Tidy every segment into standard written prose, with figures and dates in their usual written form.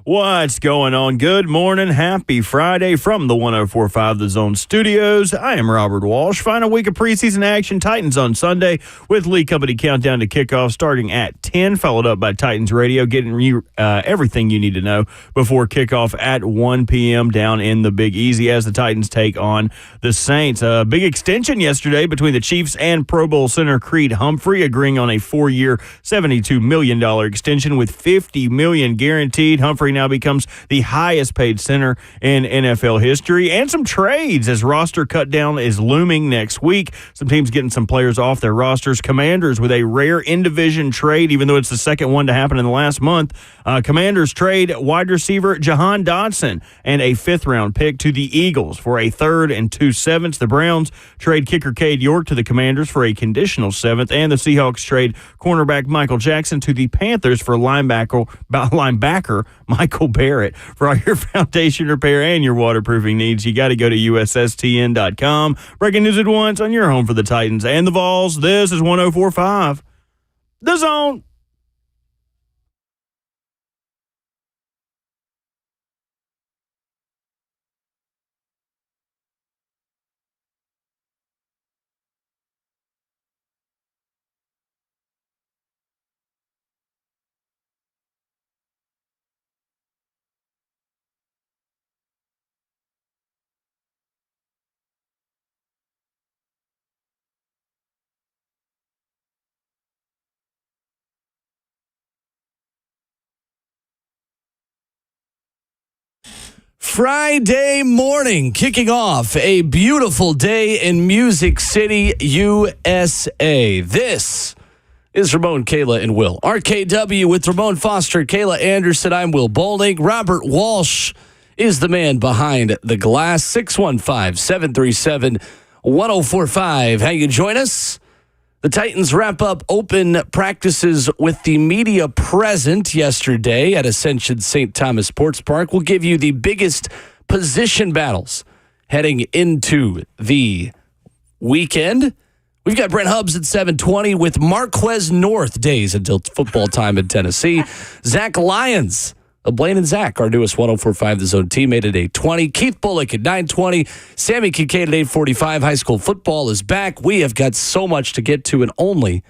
What's going on? Good morning. Happy Friday from the 104.5 The Zone Studios. I am Robert Walsh. Final week of preseason action. Titans on Sunday with Lee Company countdown to kickoff starting at 10, followed up by Titans Radio, getting you everything you need to know before kickoff at 1 p.m. down in the Big Easy as the Titans take on the Saints. A big extension yesterday between the Chiefs and Pro Bowl center Creed Humphrey, agreeing on a 4-year, $72 million extension with $50 million guaranteed. Humphrey now becomes the highest paid center in NFL history. And some trades as roster cut down is looming next week. Some teams getting some players off their rosters. Commanders with a rare in-division trade, even though it's the second one to happen in the last month. Commanders trade wide receiver Jahan Dotson and a 5th-round pick to the Eagles for a 3rd and 2 7ths. The Browns trade kicker Cade York to the Commanders for a conditional 7th. And the Seahawks trade cornerback Michael Jackson to the Panthers for linebacker Michael Barrett. For all your foundation repair and your waterproofing needs, you got to go to USSTN.com. Breaking news at once on your home for the Titans and the Vols. This is 104.5 The Zone. Friday morning, kicking off a beautiful day in Music City, USA. This is Ramon, Kayla, and Will. RKW with Ramon Foster, Kayla Anderson. I'm Will Bowling. Robert Walsh is the man behind the glass. 615-737-1045. How you join us? The Titans wrap up open practices with the media present yesterday at Ascension St. Thomas Sports Park. We'll give you the biggest position battles heading into the weekend. We've got Brent Hubs at 7:20 with Marquez North days until football time in Tennessee. Zach Lyons, Blaine and Zach, our newest 104.5 The Zone teammate at 8:20. Keith Bullock at 9:20. Sammy Kincaid at 8:45. High school football is back. We have got so much to get to and only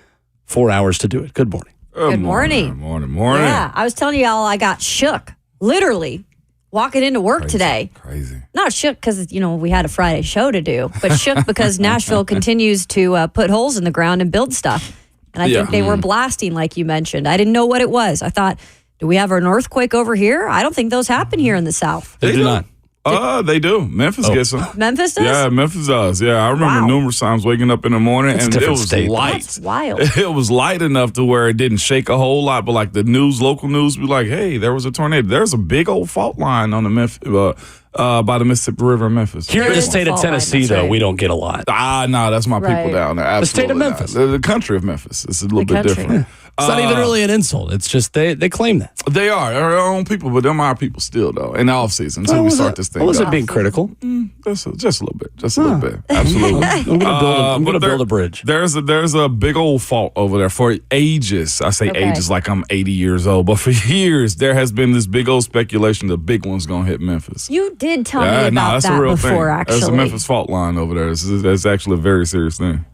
4 hours to do it. Good morning. Good morning. Morning. Yeah, I was telling y'all I got shook, literally, walking into work today. Crazy. Not shook because, we had a Friday show to do, but shook because Nashville continues to put holes in the ground and build stuff. And I think they were blasting, like you mentioned. I didn't know what it was. I thought, do we have an earthquake over here? I don't think those happen here in the South. They do not. They do. Memphis gets them. Memphis does? Yeah, Memphis does. Yeah, I remember numerous times waking up in the morning and it was light. That's wild. It was light enough to where it didn't shake a whole lot, but like the local news, be like, hey, there was a tornado. There's a big old fault line on the Memphis, by the Mississippi River in Memphis. Here in the state of Tennessee, though, we don't get a lot. No, that's my people down there. Absolutely. The state of Memphis. The country of Memphis. It's a little bit different. It's not even really an insult. It's just they claim that. They are our own people, but them our people still, though, in the offseason until we start this thing. Was it being critical? Just a little bit. Just a little bit. Absolutely. I'm going to build a bridge. There's a big old fault over there for ages. I say ages like I'm 80 years old, but for years there has been this big old speculation the big one's going to hit Memphis. You did tell me about that before, actually. There's a Memphis fault line over there. That's actually a very serious thing.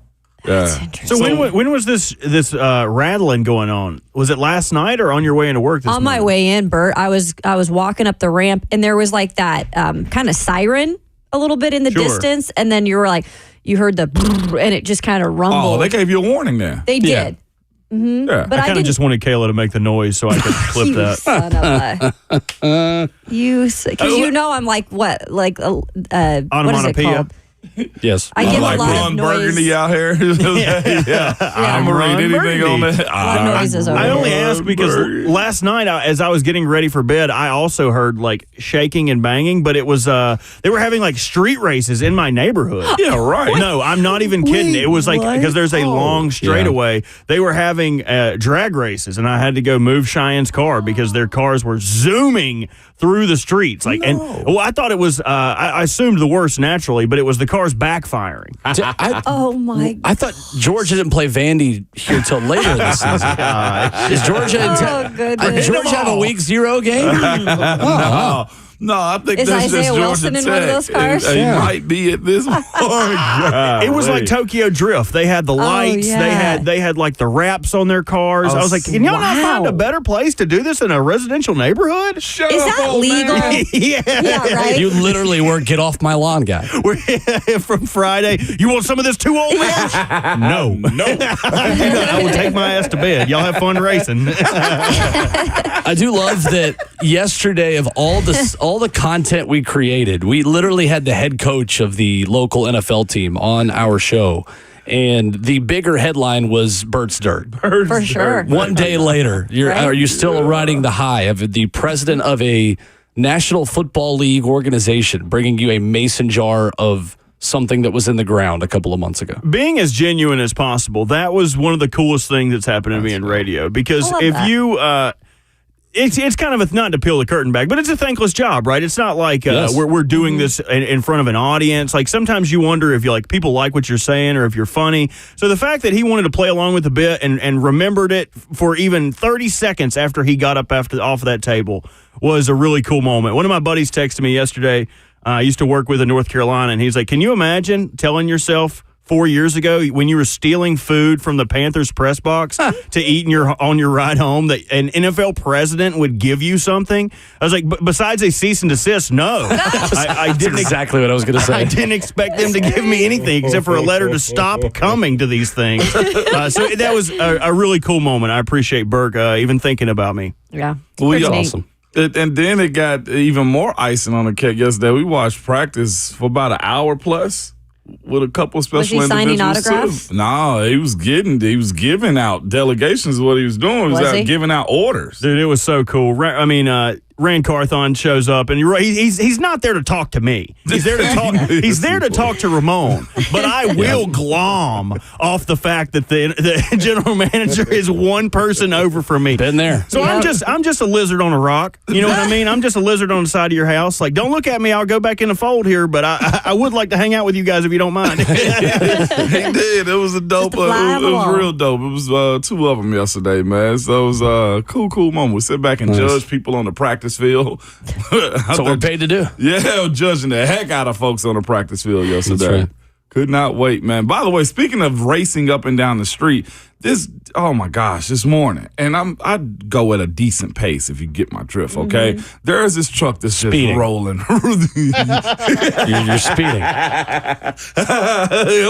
That's Yeah. interesting. So when was this rattling going on? Was it last night or on your way into work this morning? On my way in, Bert, I was walking up the ramp, and there was like that kind of siren a little bit in the distance, and then you heard the and it just kind of rumbled. Oh, they gave you a warning there. They did. Mm-hmm. Yeah. But I kind of just wanted Kayla to make the noise so I could clip you that. son of a because I'm like what what is it Onomatopoeia? called? Yes. I give like a lot Ron of noise. Burgundy out here. I'm going to read anything on that. A lot of noises over I there. only asked because last night, as I was getting ready for bed, I also heard like shaking and banging, but it was they were having like street races in my neighborhood. Yeah, right. No, I'm not even kidding. It was like because there's a long straightaway. They were having drag races, and I had to go move Cheyenne's car because their cars were zooming through the streets. I thought it was. I assumed the worst naturally, but it was the cars backfiring. Oh my! I thought Georgia didn't play Vandy here till later in the season. Is Georgia? Goodness. Did Georgia have a week 0 game? No, I think Is that's Isaiah just Wilson Georgia in one of Tech. those cars? It might be at this point. It was like Tokyo Drift. They had the lights. yeah. They had like the wraps on their cars. I was like, can y'all not find a better place to do this in a residential neighborhood? Shut Is up, that old legal? man. Yeah, right. You literally were get off my lawn guy. From Friday. You want some of this too, old man? No. I will take my ass to bed. Y'all have fun racing. I do love that yesterday of all the content we created, we literally had the head coach of the local NFL team on our show. And the bigger headline was Bert's Dirt. For sure. One day later, are you still riding the high of the president of a National Football League organization bringing you a mason jar of something that was in the ground a couple of months ago? Being as genuine as possible, that was one of the coolest things that's happened to me in radio. Because if you... It's kind of not to peel the curtain back, but it's a thankless job, right? It's not like we're doing this in front of an audience. Like sometimes you wonder if people like what you're saying or if you're funny. So the fact that he wanted to play along with the bit and remembered it for even 30 seconds after he got up off of that table was a really cool moment. One of my buddies texted me yesterday. I used to work with in North Carolina, and he's like, "Can you imagine telling yourself 4 years ago when you were stealing food from the Panthers press box to eat on your ride home that an NFL president would give you something?" I was like, besides a cease and desist, no. I didn't exactly what I was going to say. I didn't expect them to give me anything except for a letter to stop coming to these things. So that was a really cool moment. I appreciate Burke even thinking about me. Yeah. Well, awesome. And then it got even more icing on the cake yesterday. We watched practice for about an hour plus. With a couple of special was he signing individuals. autographs? No, he was giving out delegations. What he was doing was out giving out orders. Dude, it was so cool. Rand Carthon shows up, and you're right. He's not there to talk to me. He's there to talk. He's there to talk to Ramon. But I will glom off the fact that the general manager is one person over from me. Been there. So I'm just a lizard on a rock. You know what I mean? I'm just a lizard on the side of your house. Like, don't look at me. I'll go back in the fold here. But I would like to hang out with you guys if you don't mind. He did. It was a dope. It was real dope. It was 2 of them yesterday, man. So it was a cool moment. We sit back and judge people on the practice field. That's what we're paid to do. Yeah, judging the heck out of folks on the practice field yesterday. That's right. Could not wait, man. By the way, speaking of racing up and down the street, this morning, and I'd go at a decent pace if you get my drift, okay? Mm-hmm. There is this truck that's speeding. Just rolling. You're speeding.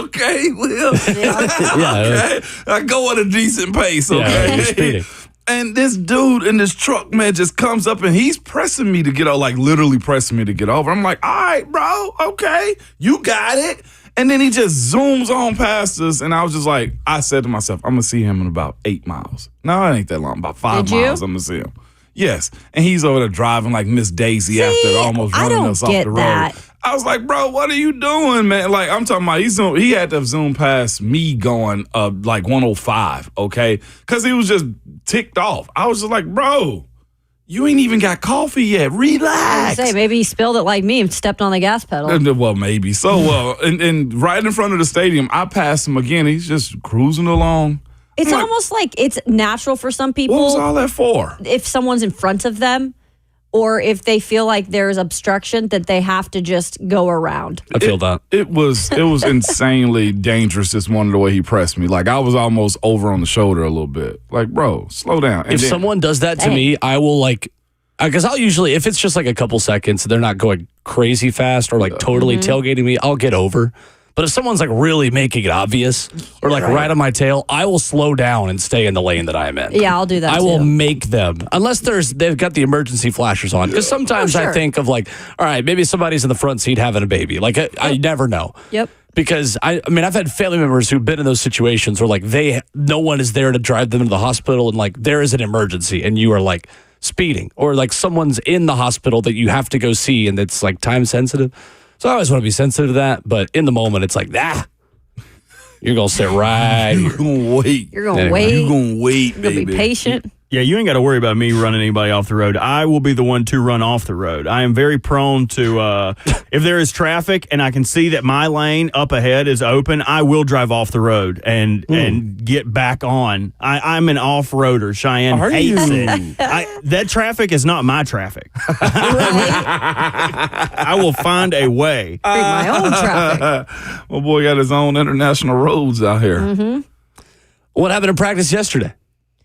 Okay, Will. Okay. I go at a decent pace, okay? Yeah, you're speeding. And this dude in this truck, man, just comes up and he's pressing me to get over, like literally pressing me to get over. I'm like, all right, bro, okay, you got it. And then he just zooms on past us. And I was just like, I said to myself, I'm going to see him in about 8 miles. No, it ain't that long, about 5 miles I'm going to see him. Yes. And he's over there driving like Miss Daisy after almost running us off the road. That. I was like, bro, what are you doing, man? Like, I'm talking about, he had to zoom past me going like 105, okay? Because he was just ticked off. I was just like, bro, you ain't even got coffee yet. Relax. I was gonna say, maybe he spilled it like me and stepped on the gas pedal. Well, maybe. So, and right in front of the stadium, I passed him again. He's just cruising along. It's almost like it's natural for some people. What was all that for? If someone's in front of them, or if they feel like there's obstruction, that they have to just go around. I feel that. It was insanely dangerous this morning, the way he pressed me. Like, I was almost over on the shoulder a little bit. Like, bro, slow down. If someone does that to me, I will because I'll usually, if it's just like a couple seconds, they're not going crazy fast or like totally tailgating me, I'll get over. But if someone's like really making it obvious or like right on my tail, I will slow down and stay in the lane that I'm in. Yeah, I'll do that. I will make them, unless they've got the emergency flashers on. Because sometimes I think of like, all right, maybe somebody's in the front seat having a baby. Like I never know. Yep. Because I've had family members who've been in those situations where like no one is there to drive them to the hospital and like there is an emergency and you are like speeding or like someone's in the hospital that you have to go see and it's like time sensitive. So I always want to be sensitive to that, but in the moment, it's like, you're going to sit right here. You're going to wait. You're going to wait. You're going to wait, You're going to be patient. Yeah, you ain't got to worry about me running anybody off the road. I will be the one to run off the road. I am very prone to, if there is traffic and I can see that my lane up ahead is open, I will drive off the road and get back on. I'm an off-roader. Cheyenne hates it. That traffic is not my traffic. I will find a way. Create my own traffic. My boy got his own international roads out here. Mm-hmm. What happened in practice yesterday?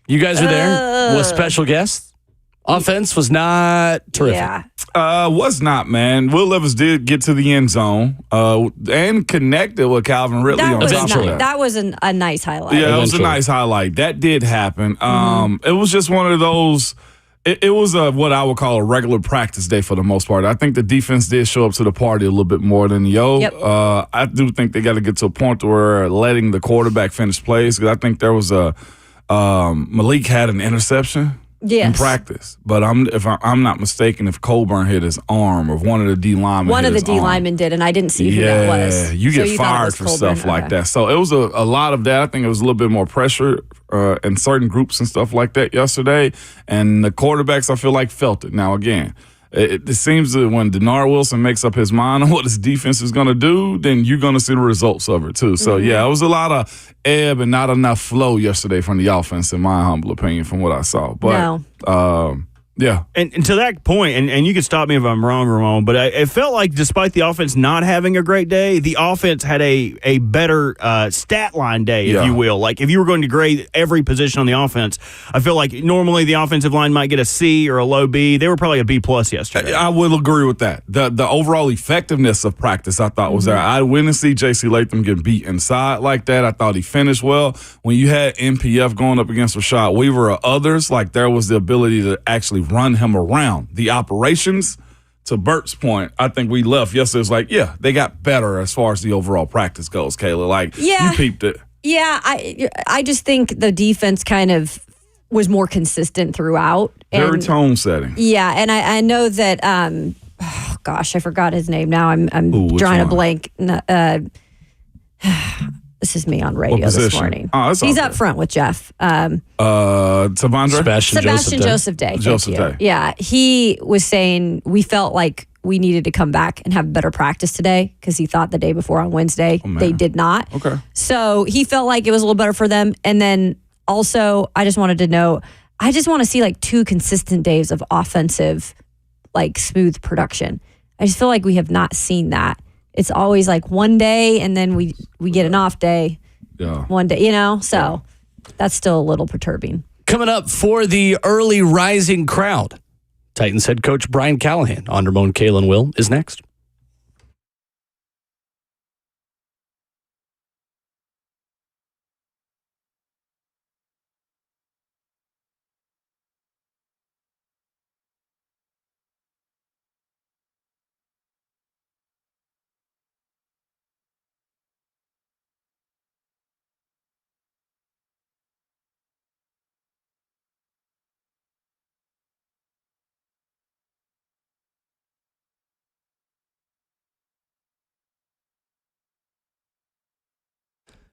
You guys were there with special guests. Offense was not terrific. Yeah. Was not, man. Will Levis did get to the end zone and connected with Calvin Ridley on top of that. That was a nice highlight. Yeah, it was a nice highlight. That did happen. It was just one of those. It was what I would call a regular practice day for the most part. I think the defense did show up to the party a little bit more than Yep. I do think they got to get to a point where letting the quarterback finish plays, because I think there was Malik had an interception in practice, but if I'm not mistaken, if Colburn hit his arm or one of the D linemen, one of the D linemen did, and I didn't see who that was. You get fired for stuff like that. So it was a lot of that. I think it was a little bit more pressure in certain groups and stuff like that yesterday, and the quarterbacks I feel like felt it. Now again, it seems that when Denard Wilson makes up his mind on what his defense is going to do, then you're going to see the results of it too. So yeah, it was a lot of ebb and not enough flow yesterday from the offense, in my humble opinion, from what I saw. But yeah. And to that point, and you can stop me if I'm wrong, Ramon, but it felt like despite the offense not having a great day, the offense had a better stat line day, if you will. Like if you were going to grade every position on the offense, I feel like normally the offensive line might get a C or a low B. They were probably a B+ yesterday. I will agree with that. The overall effectiveness of practice, I thought, was there. I didn't see J.C. Latham get beat inside like that. I thought he finished well. When you had NPF going up against Rashad Weaver or others, like there was the ability to actually run him around. The operations, to Bert's point, I think we left yesterday. It's like, yeah, they got better as far as the overall practice goes, Kayla. Like, you peeped it. Yeah, I just think the defense kind of was more consistent throughout. Very tone setting. Yeah, and I know that, oh gosh, I forgot his name now. I'm drawing a blank. This is me on radio this morning. He's up front with Jeff. Sebastian Joseph Day. Yeah, he was saying we felt like we needed to come back and have a better practice today because he thought the day before on Wednesday they did not. Okay. So he felt like it was a little better for them. And then also, I just wanted to know, I just want to see like 2 consistent days of offensive, like smooth production. I just feel like we have not seen that. It's always like one day and then we get an off day. Yeah. One day, so that's still a little perturbing. Coming up for the early rising crowd, Titans head coach Brian Callahan on Ramon, Kayla, and Will is next.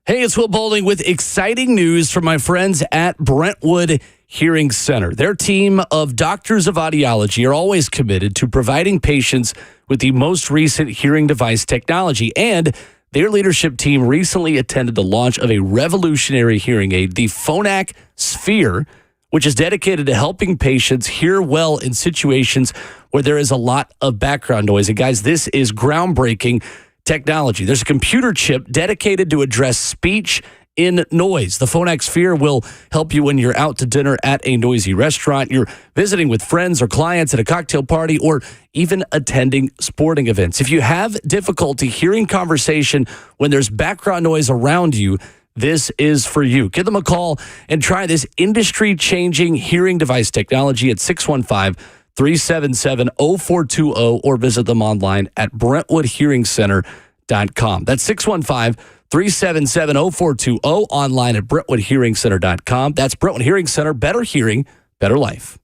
Hey, it's Will Bowling with exciting news from my friends at Brentwood Hearing Center. Their team of doctors of audiology are always committed to providing patients with the most recent hearing device technology, and their leadership team recently attended the launch of a revolutionary hearing aid, the Phonak Sphere, which is dedicated to helping patients hear well in situations where there is a lot of background noise. And guys, this is groundbreaking technology. There's a computer chip dedicated to address speech in noise. The Phonak Sphere will help you when you're out to dinner at a noisy restaurant, you're visiting with friends or clients at a cocktail party, or even attending sporting events. If you have difficulty hearing conversation when there's background noise around you, this is for you. Give them a call and try this industry-changing hearing device technology at 615-377-0420 or visit them online at BrentwoodHearingCenter.com. That's 615-377-0420 online at BrentwoodHearingCenter.com. That's Brentwood Hearing Center. Better hearing, better life.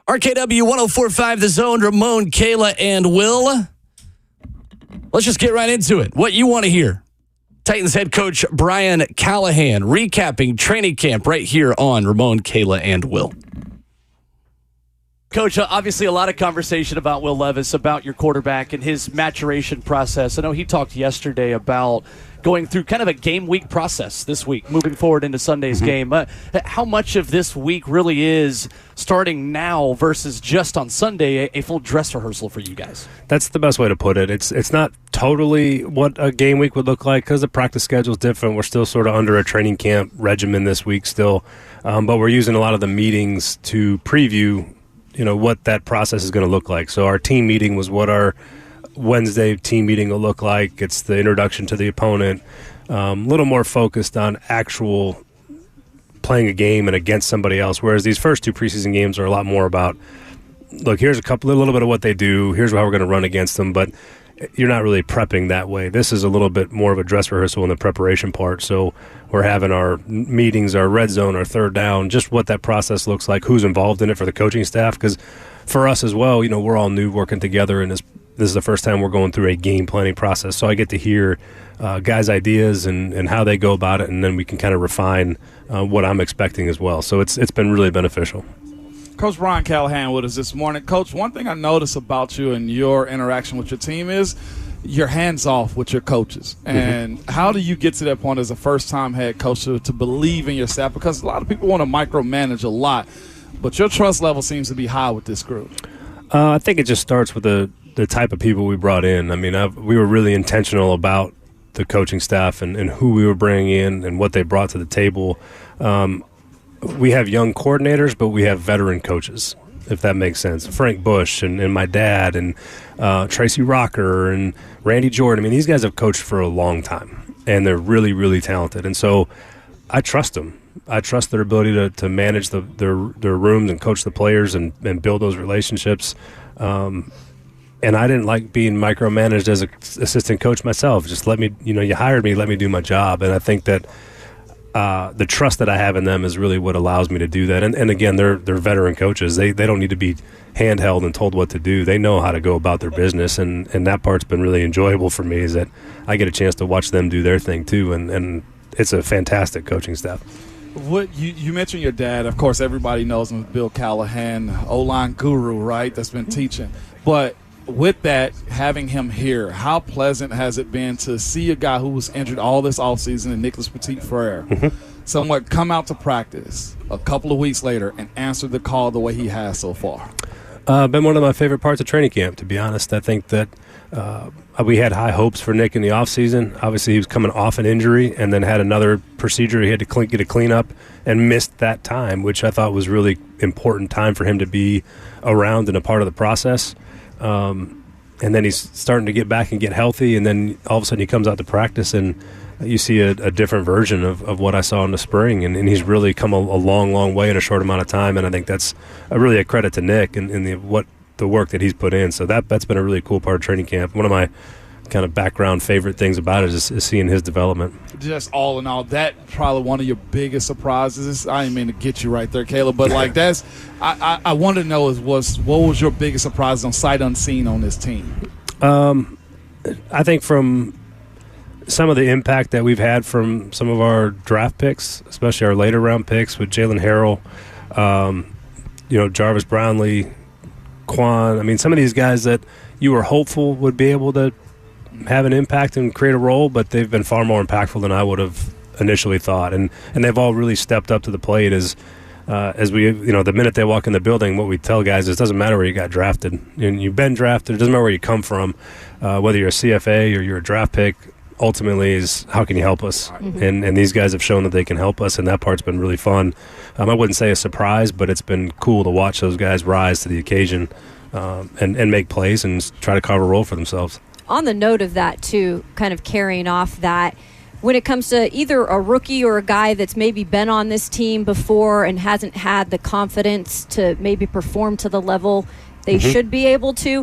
RKW 104.5 The Zone, Ramon, Kayla, and Will. Let's just get right into it. What you want to hear. Titans head coach Brian Callahan recapping training camp right here on Ramon, Kayla, and Will. Coach, obviously a lot of conversation about Will Levis, about your quarterback and his maturation process. I know he talked yesterday about going through kind of a game week process this week, moving forward into Sunday's game. How much of this week really is starting now versus just on Sunday a full dress rehearsal for you guys? That's the best way to put it. It's not totally what a game week would look like because the practice schedule is different. We're still sort of under a training camp regimen this week still, but we're using a lot of the meetings to preview what that process is going to look like. So our team meeting was what our Wednesday team meeting will look like. It's the introduction to the opponent, a little more focused on actual playing a game and against somebody else, whereas these first two preseason games are a lot more about, look, here's a little bit of what they do, here's how we're going to run against them, but you're not really prepping that way. This is a little bit more of a dress rehearsal in the preparation part. So we're having our meetings, our red zone, our third down, just what that process looks like, who's involved in it for the coaching staff, because for us as well, we're all new working together, and this is the first time we're going through a game planning process. So I get to hear guys' ideas and how they go about it, and then we can kind of refine what I'm expecting as well. So it's been really beneficial. Coach Brian Callahan with us this morning. Coach, one thing I notice about you and your interaction with your team is you're hands-off with your coaches. And how do you get to that point as a first-time head coach to believe in your staff? Because a lot of people want to micromanage a lot, but your trust level seems to be high with this group. I think it just starts with the type of people we brought in. I mean, we were really intentional about the coaching staff and who we were bringing in and what they brought to the table. We have young coordinators, but we have veteran coaches, if that makes sense. Frank Bush and my dad and Tracy Rocker and Randy Jordan. I mean, these guys have coached for a long time, and they're really, really talented. And so I trust them. I trust their ability to manage their rooms and coach the players and build those relationships. And I didn't like being micromanaged as an assistant coach myself. Just let me, you hired me, let me do my job. And I think that the trust that I have in them is really what allows me to do that. And again, they're veteran coaches. They don't need to be handheld and told what to do. They know how to go about their business. And that part's been really enjoyable for me, is that I get a chance to watch them do their thing too. And it's a fantastic coaching staff. What you mentioned your dad. Of course, everybody knows him as Bill Callahan, O-line guru, right, that's been teaching. But with that, having him here, how pleasant has it been to see a guy who was injured all this offseason, and Nicholas Petit-Frere, somewhat come out to practice a couple of weeks later and answer the call the way he has so far? Been one of my favorite parts of training camp, to be honest. I think that we had high hopes for Nick in the offseason. Obviously, he was coming off an injury and then had another procedure he had to get a cleanup and missed that time, which I thought was really important time for him to be around and a part of the process. And then he's starting to get back and get healthy, and then all of a sudden he comes out to practice and you see a different version of what I saw in the spring, and he's really come a long, long way in a short amount of time, and I think that's really a credit to Nick and the work that he's put in. So that's been a really cool part of training camp. One of my kind of background favorite things about it is seeing his development. Just all in all, that probably one of your biggest surprises. I didn't mean to get you right there, Caleb, but like that's I want to know what was your biggest surprise on sight unseen on this team? I think from some of the impact that we've had from some of our draft picks, especially our later round picks with Jalen Harrell, Jarvis Brownlee, Quan. I mean, some of these guys that you were hopeful would be able to have an impact and create a role, but they've been far more impactful than I would have initially thought. And they've all really stepped up to the plate as we, the minute they walk in the building, what we tell guys is it doesn't matter where you got drafted. And you've been drafted. It doesn't matter where you come from, whether you're a CFA or you're a draft pick. Ultimately is how can you help us? Mm-hmm. And these guys have shown that they can help us, and that part's been really fun. I wouldn't say a surprise, but it's been cool to watch those guys rise to the occasion and make plays and try to carve a role for themselves. On the note of that, too, kind of carrying off that, when it comes to either a rookie or a guy that's maybe been on this team before and hasn't had the confidence to maybe perform to the level they should be able to,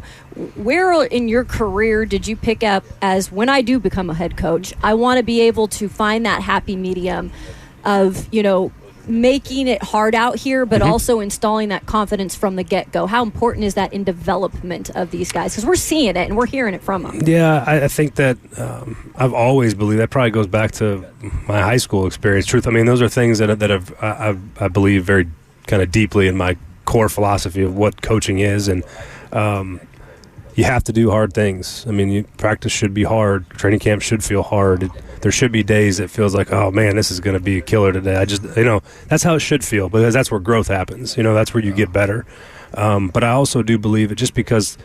where in your career did you pick up as, when I do become a head coach, I want to be able to find that happy medium of, making it hard out here, but also installing that confidence from the get-go. How important is that in development of these guys? Because we're seeing it and we're hearing it from them. Yeah, I think that I've always believed that probably goes back to my high school experience. Truth, I mean, those are things that I believe very kind of deeply in my core philosophy of what coaching is, and you have to do hard things. I mean, practice should be hard. Training camp should feel hard. There should be days that feels like, oh man, this is going to be a killer today. That's how it should feel, because that's where growth happens. That's where you get better. But I also do believe that just because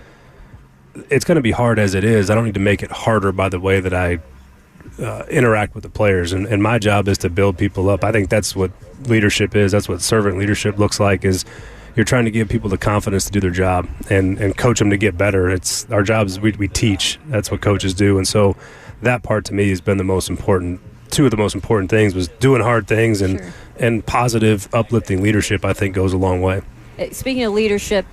it's going to be hard as it is, I don't need to make it harder by the way that I interact with the players. And my job is to build people up. I think that's what leadership is. That's what servant leadership looks like, is you're trying to give people the confidence to do their job and coach them to get better. It's our job is we teach. That's what coaches do. And so that part to me has been the most important. Two of the most important things was doing hard things and positive, uplifting leadership, I think, goes a long way. Speaking of leadership,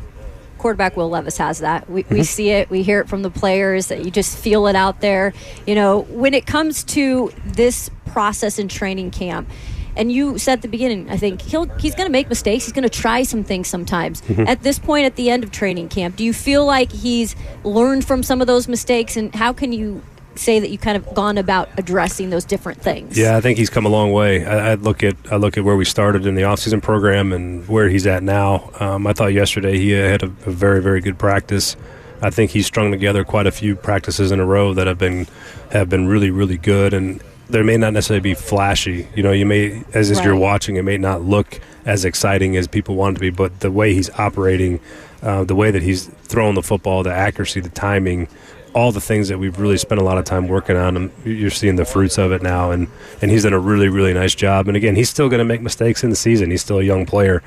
quarterback Will Levis has that. We see it. We hear it from the players. That you just feel it out there. When it comes to this process in training camp, and you said at the beginning, I think he's going to make mistakes. He's going to try some things sometimes. At this point, at the end of training camp, do you feel like he's learned from some of those mistakes? And how can you say that you kind of gone about addressing those different things? Yeah, I think he's come a long way. I look at where we started in the offseason program and where he's at now. I thought yesterday he had a very, very good practice. I think he's strung together quite a few practices in a row that have been really, really good. And they may not necessarily be flashy. You may, as you're watching, it may not look as exciting as people want it to be, but the way he's operating, the way that he's throwing the football, the accuracy, the timing, all the things that we've really spent a lot of time working on, and you're seeing the fruits of it now, and he's done a really, really nice job. And again, he's still going to make mistakes in the season. He's still a young player.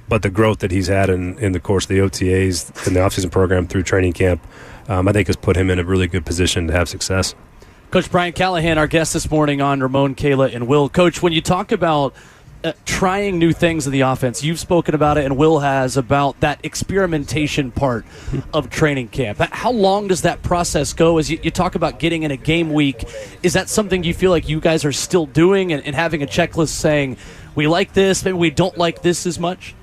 But the growth that he's had in the course of the OTAs, in the offseason program through training camp, I think has put him in a really good position to have success. Coach Brian Callahan, our guest this morning on Ramon, Kayla, and Will. Coach, when you talk about trying new things in the offense, you've spoken about it, and Will has, about that experimentation part of training camp. How long does that process go? As you talk about getting in a game week, is that something you feel like you guys are still doing and having a checklist saying, we like this, maybe we don't like this as much?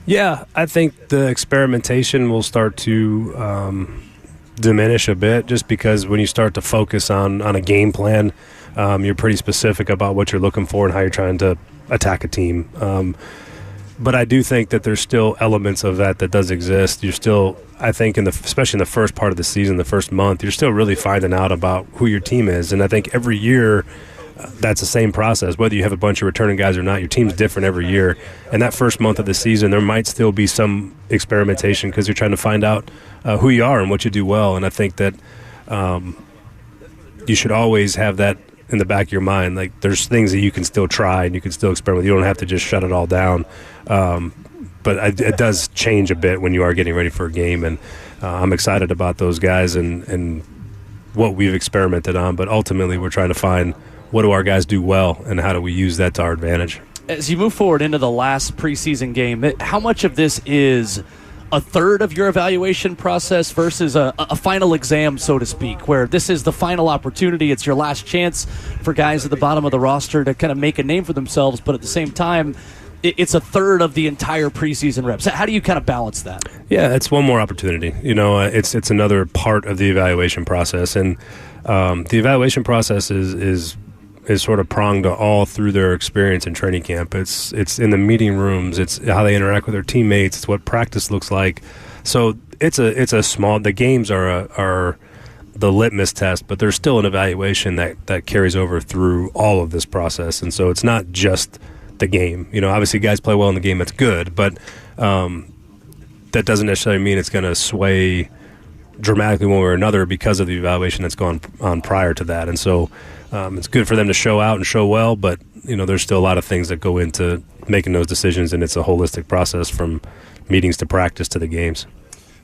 Yeah, I think the experimentation will start to diminish a bit, just because when you start to focus on a game plan, you're pretty specific about what you're looking for and how you're trying to attack a team. But I do think that there's still elements of that does exist. You're still, I think, especially in the first part of the season, the first month, you're still really finding out about who your team is. And I think every year that's the same process. Whether you have a bunch of returning guys or not, your team's different every year. And that first month of the season, there might still be some experimentation because you're trying to find out who you are and what you do well. And I think that you should always have that in the back of your mind. Like, there's things that you can still try and you can still experiment. You don't have to just shut it all down. But it does change a bit when you are getting ready for a game. And I'm excited about those guys and what we've experimented on. But ultimately, we're trying to find, what do our guys do well, and how do we use that to our advantage? As you move forward into the last preseason game, how much of this is a third of your evaluation process versus a final exam, so to speak, where this is the final opportunity, it's your last chance for guys at the bottom of the roster to kind of make a name for themselves, but at the same time, it's a third of the entire preseason reps. How do you kind of balance that? Yeah, it's one more opportunity. It's another part of the evaluation process, and the evaluation process is sort of pronged all through their experience in training camp. It's in the meeting rooms. It's how they interact with their teammates. It's what practice looks like. So it's a small. The games are the litmus test, but there's still an evaluation that carries over through all of this process. And so it's not just the game. Obviously guys play well in the game. That's good, but that doesn't necessarily mean it's going to sway dramatically one way or another because of the evaluation that's gone on prior to that. And so it's good for them to show out and show well, but there's still a lot of things that go into making those decisions, and it's a holistic process from meetings to practice to the games.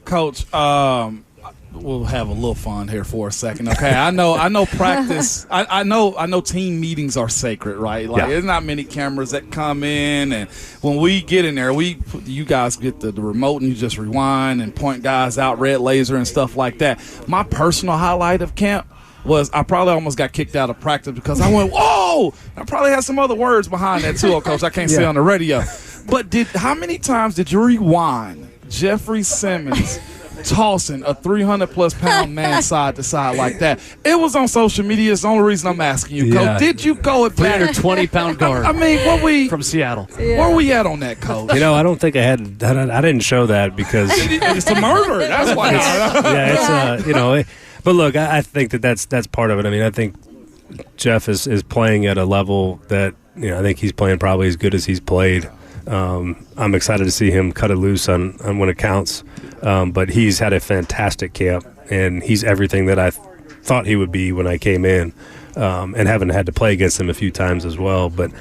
Coach, we'll have a little fun here for a second. Okay, I know practice. I know team meetings are sacred, right? Like, there's not many cameras that come in, and when we get in there, you guys get the remote and you just rewind and point guys out, red laser and stuff like that. My personal highlight of camp was I probably almost got kicked out of practice because I went, whoa! I probably had some other words behind that too, Coach. I can't say on the radio. But how many times did you rewind Jeffrey Simmons tossing a 300-plus pound man side to side like that? It was on social media. It's the only reason I'm asking you, Coach. Did you go at that? 320-pound guard. I mean, from Seattle. Where we at on that, Coach? You know, I don't think I didn't show that because it's a murder. That's why. It's you know. But look, I think that's part of it. I mean, I think Jeff is playing at a level that, you know, I think he's playing probably as good as he's played. I'm excited to see him cut it loose on when it counts. But he's had a fantastic camp, and he's everything that I thought he would be when I came in, and haven't had to play against him a few times as well. But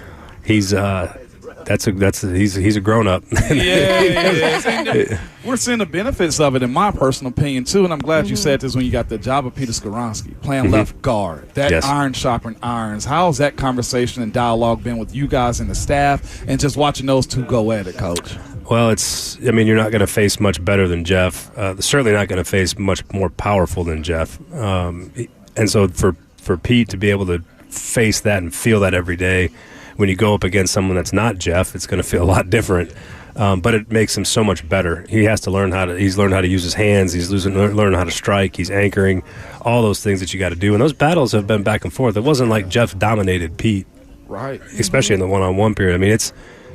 he's he's a grown up. Yeah. We're seeing the benefits of it, in my personal opinion, too. And I'm glad you said this when you got the job of Peter Skoronski playing left guard. That iron sharpened irons. How's that conversation and dialogue been with you guys and the staff, and just watching those two go at it, Coach? Well, you're not going to face much better than Jeff. Certainly not going to face much more powerful than Jeff. And so for Pete to be able to face that and feel that every day, when you go up against someone that's not Jeff, it's going to feel a lot different. But it makes him so much better. He has to he's learned how to use his hands. He's learned how to strike. He's anchoring, all those things that you got to do. And those battles have been back and forth. It wasn't like Jeff dominated Pete, right? Especially in the one-on-one period. I mean,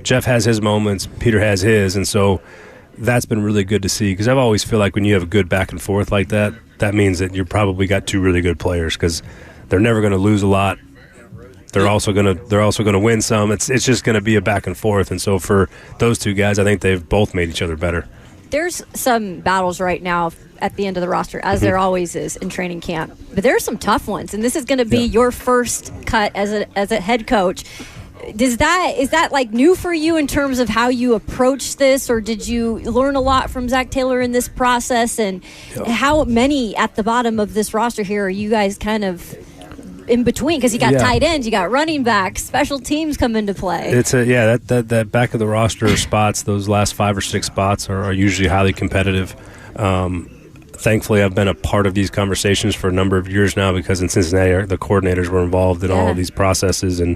Jeff has his moments, Peter has his, and so that's been really good to see, because I've always feel like when you have a good back and forth like that, that means that you probably got two really good players, because they're never going to lose a lot. They're also going to win some. It's just going to be a back and forth, and so for those two guys, I think they've both made each other better. There's some battles right now at the end of the roster, as there always is in training camp, but there are some tough ones, and this is going to be your first cut as a head coach. Is that like new for you in terms of how you approach this, or did you learn a lot from Zach Taylor in this process? And how many at the bottom of this roster here are you guys kind of in between? Because you got tight ends, you got running backs, special teams come into play. It's that back of the roster spots, those last 5 or 6 spots are usually highly competitive. Thankfully, I've been a part of these conversations for a number of years now, because in Cincinnati, the coordinators were involved in all of these processes and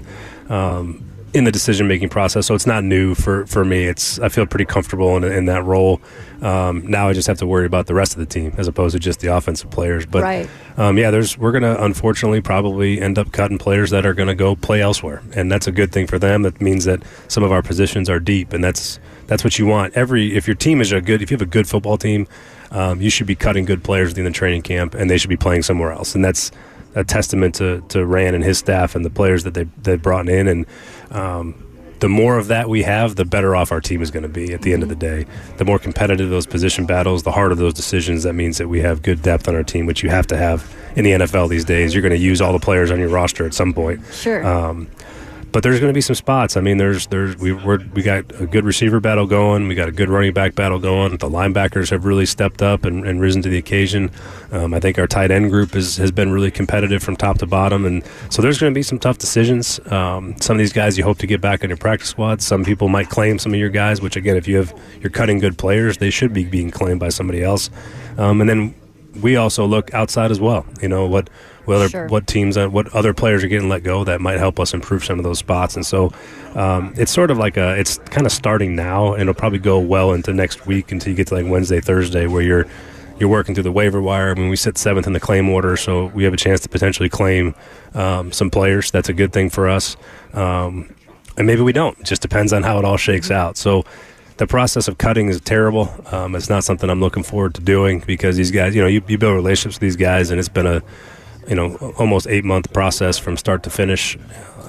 in the decision-making process. So it's not new for me. I feel pretty comfortable in that role. Now I just have to worry about the rest of the team as opposed to just the offensive players. But we're going to unfortunately probably end up cutting players that are going to go play elsewhere, and that's a good thing for them. That means that some of our positions are deep, and that's what you want. If your team if you have a good football team, you should be cutting good players within the training camp, and they should be playing somewhere else. And that's a testament to Rand and his staff and the players that they've brought in. And the more of that we have, the better off our team is going to be at the end of the day. The more competitive those position battles, the harder those decisions. That means that we have good depth on our team, which you have to have in the NFL these days. You're going to use all the players on your roster at some point. Sure. But there's going to be some spots. I mean, we got a good receiver battle going. We got a good running back battle going. The linebackers have really stepped up and risen to the occasion. I think our tight end group has been really competitive from top to bottom, and so there's going to be some tough decisions. Some of these guys you hope to get back on your practice squad. Some people might claim some of your guys, which again, if you're cutting good players, they should be being claimed by somebody else. And then we also look outside as well. You know what teams, what other players are getting let go that might help us improve some of those spots. And so it's sort of like it's kind of starting now, and it'll probably go well into next week until you get to like Wednesday, Thursday, where you're working through the waiver wire. I mean, we sit 7th in the claim order, so we have a chance to potentially claim some players. That's a good thing for us. And maybe we don't. It just depends on how it all shakes out. So the process of cutting is terrible. It's not something I'm looking forward to doing, because these guys, you build relationships with these guys, and it's been a almost 8-month process from start to finish.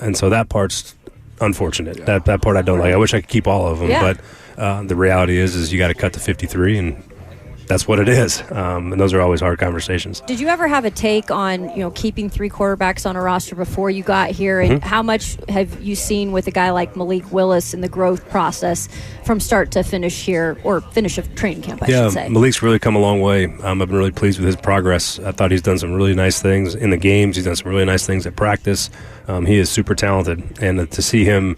And so that part's unfortunate. That part I don't like. I wish I could keep all of them, but the reality is you got to cut to 53, and that's what it is. And those are always hard conversations. Did you ever have a take on, keeping 3 quarterbacks on a roster before you got here? And how much have you seen with a guy like Malik Willis in the growth process from start to finish here, or finish of training camp, I should say? Malik's really come a long way. I've been really pleased with his progress. I thought he's done some really nice things in the games. He's done some really nice things at practice. He is super talented. And to see him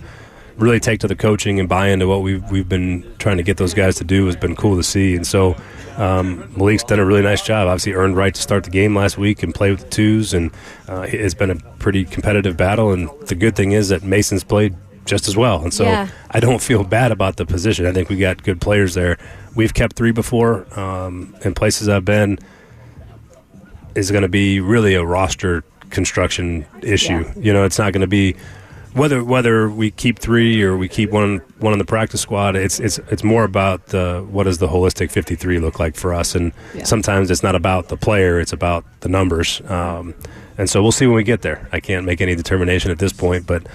really take to the coaching and buy into what we've been trying to get those guys to do has been cool to see. And so Malik's done a really nice job. Obviously earned right to start the game last week and play with the twos, and it's been a pretty competitive battle. And the good thing is that Mason's played just as well. And so I don't feel bad about the position. I think we got good players there. We've kept 3 before. In places I've been is going to be really a roster construction issue. It's not going to be whether we keep 3 or we keep one on the practice squad. It's more about what does the holistic 53 look like for us, and sometimes it's not about the player, it's about the numbers. And so we'll see when we get there. I can't make any determination at this point, but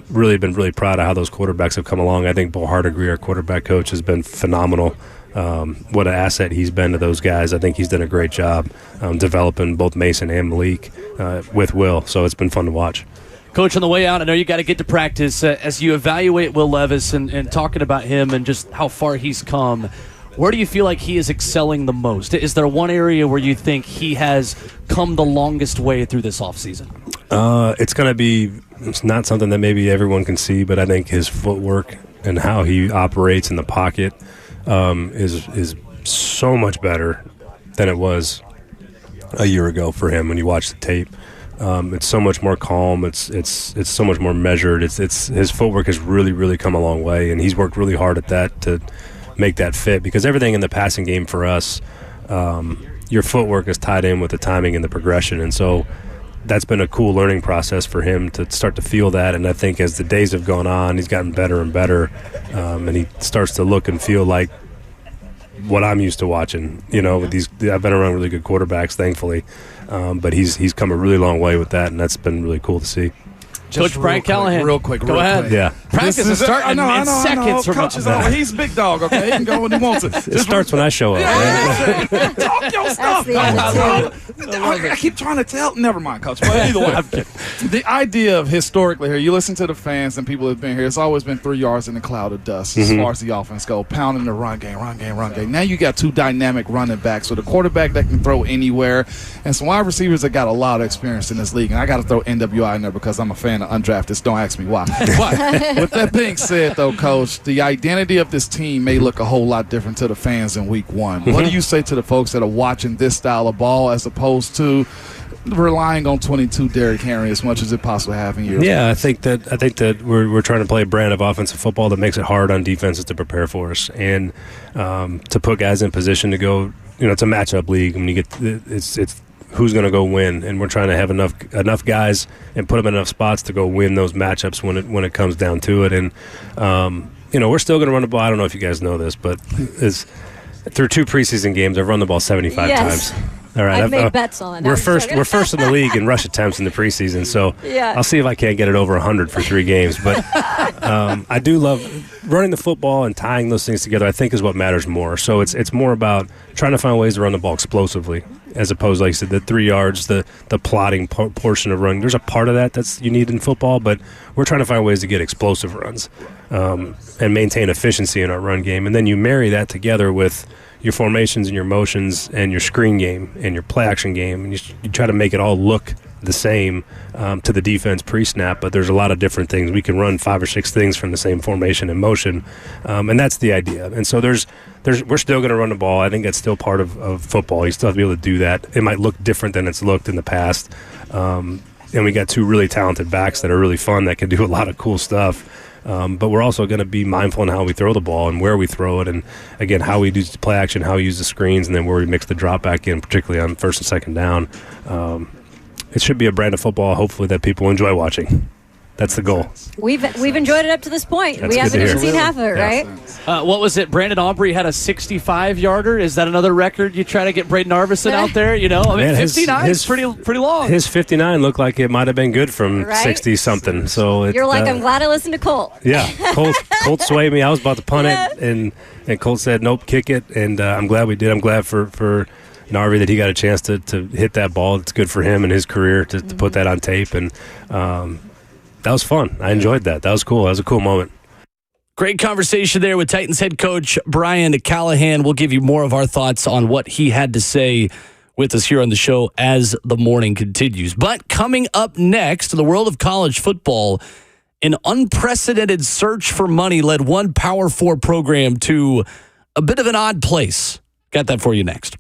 really been really proud of how those quarterbacks have come along. I think Bo Hardigree, our quarterback coach, has been phenomenal. What an asset he's been to those guys. I think he's done a great job developing both Mason and Malik with Will. So it's been fun to watch. Coach, on the way out, I know you got to get to practice. As you evaluate Will Levis and talking about him and just how far he's come, where do you feel like he is excelling the most? Is there one area where you think he has come the longest way through this offseason? It's not something that maybe everyone can see, but I think his footwork and how he operates in the pocket is so much better than it was a year ago for him when you watch the tape. It's so much more calm. It's so much more measured. It's his footwork has really, really come a long way, and he's worked really hard at that to make that fit, because everything in the passing game for us, your footwork is tied in with the timing and the progression, and so that's been a cool learning process for him to start to feel that. And I think as the days have gone on, he's gotten better and better, and he starts to look and feel like what I'm used to watching. With these, I've been around really good quarterbacks, thankfully, but he's come a really long way with that, and that's been really cool to see. Coach Brian Callahan. Real quick. Go ahead. Yeah. Practice is starting in seconds. Coach is over. He's big dog, okay? He can go when he wants it. It starts when I show up. Right? Talk your stuff. I keep trying to tell. Never mind, Coach. But either way, the idea of historically here, you listen to the fans and people who have been here, it's always been 3 yards in a cloud of dust as far as the offense go, pounding the run game. Now you got 2 dynamic running backs with a quarterback that can throw anywhere and some wide receivers that got a lot of experience in this league. And I got to throw NWI in there because I'm a fan of undrafted. Don't ask me why. But with that being said, though, Coach, the identity of this team may look a whole lot different to the fans in week 1. What do you say to the folks that are watching this style of ball as opposed to relying on 22 Derrick Henry as much as it possibly have in years? Yeah, I think that we're trying to play a brand of offensive football that makes it hard on defenses to prepare for us, and to put guys in position to go. It's a matchup league. I mean, it's who's going to go win, and we're trying to have enough guys and put them in enough spots to go win those matchups when it comes down to it. And we're still going to run the ball. I don't know if you guys know this, but through 2 preseason games, I've run the ball 75 times. All right, I've made bets on it. We're first in the league in rush attempts in the preseason, so I'll see if I can't get it over 100 for 3 games. But I do love running the football and tying those things together. I think is what matters more. So it's more about trying to find ways to run the ball explosively, as opposed, like I said, the 3 yards, the plotting portion of running. There's a part of that that's you need in football, but we're trying to find ways to get explosive runs and maintain efficiency in our run game. And then you marry that together with your formations and your motions and your screen game and your play action game, and you try to make it all look the same to the defense pre-snap, but there's a lot of different things. We can run 5 or 6 things from the same formation and motion, and that's the idea. And so we're still going to run the ball. I think that's still part of football. You still have to be able to do that. It might look different than it's looked in the past, and we got 2 really talented backs that are really fun that can do a lot of cool stuff. But we're also going to be mindful in how we throw the ball and where we throw it, and again how we use the play action, how we use the screens, and then where we mix the drop back in, particularly on 1st and 2nd down. It should be a brand of football, hopefully, that people enjoy watching. That's the goal. We've enjoyed it up to this point. That's we haven't good to even hear. seen half of it, right? What was it? Brandon Aubrey had a 65-yarder. Is that another record? You try to get Braden Arvison out there? 59 is pretty long. His 59 looked like it might have been good from Right? 60-something. So You're like, I'm glad I listened to Colt. Yeah, Colt swayed me. I was about to punt it, and Colt said, nope, kick it. And I'm glad we did. I'm glad for Narvi that he got a chance to hit that ball. It's good for him and his career to put that on tape. And that was fun. I enjoyed that. That was cool. That was a cool moment. Great conversation there with Titans head coach Brian Callahan. We'll give you more of our thoughts on what he had to say with us here on the show as the morning continues. But coming up next, the world of college football, An unprecedented search for money led one Power 4 program to a bit of an odd place. Got that for you next.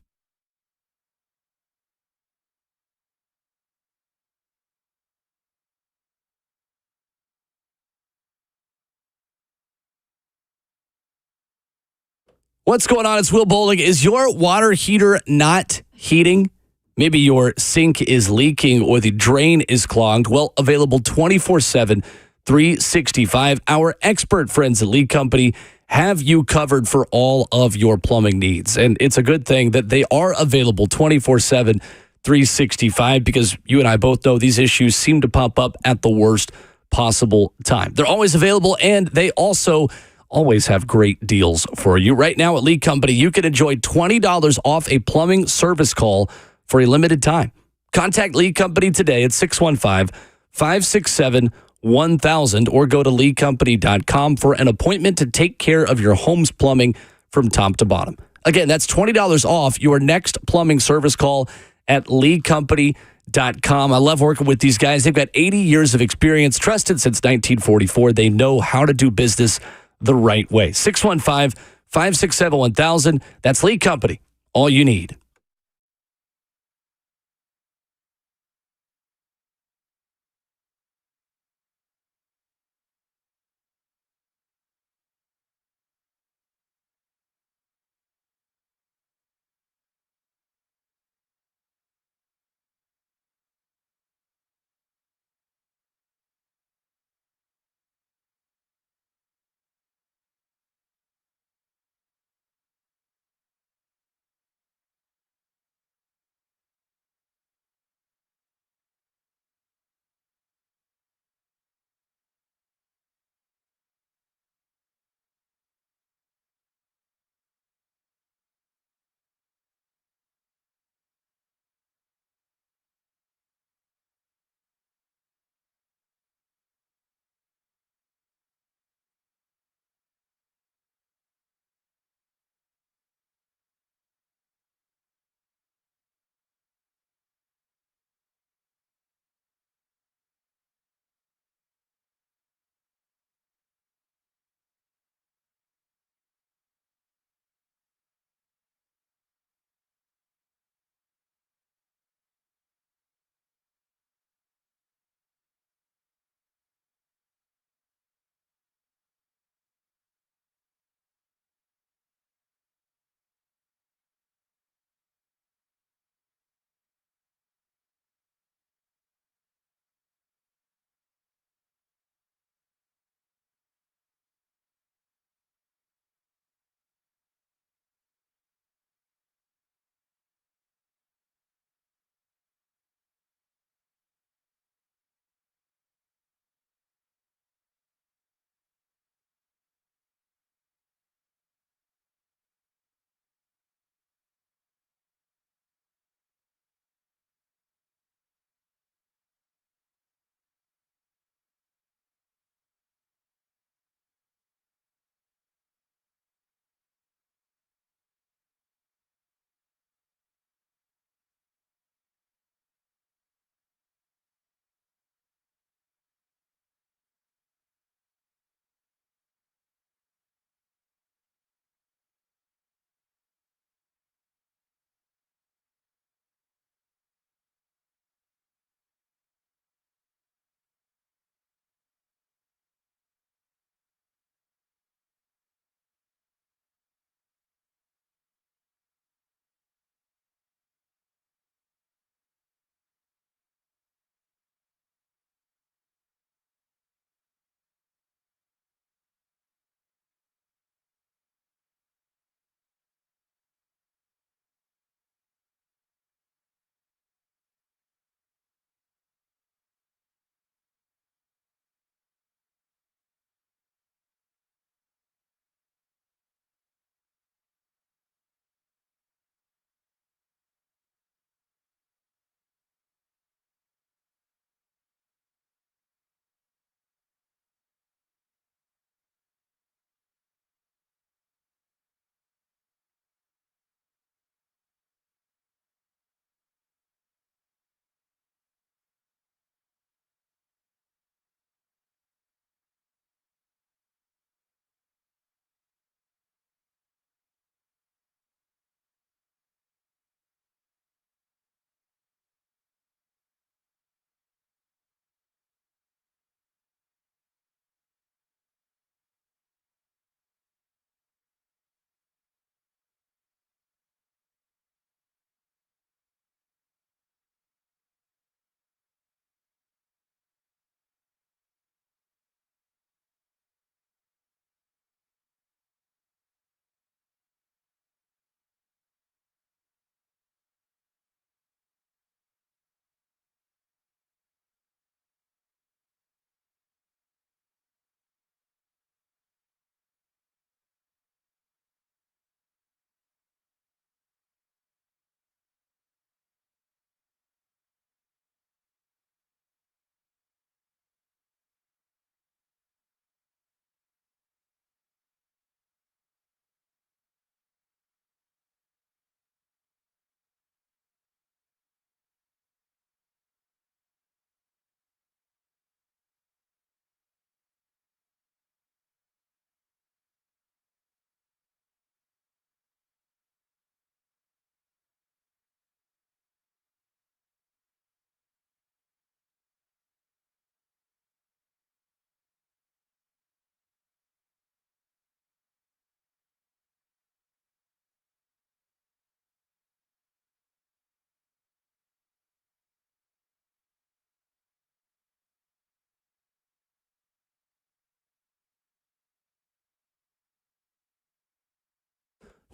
What's going on? It's Will Bulluck. Is your water heater not heating? Maybe your sink is leaking or the drain is clogged. Well, available 24/7, 365. Our expert friends at Lee Company have you covered for all of your plumbing needs. And it's a good thing that they are available 24/7, 365, because you and I both know these issues seem to pop up at the worst possible time. They're always available, and they also always have great deals for you. Right now at Lee Company, you can enjoy $20 off a plumbing service call for a limited time. Contact Lee Company today at 615-567-1000 or go to leecompany.com for an appointment to take care of your home's plumbing from top to bottom. Again, that's $20 off your next plumbing service call at leecompany.com. I love working with these guys. They've got 80 years of experience, trusted since 1944. They know how to do business the right way. 615-567-1000. That's Lee Company. All you need.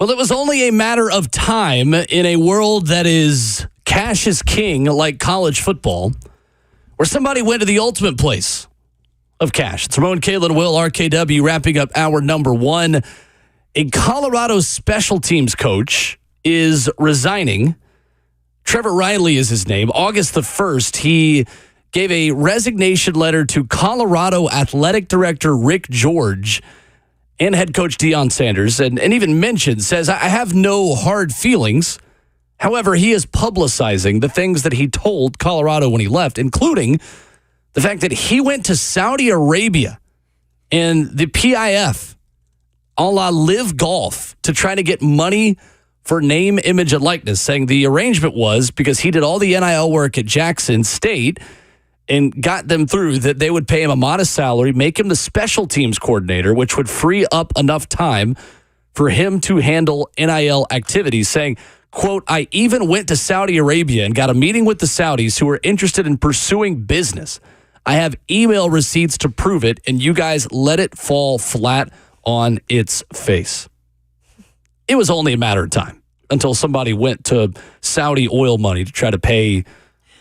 Well, it was only a matter of time in a world that is cash is king, like college football, where somebody went to the ultimate place of cash. It's Ramon, Kalen, Will, RKW, wrapping up hour number 1. A Colorado special teams coach is resigning. Trevor Riley is his name. August the 1st, he gave a resignation letter to Colorado Athletic Director Rick George and head coach Deion Sanders, and even says, I have no hard feelings. However, he is publicizing the things that he told Colorado when he left, including the fact that he went to Saudi Arabia and the PIF, a la Live Golf, to try to get money for name, image, and likeness, saying the arrangement was because he did all the NIL work at Jackson State and got them through that they would pay him a modest salary, make him the special teams coordinator, which would free up enough time for him to handle NIL activities, saying, quote, I even went to Saudi Arabia and got a meeting with the Saudis who are interested in pursuing business. I have email receipts to prove it, and you guys let it fall flat on its face. It was only a matter of time until somebody went to Saudi oil money to try to pay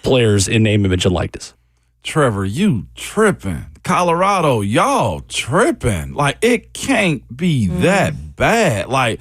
players in name, image, and likeness. Trevor, you tripping. Colorado, y'all tripping. Like, it can't be that bad. Like,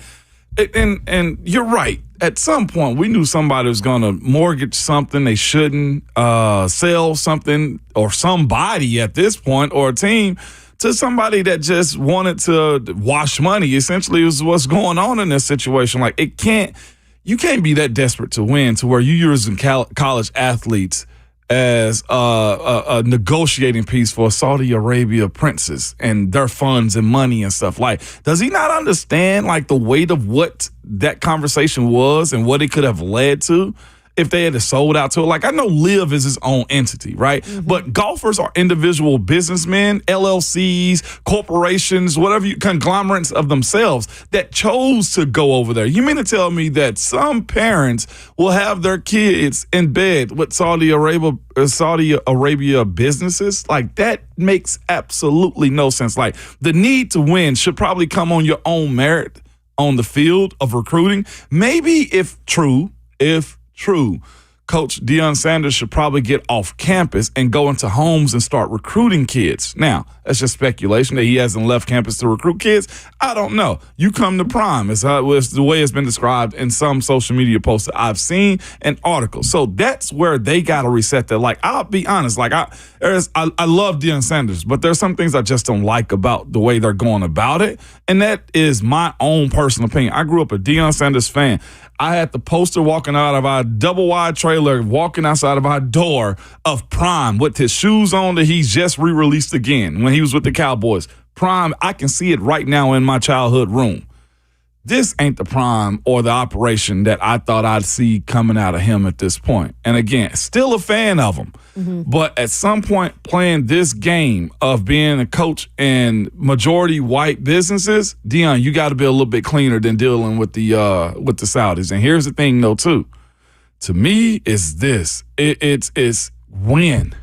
and you're right. At some point, we knew somebody was going to mortgage something they shouldn't, sell something, or somebody at this point, or a team, to somebody that just wanted to wash money. Essentially, is what's going on in this situation. Like, you can't be that desperate to win to where you're using college athletes as a negotiating piece for Saudi Arabia princes and their funds and money and stuff. Like, does he not understand, like, the weight of what that conversation was and what it could have led to if they had sold out to it? Like, I know Live is his own entity, right? Mm-hmm. But golfers are individual businessmen, LLCs, corporations, whatever, conglomerates of themselves that chose to go over there. You mean to tell me that some parents will have their kids in bed with Saudi Arabia businesses? Like, that makes absolutely no sense. Like, the need to win should probably come on your own merit on the field of recruiting. Maybe if true, Coach Deion Sanders should probably get off campus and go into homes and start recruiting kids. Now, that's just speculation that he hasn't left campus to recruit kids. I don't know. You come to Prime. It's the way it's been described in some social media posts that I've seen and articles. So that's where they got to reset that. Like, I'll be honest. Like, I love Deion Sanders, but there's some things I just don't like about the way they're going about it. And that is my own personal opinion. I grew up a Deion Sanders fan. I had the poster walking out of our double-wide trailer, walking outside of our door of Prime with his shoes on that he's just re-released again when he was with the Cowboys. Prime, I can see it right now in my childhood room. This ain't the Prime or the operation that I thought I'd see coming out of him at this point. And again, still a fan of him. Mm-hmm. But at some point, playing this game of being a coach in majority white businesses, Deion, you got to be a little bit cleaner than dealing with the Saudis. And here's the thing, though, too. To me, is this. It's win.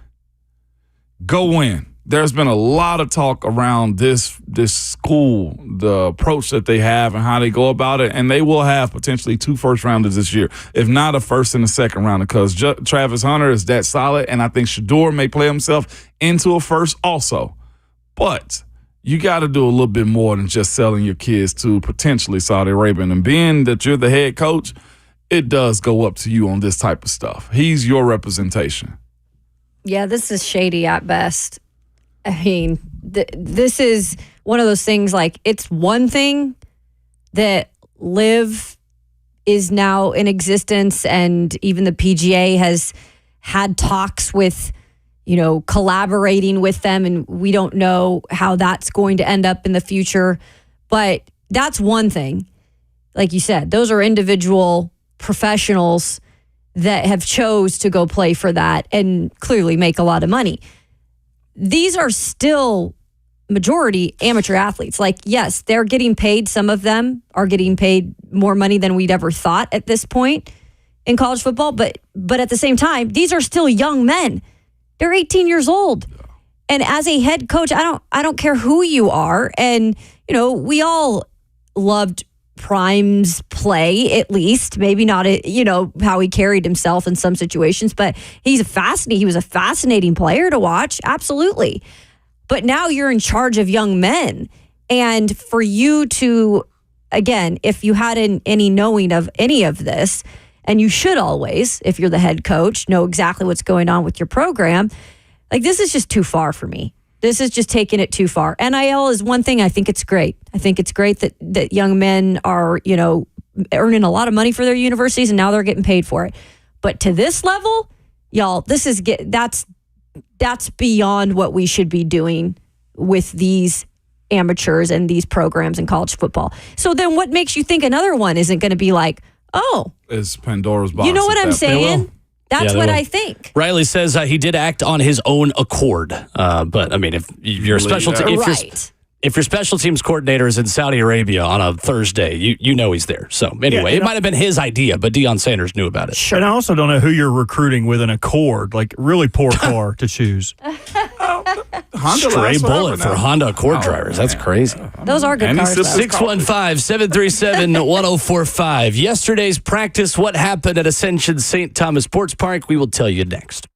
Go win. There's been a lot of talk around this school, the approach that they have and how they go about it, and they will have potentially 2 first-rounders this year, if not a first and a second rounder, because Travis Hunter is that solid, and I think Shador may play himself into a first also. But you got to do a little bit more than just selling your kids to potentially Saudi Arabia. And being that you're the head coach, it does go up to you on this type of stuff. He's your representation. Yeah, this is shady at best. I mean, this is one of those things, like, it's one thing that Live is now in existence, and even the PGA has had talks with, collaborating with them, and we don't know how that's going to end up in the future. But that's one thing. Like you said, those are individual professionals that have chose to go play for that and clearly make a lot of money. These are still majority amateur athletes. Like, yes, they're getting paid. Some of them are getting paid more money than we'd ever thought at this point in college football. But at the same time, these are still young men. They're 18 years old. And as a head coach, I don't care who you are. And, we all loved Prime's play, at least. Maybe not, how he carried himself in some situations, but he was a fascinating player to watch. Absolutely. But now you're in charge of young men. And for you to, again, if you had any knowing of any of this, and you should always, if you're the head coach, know exactly what's going on with your program, like this is just too far for me. This is just taking it too far. NIL is one thing. I think it's great. I think it's great that young men are, earning a lot of money for their universities and now they're getting paid for it. But to this level, y'all, that's beyond what we should be doing with these amateurs and these programs in college football. So then what makes you think another one isn't going to be like, oh, it's Pandora's box? You know what I'm saying? That's what I think. Riley says he did act on his own accord. But I mean, if you're a special if your special teams coordinator is in Saudi Arabia on a Thursday, you know he's there. So anyway, it might have been his idea, but Deion Sanders knew about it. Sure. And I also don't know who you're recruiting with an Accord, like really poor car to choose. Honda Stray bullet for Honda Accord drivers. That's crazy. Those are good cars. 615-737-1045. Yesterday's practice, what happened at Ascension St. Thomas Sports Park? We will tell you next.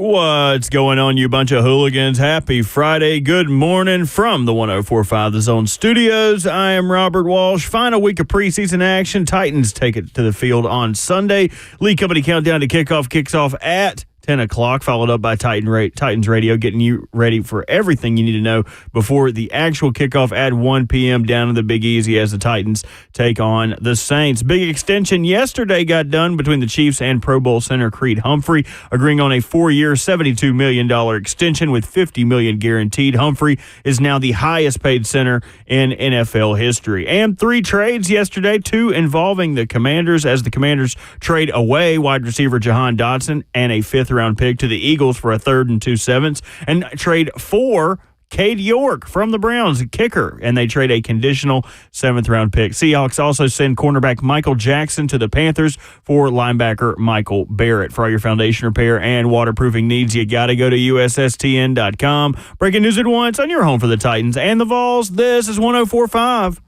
What's going on, you bunch of hooligans? Happy Friday. Good morning from the 104.5 The Zone Studios. I am Robert Walsh. Final week of preseason action. Titans take it to the field on Sunday. Lee Company countdown to kickoff kicks off at 10 o'clock, followed up by Titans Radio, getting you ready for everything you need to know before the actual kickoff at 1 p.m. down in the Big Easy as the Titans take on the Saints. Big extension yesterday got done between the Chiefs and Pro Bowl center Creed Humphrey, agreeing on a 4-year, $72 million extension with $50 million guaranteed. Humphrey is now the highest paid center in NFL history. And 3 trades yesterday, 2 involving the Commanders, as the Commanders trade away wide receiver Jahan Dotson and a 5th-round pick to the Eagles for a 3rd and 2 7ths, and trade for Cade York from the Browns, kicker, and they trade a conditional 7th-round pick. Seahawks also send cornerback Michael Jackson to the Panthers for linebacker Michael Barrett. For all your foundation repair and waterproofing needs, you got to go to USSTN.com. Breaking news at once on your home for the Titans and the Vols. This is 104.5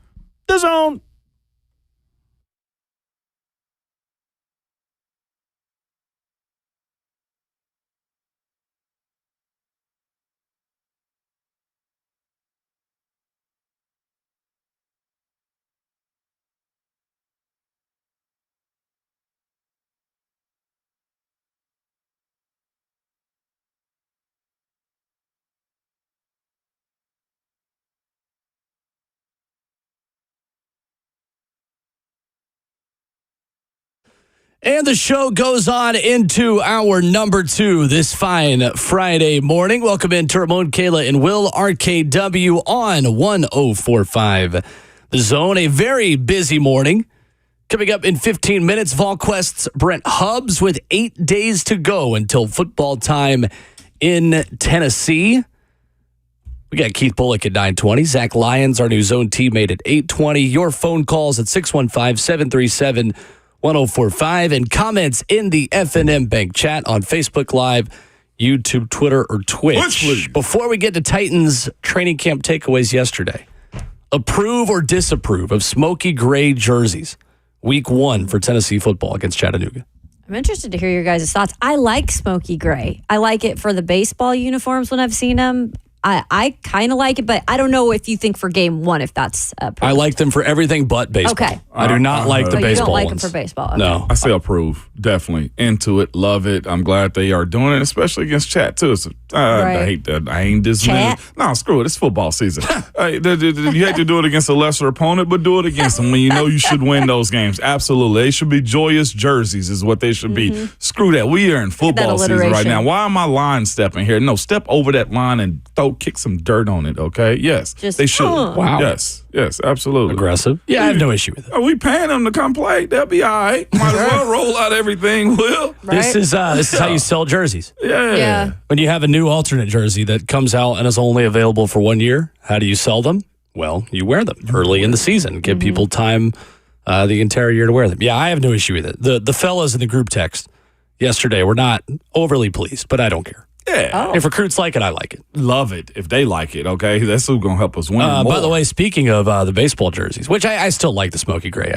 The Zone. And the show goes on into our number 2 this fine Friday morning. Welcome in to Ramon, Kayla, and Will, RKW on 104.5 The Zone. A very busy morning. Coming up in 15 minutes, VolQuest's Brent Hubs with 8 days to go until football time in Tennessee. We got Keith Bullock at 9:20. Zach Lyons, our new Zone teammate, at 8:20. Your phone calls at 615-737-1045 and comments in the F&M Bank chat on Facebook Live, YouTube, Twitter, or Twitch. Before we get to Titans training camp takeaways yesterday, approve or disapprove of smoky gray jerseys week 1 for Tennessee football against Chattanooga? I'm interested to hear your guys' thoughts. I like smoky gray. I like it for the baseball uniforms when I've seen them. I kind of like it, but I don't know if you think for game 1 if that's I like them for everything but baseball. Okay. I do not like the But baseball you don't like ones. them for baseball. Okay. No. I say approve. Definitely. Into it. Love it. I'm glad they are doing it, especially against Chat, too. So, I Right. hate that. I ain't dismissing. Chat? No, screw it. It's football season. You hate to do it against a lesser opponent, but do it against them when you know you should win those games. Absolutely. They should be joyous jerseys is what they should be. Screw that. We are in football season right alliteration. now. Why am I line stepping here? No, step over that line and kick some dirt on it, okay? Yes. Just, they should. Wow. Yes, absolutely. Aggressive. Yeah, I have no issue with it. Are we paying them to come play? They'll be all right. Might as well roll out everything, Will. Right? This is how you sell jerseys. Yeah. When you have a new alternate jersey that comes out and is only available for 1 year, how do you sell them? Well, you wear them early in the season. Give people time the entire year to wear them. Yeah, I have no issue with it. The fellas in the group text yesterday were not overly pleased, but I don't care. Yeah. If recruits like it, I like it. Love it if they like it, okay? That's who's going to help us win more. By the way, speaking of the baseball jerseys, which I still like the smoky gray.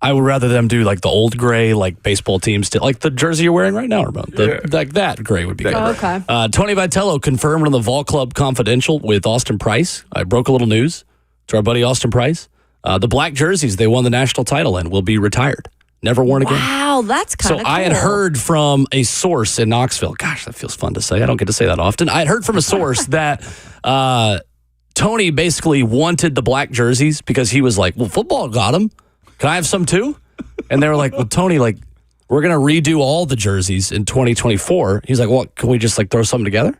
I would rather them do like the old gray, like baseball teams did, like the jersey you're wearing right now, Ramon. Like that gray would be good. Oh, okay. Tony Vitello confirmed on the Vol Club Confidential with Austin Price. I broke a little news to our buddy Austin Price. The black jerseys they won the national title in will be retired. Never worn again. Wow, that's kind of So cool. I had heard from a source in Knoxville. Gosh, that feels fun to say. I don't get to say that often. I had heard from a source that Tony basically wanted the black jerseys because he was like, well, football got them. Can I have some too? And they were like, well, Tony, like, we're going to redo all the jerseys in 2024. He's like, well, can we just like throw something together?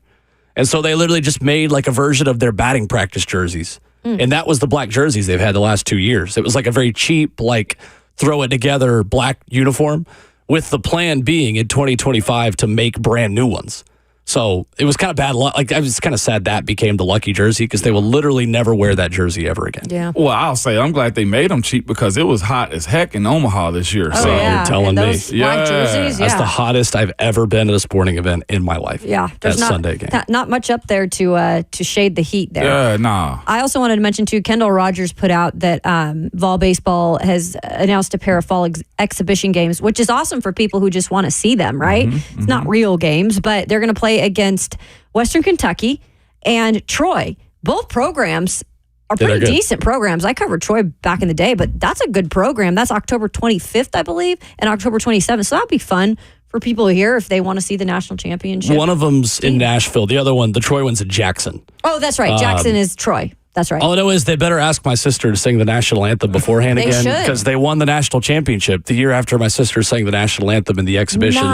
And so they literally just made like a version of their batting practice jerseys. And that was the black jerseys they've had the last 2 years. It was like a very cheap, like throw it together black uniform with the plan being in 2025 to make brand new ones. So it was kind of bad luck. Like, I was kind of sad that became the lucky jersey because they will literally never wear that jersey ever again. Yeah. Well, I'll say I'm glad they made them cheap because it was hot as heck in Omaha this year. Oh, so yeah. You're telling And me. those white jerseys, That's yeah. the hottest I've ever been at a sporting event in my life. Yeah, That there's Sunday game. not much up there to shade the heat there. yeah, nah. I also wanted to mention too, Kendall Rogers put out that Vol Baseball has announced a pair of fall exhibition games, which is awesome for people who just want to see them, right? It's not real games, but they're going to play against Western Kentucky and Troy. Both programs are pretty decent programs. I covered Troy back in the day, but that's a good program. That's October 25th, I believe, and October 27th. So that'd be fun for people here if they want to see the national championship. One of them's in Nashville. The other one, the Troy one's in Jackson. Oh, that's right. Jackson is Troy. That's right. All I know is they better ask my sister to sing the national anthem beforehand They again should. because they won the national championship the year after my sister sang the national anthem in the exhibition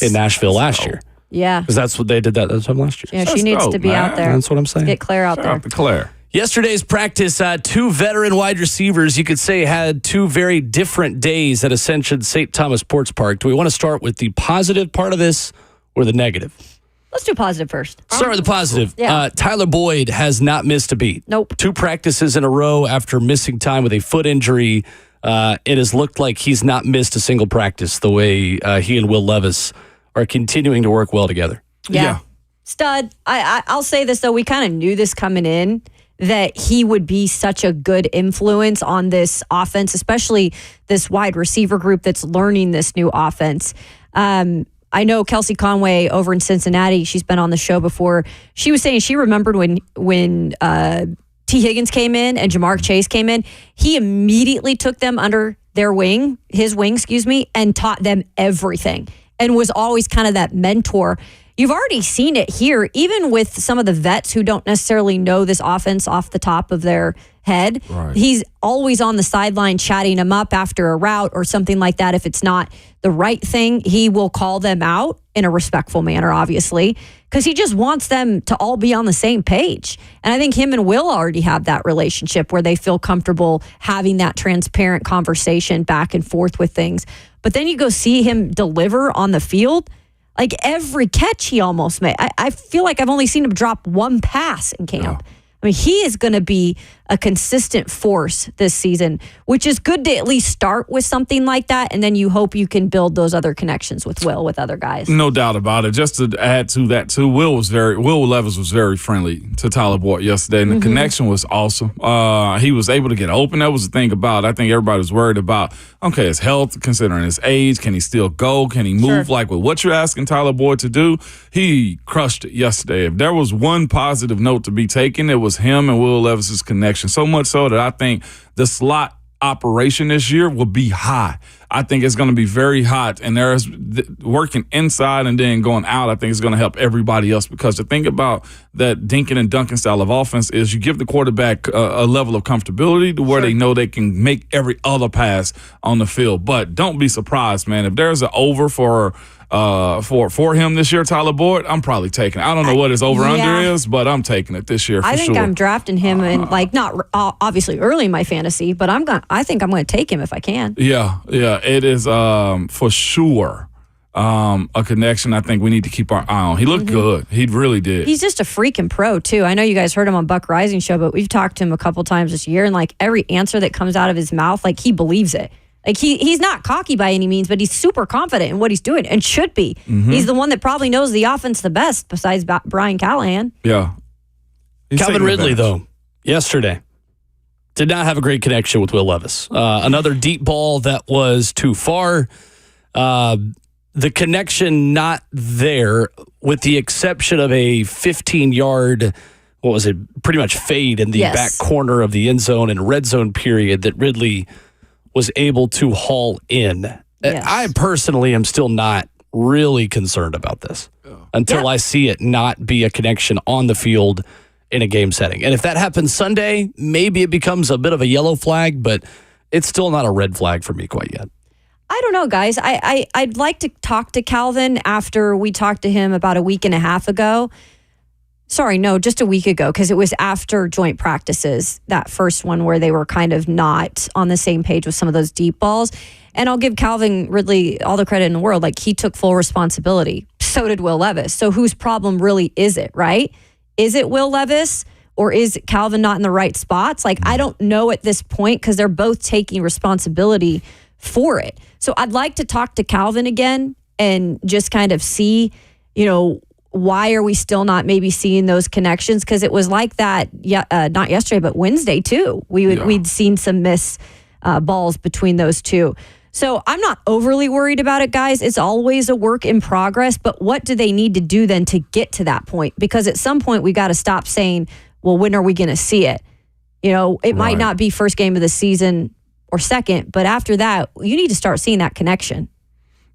in Nashville last year. Yeah. Because that's what they did that time last year. Yeah, That's she needs dope, to be man. out there. That's what I'm saying. Get Claire out Shout there. out to Claire. Yesterday's practice, two veteran wide receivers, you could say, had two very different days at Ascension St. Thomas Sports Park. Do we want to start with the positive part of this or the negative? Let's do positive first. Start with the positive. Yeah. Tyler Boyd has not missed a beat. Nope. 2 practices in a row after missing time with a foot injury. It has looked like he's not missed a single practice the way he and Will Levis are continuing to work well together. Yeah. Stud. I'll say this, though. We kind of knew this coming in, that he would be such a good influence on this offense, especially this wide receiver group that's learning this new offense. I know Kelsey Conway over in Cincinnati, she's been on the show before. She was saying she remembered when T. Higgins came in and Jamar Chase came in, he immediately took them under his wing, and taught them everything and was always kind of that mentor. You've already seen it here, even with some of the vets who don't necessarily know this offense off the top of their head. Right. He's always on the sideline chatting them up after a route or something like that. If it's not the right thing, he will call them out in a respectful manner, obviously, because he just wants them to all be on the same page. And I think him and Will already have that relationship where they feel comfortable having that transparent conversation back and forth with things. But then you go see him deliver on the field. Like every catch he almost made. I feel like I've only seen him drop one pass in camp. Yeah. I mean, he is going to be a consistent force this season, which is good to at least start with something like that. And then you hope you can build those other connections with Will, with other guys. No doubt about it. Just to add to that too, Will Levis was very friendly to Tyler Boyd yesterday, and the connection was awesome. He was able to get open. That was the thing about it. I think everybody was worried about, okay, his health, considering his age. Can he still go? Can he move? Sure. Like with what you're asking Tyler Boyd to do, he crushed it yesterday. If there was one positive note to be taken, it was him and Will Levis's connection. So much so that I think the slot operation this year will be high. I think it's going to be very hot, and there's working inside and then going out. I think it's going to help everybody else, because the thing about that dinking and dunking style of offense is you give the quarterback a level of comfortability to where they know they can make every other pass on the field. But don't be surprised, man, if there's an over for him this year, Tyler Boyd, I'm probably taking it. I don't know what his over-under is, but I'm taking it this year for sure. I think I'm drafting him in, like, not obviously early in my fantasy, but I think I'm going to take him if I can. Yeah, it is for sure a connection I think we need to keep our eye on. He looked good. He really did. He's just a freaking pro, too. I know you guys heard him on Buck Rising Show, but we've talked to him a couple times this year, and, like, every answer that comes out of his mouth, like, he believes it. Like, he's not cocky by any means, but he's super confident in what he's doing and should be. He's the one that probably knows the offense the best besides Brian Callahan. Yeah. Calvin Ridley, though, yesterday, did not have a great connection with Will Levis. Another deep ball that was too far. The connection not there, with the exception of a 15-yard, pretty much fade in the back corner of the end zone and red zone period that Ridley was able to haul in. Yes. I personally am still not really concerned about this until I see it not be a connection on the field in a game setting. And if that happens Sunday, maybe it becomes a bit of a yellow flag, but it's still not a red flag for me quite yet. I don't know, guys. I'd like to talk to Calvin after we talked to him about a week and a half ago. Sorry, no, just a week ago, because it was after joint practices, that first one where they were kind of not on the same page with some of those deep balls. And I'll give Calvin Ridley all the credit in the world. Like, he took full responsibility. so did Will Levis. So whose problem really is it, right? Is it Will Levis or is Calvin not in the right spots? Like, I don't know at this point because they're both taking responsibility for it. So I'd like to talk to Calvin again and just kind of see, why are we still not maybe seeing those connections? Because it was like that, not yesterday, but Wednesday too. We'd seen some miss balls between those two. So I'm not overly worried about it, guys. It's always a work in progress. But what do they need to do then to get to that point? Because at some point we got to stop saying, well, when are we going to see it? It might not be first game of the season or second, but after that, you need to start seeing that connection.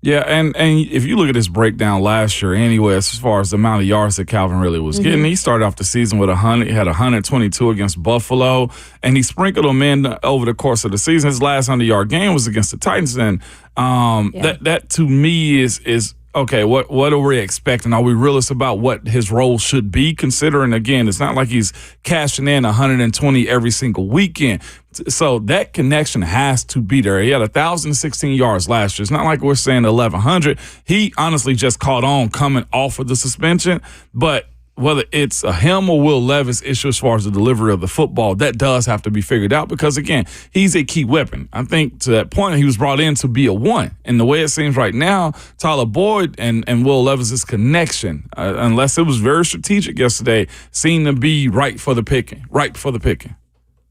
Yeah, and if you look at this breakdown last year anyway, as far as the amount of yards that Calvin really was getting, he started off the season with 100. He had 122 against Buffalo, and he sprinkled them in over the course of the season. His last 100-yard game was against the Titans, and that to me is okay, what are we expecting? Are we realistic about what his role should be, considering, again, it's not like he's cashing in 120 every single weekend. So that connection has to be there. He had 1,016 yards last year. It's not like we're saying 1,100. He honestly just caught on coming off of the suspension, but whether it's a him or Will Levis issue as far as the delivery of the football, that does have to be figured out because, again, he's a key weapon. I think to that point, he was brought in to be a one. And the way it seems right now, Tyler Boyd and Will Levis's connection, unless it was very strategic yesterday, seemed to be ripe for the picking.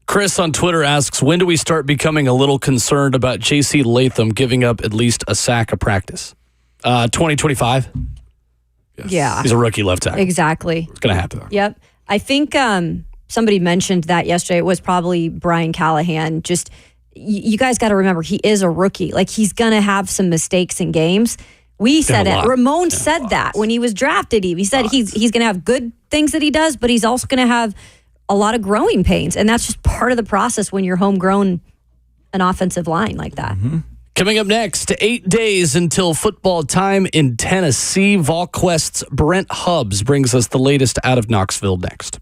Chris on Twitter asks, when do we start becoming a little concerned about J.C. Latham giving up at least a sack of practice? 2025? Yes. Yeah. He's a rookie left tackle. Exactly. It's going to happen. Yep. I think somebody mentioned that yesterday. It was probably Brian Callahan. Just, you guys got to remember, he is a rookie. Like, he's going to have some mistakes in games. We said it. Ramon said that when he was drafted. He said he's going to have good things that he does, but he's also going to have a lot of growing pains. And that's just part of the process when you're homegrown an offensive line like that. Mm-hmm. Coming up next, 8 days until football time in Tennessee. VolQuest's Brent Hubbs brings us the latest out of Knoxville next.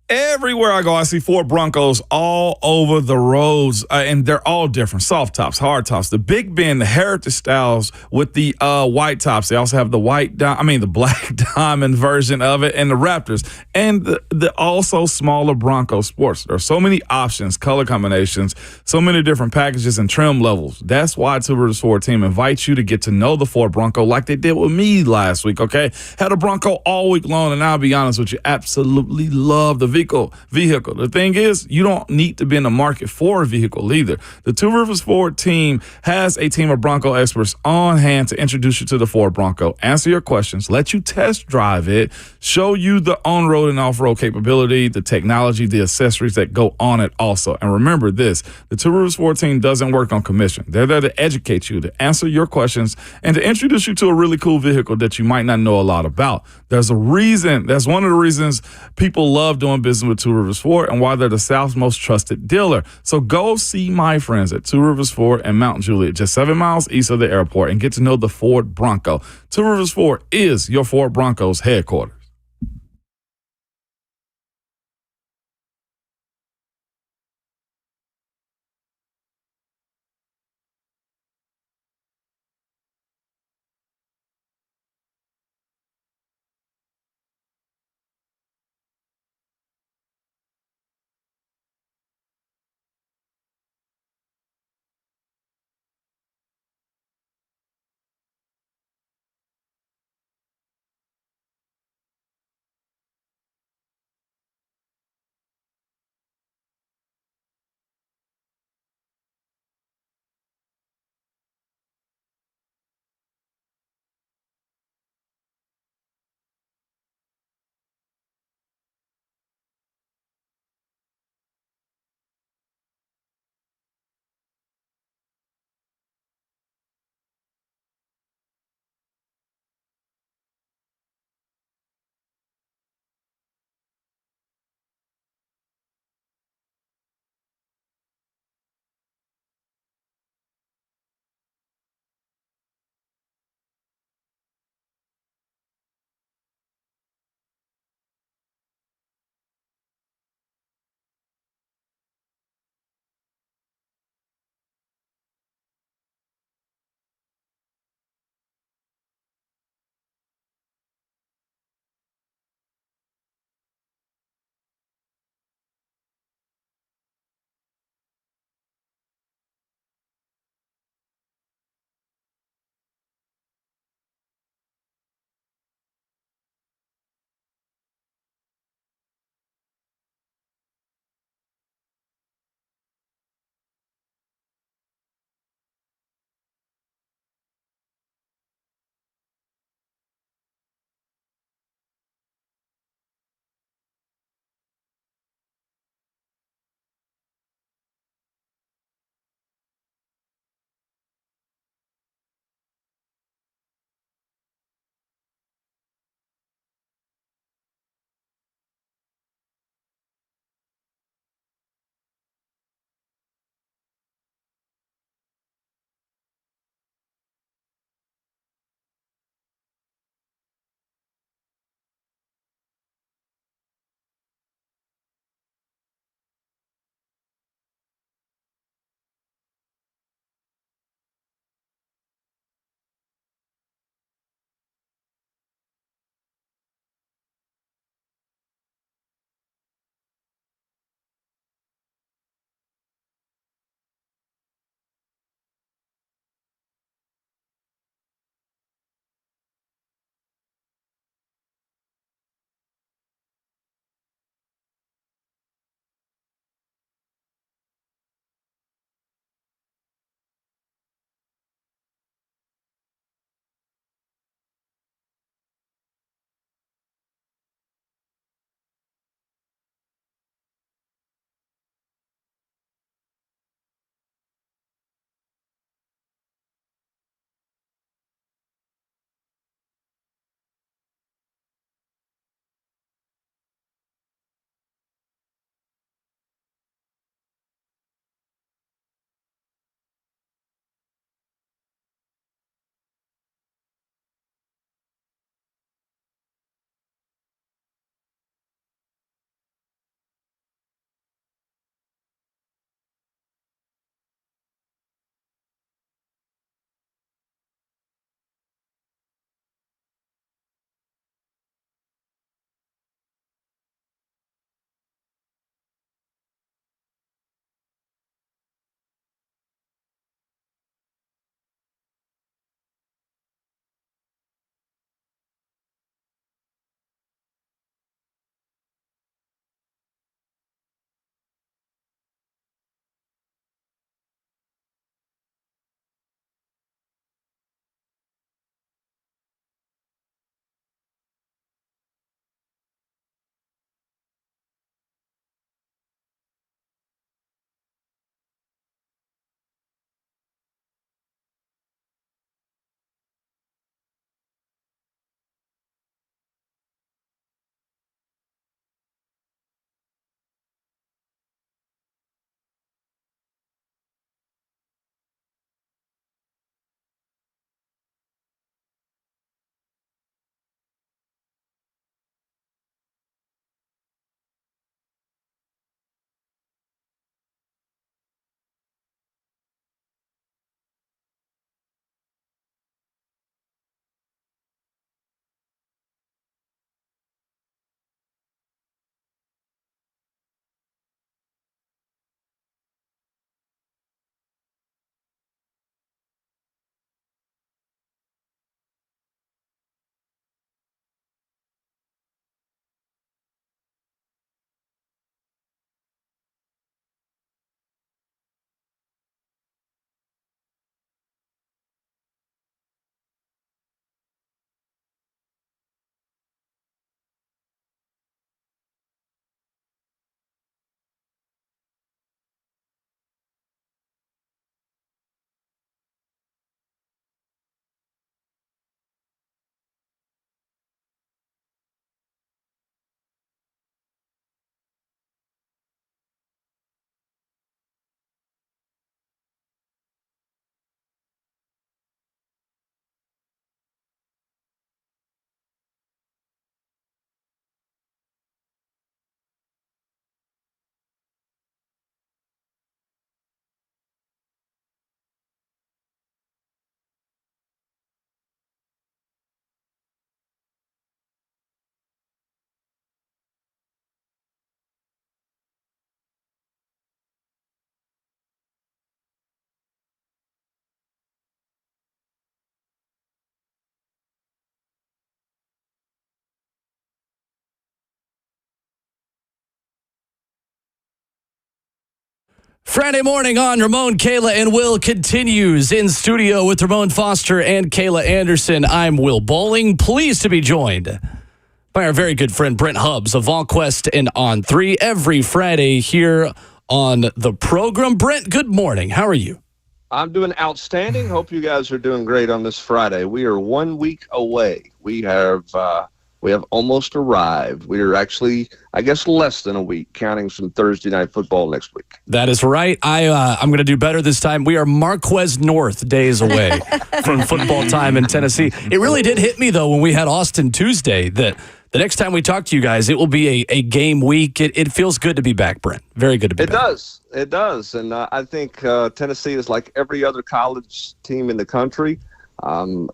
Everywhere I go, I see Ford Broncos all over the roads, and they're all different. Soft tops, hard tops. The Big Ben, the Heritage styles with the white tops. They also have the the black diamond version of it, and the Raptors, and the also smaller Bronco Sports. There are so many options, color combinations, so many different packages and trim levels. That's why Two Rivers Ford team invites you to get to know the Ford Bronco like they did with me last week, okay? Had a Bronco all week long, and I'll be honest with you, absolutely love the vehicle. The thing is, you don't need to be in the market for a vehicle either. The Two Rivers Ford team has a team of Bronco experts on hand to introduce you to the Ford Bronco, answer your questions, let you test drive it, show you the on-road and off-road capability, the technology, the accessories that go on it also. And remember this, the Two Rivers Ford team doesn't work on commission. They're there to educate you, to answer your questions, and to introduce you to a really cool vehicle that you might not know a lot about. There's a reason. That's one of the reasons people love doing business with Two Rivers Ford and why they're the South's most trusted dealer. So go see my friends at Two Rivers Ford and Mount Juliet, just 7 miles east of the airport, and get to know the Ford Bronco. Two Rivers Ford is your Ford Broncos headquarters. Friday morning on Ramon, Kayla, and Will continues in studio with Ramon Foster and Kayla Anderson. I'm Will Bowling, pleased to be joined by our very good friend Brent Hubs of VolQuest and On3 every Friday here on the program. Brent, good morning. How are you? I'm doing outstanding. Hope you guys are doing great on this Friday. We are 1 week away. We have almost arrived. We are actually, I guess, less than a week, counting some Thursday night football next week. That is right. I'm going to do better this time. We are Marquez North days away from football time in Tennessee. It really did hit me, though, when we had Austin Tuesday, that the next time we talk to you guys, it will be a game week. It feels good to be back, Brent. Very good to be back. It does. And I think Tennessee is like every other college team in the country.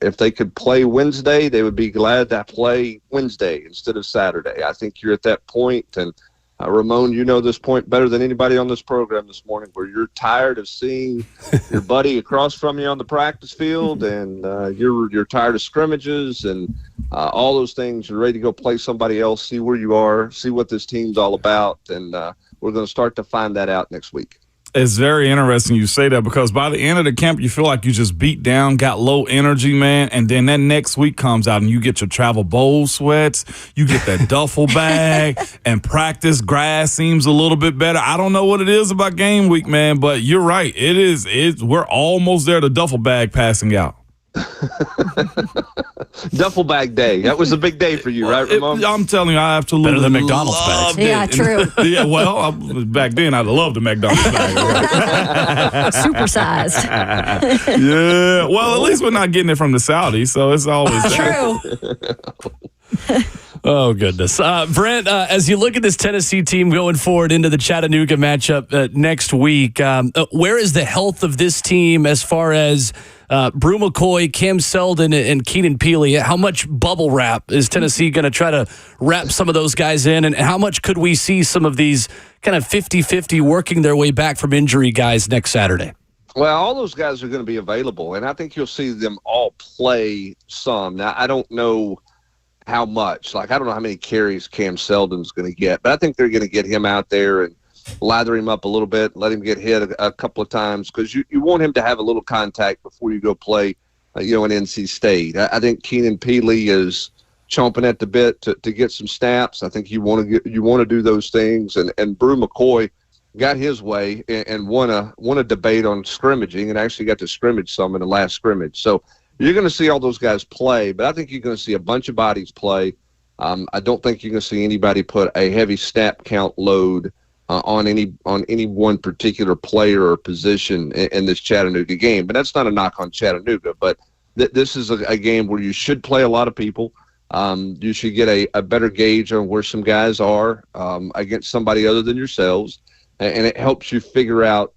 If they could play Wednesday, they would be glad to play Wednesday instead of Saturday. I think you're at that point, and Ramon, you know this point better than anybody on this program this morning, where you're tired of seeing your buddy across from you on the practice field, and you're tired of scrimmages and all those things. You're ready to go play somebody else, see where you are, see what this team's all about, and we're going to start to find that out next week. It's very interesting you say that, because by the end of the camp, you feel like you just beat down, got low energy, man. And then that next week comes out and you get your travel bowl sweats, you get that duffel bag, and practice grass seems a little bit better. I don't know what it is about game week, man, but you're right. We're almost there to duffel bag passing out. Duffel bag day. That was a big day for you, right, Ramon? I'm telling you, I absolutely better than McDonald's bags. Yeah, true. Yeah, well, back then I'd love the McDonald's bag. Supersized. Yeah, well, at least we're not getting it from the Saudis, so it's always True. Oh, goodness. Brent, as you look at this Tennessee team going forward into the Chattanooga matchup next week, where is the health of this team as far as Brew McCoy, Cam Seldon, and Keenan Peely? How much bubble wrap is Tennessee going to try to wrap some of those guys in? And how much could we see some of these kind of 50-50 working their way back from injury guys next Saturday? Well, all those guys are going to be available, and I think you'll see them all play some. Now, I don't know how much. I don't know how many carries Cam Seldon's going to get, but I think they're going to get him out there and lather him up a little bit, let him get hit a couple of times, because you want him to have a little contact before you go play, in NC State. I think Keenan Peely is chomping at the bit to get some snaps. I think you want to do those things, and Brew McCoy got his way and won a debate on scrimmaging, and actually got to scrimmage some in the last scrimmage. So you're going to see all those guys play, but I think you're going to see a bunch of bodies play. I don't think you're going to see anybody put a heavy snap count load on any one particular player or position in this Chattanooga game. But that's not a knock on Chattanooga. But this is a game where you should play a lot of people. You should get a better gauge on where some guys are against somebody other than yourselves, and it helps you figure out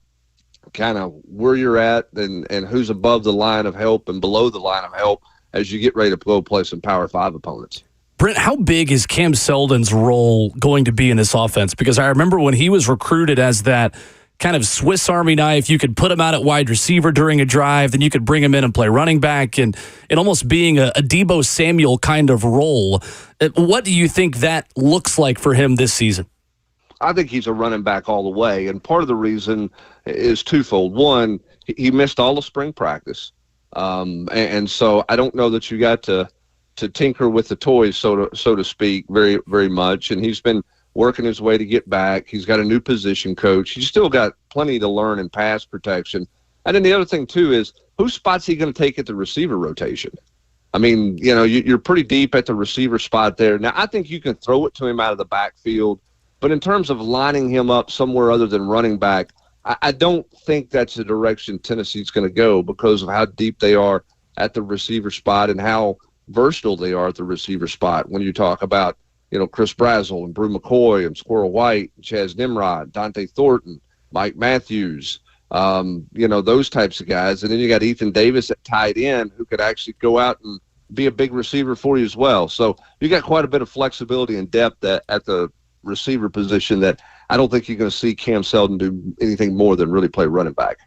kind of where you're at and who's above the line of help and below the line of help as you get ready to go play some Power 5 opponents. Brent, how big is Cam Seldon's role going to be in this offense? Because I remember when he was recruited as that kind of Swiss Army knife, you could put him out at wide receiver during a drive, then you could bring him in and play running back, and almost being a Deebo Samuel kind of role. What do you think that looks like for him this season? I think he's a running back all the way, and part of the reason is twofold. One, he missed all of spring practice, and so I don't know that you got to tinker with the toys, so to speak, very, very much. And he's been working his way to get back. He's got a new position coach. He's still got plenty to learn in pass protection. And then the other thing, too, is whose spot's he going to take at the receiver rotation? I mean, you're pretty deep at the receiver spot there. Now, I think you can throw it to him out of the backfield, but in terms of lining him up somewhere other than running back, I don't think that's the direction Tennessee's going to go, because of how deep they are at the receiver spot and how versatile they are at the receiver spot. When you talk about, Chris Brazzell and Brew McCoy and Squirrel White, Chaz Nimrod, Dante Thornton, Mike Matthews, those types of guys. And then you got Ethan Davis at tight end, who could actually go out and be a big receiver for you as well. So you got quite a bit of flexibility and depth at the receiver position that I don't think you're going to see Cam Seldon do anything more than really play running back.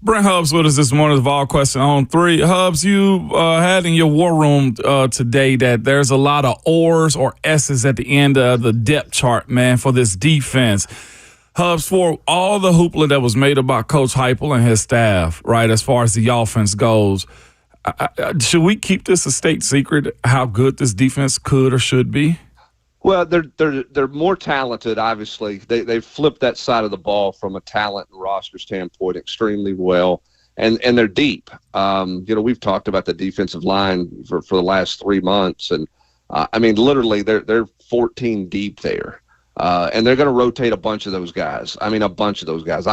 Brent Hubs with us this morning, VolQuest on 3. Hubs, you had in your war room today that there's a lot of O's or S's at the end of the depth chart, man, for this defense. Hubs, for all the hoopla that was made about Coach Heupel and his staff, right, as far as the offense goes, should we keep this a state secret, how good this defense could or should be? Well, they're more talented, obviously. They've flipped that side of the ball from a talent and roster standpoint extremely well, and they're deep. We've talked about the defensive line for the last 3 months, and literally they're 14 deep there. And they're going to rotate a bunch of those guys. I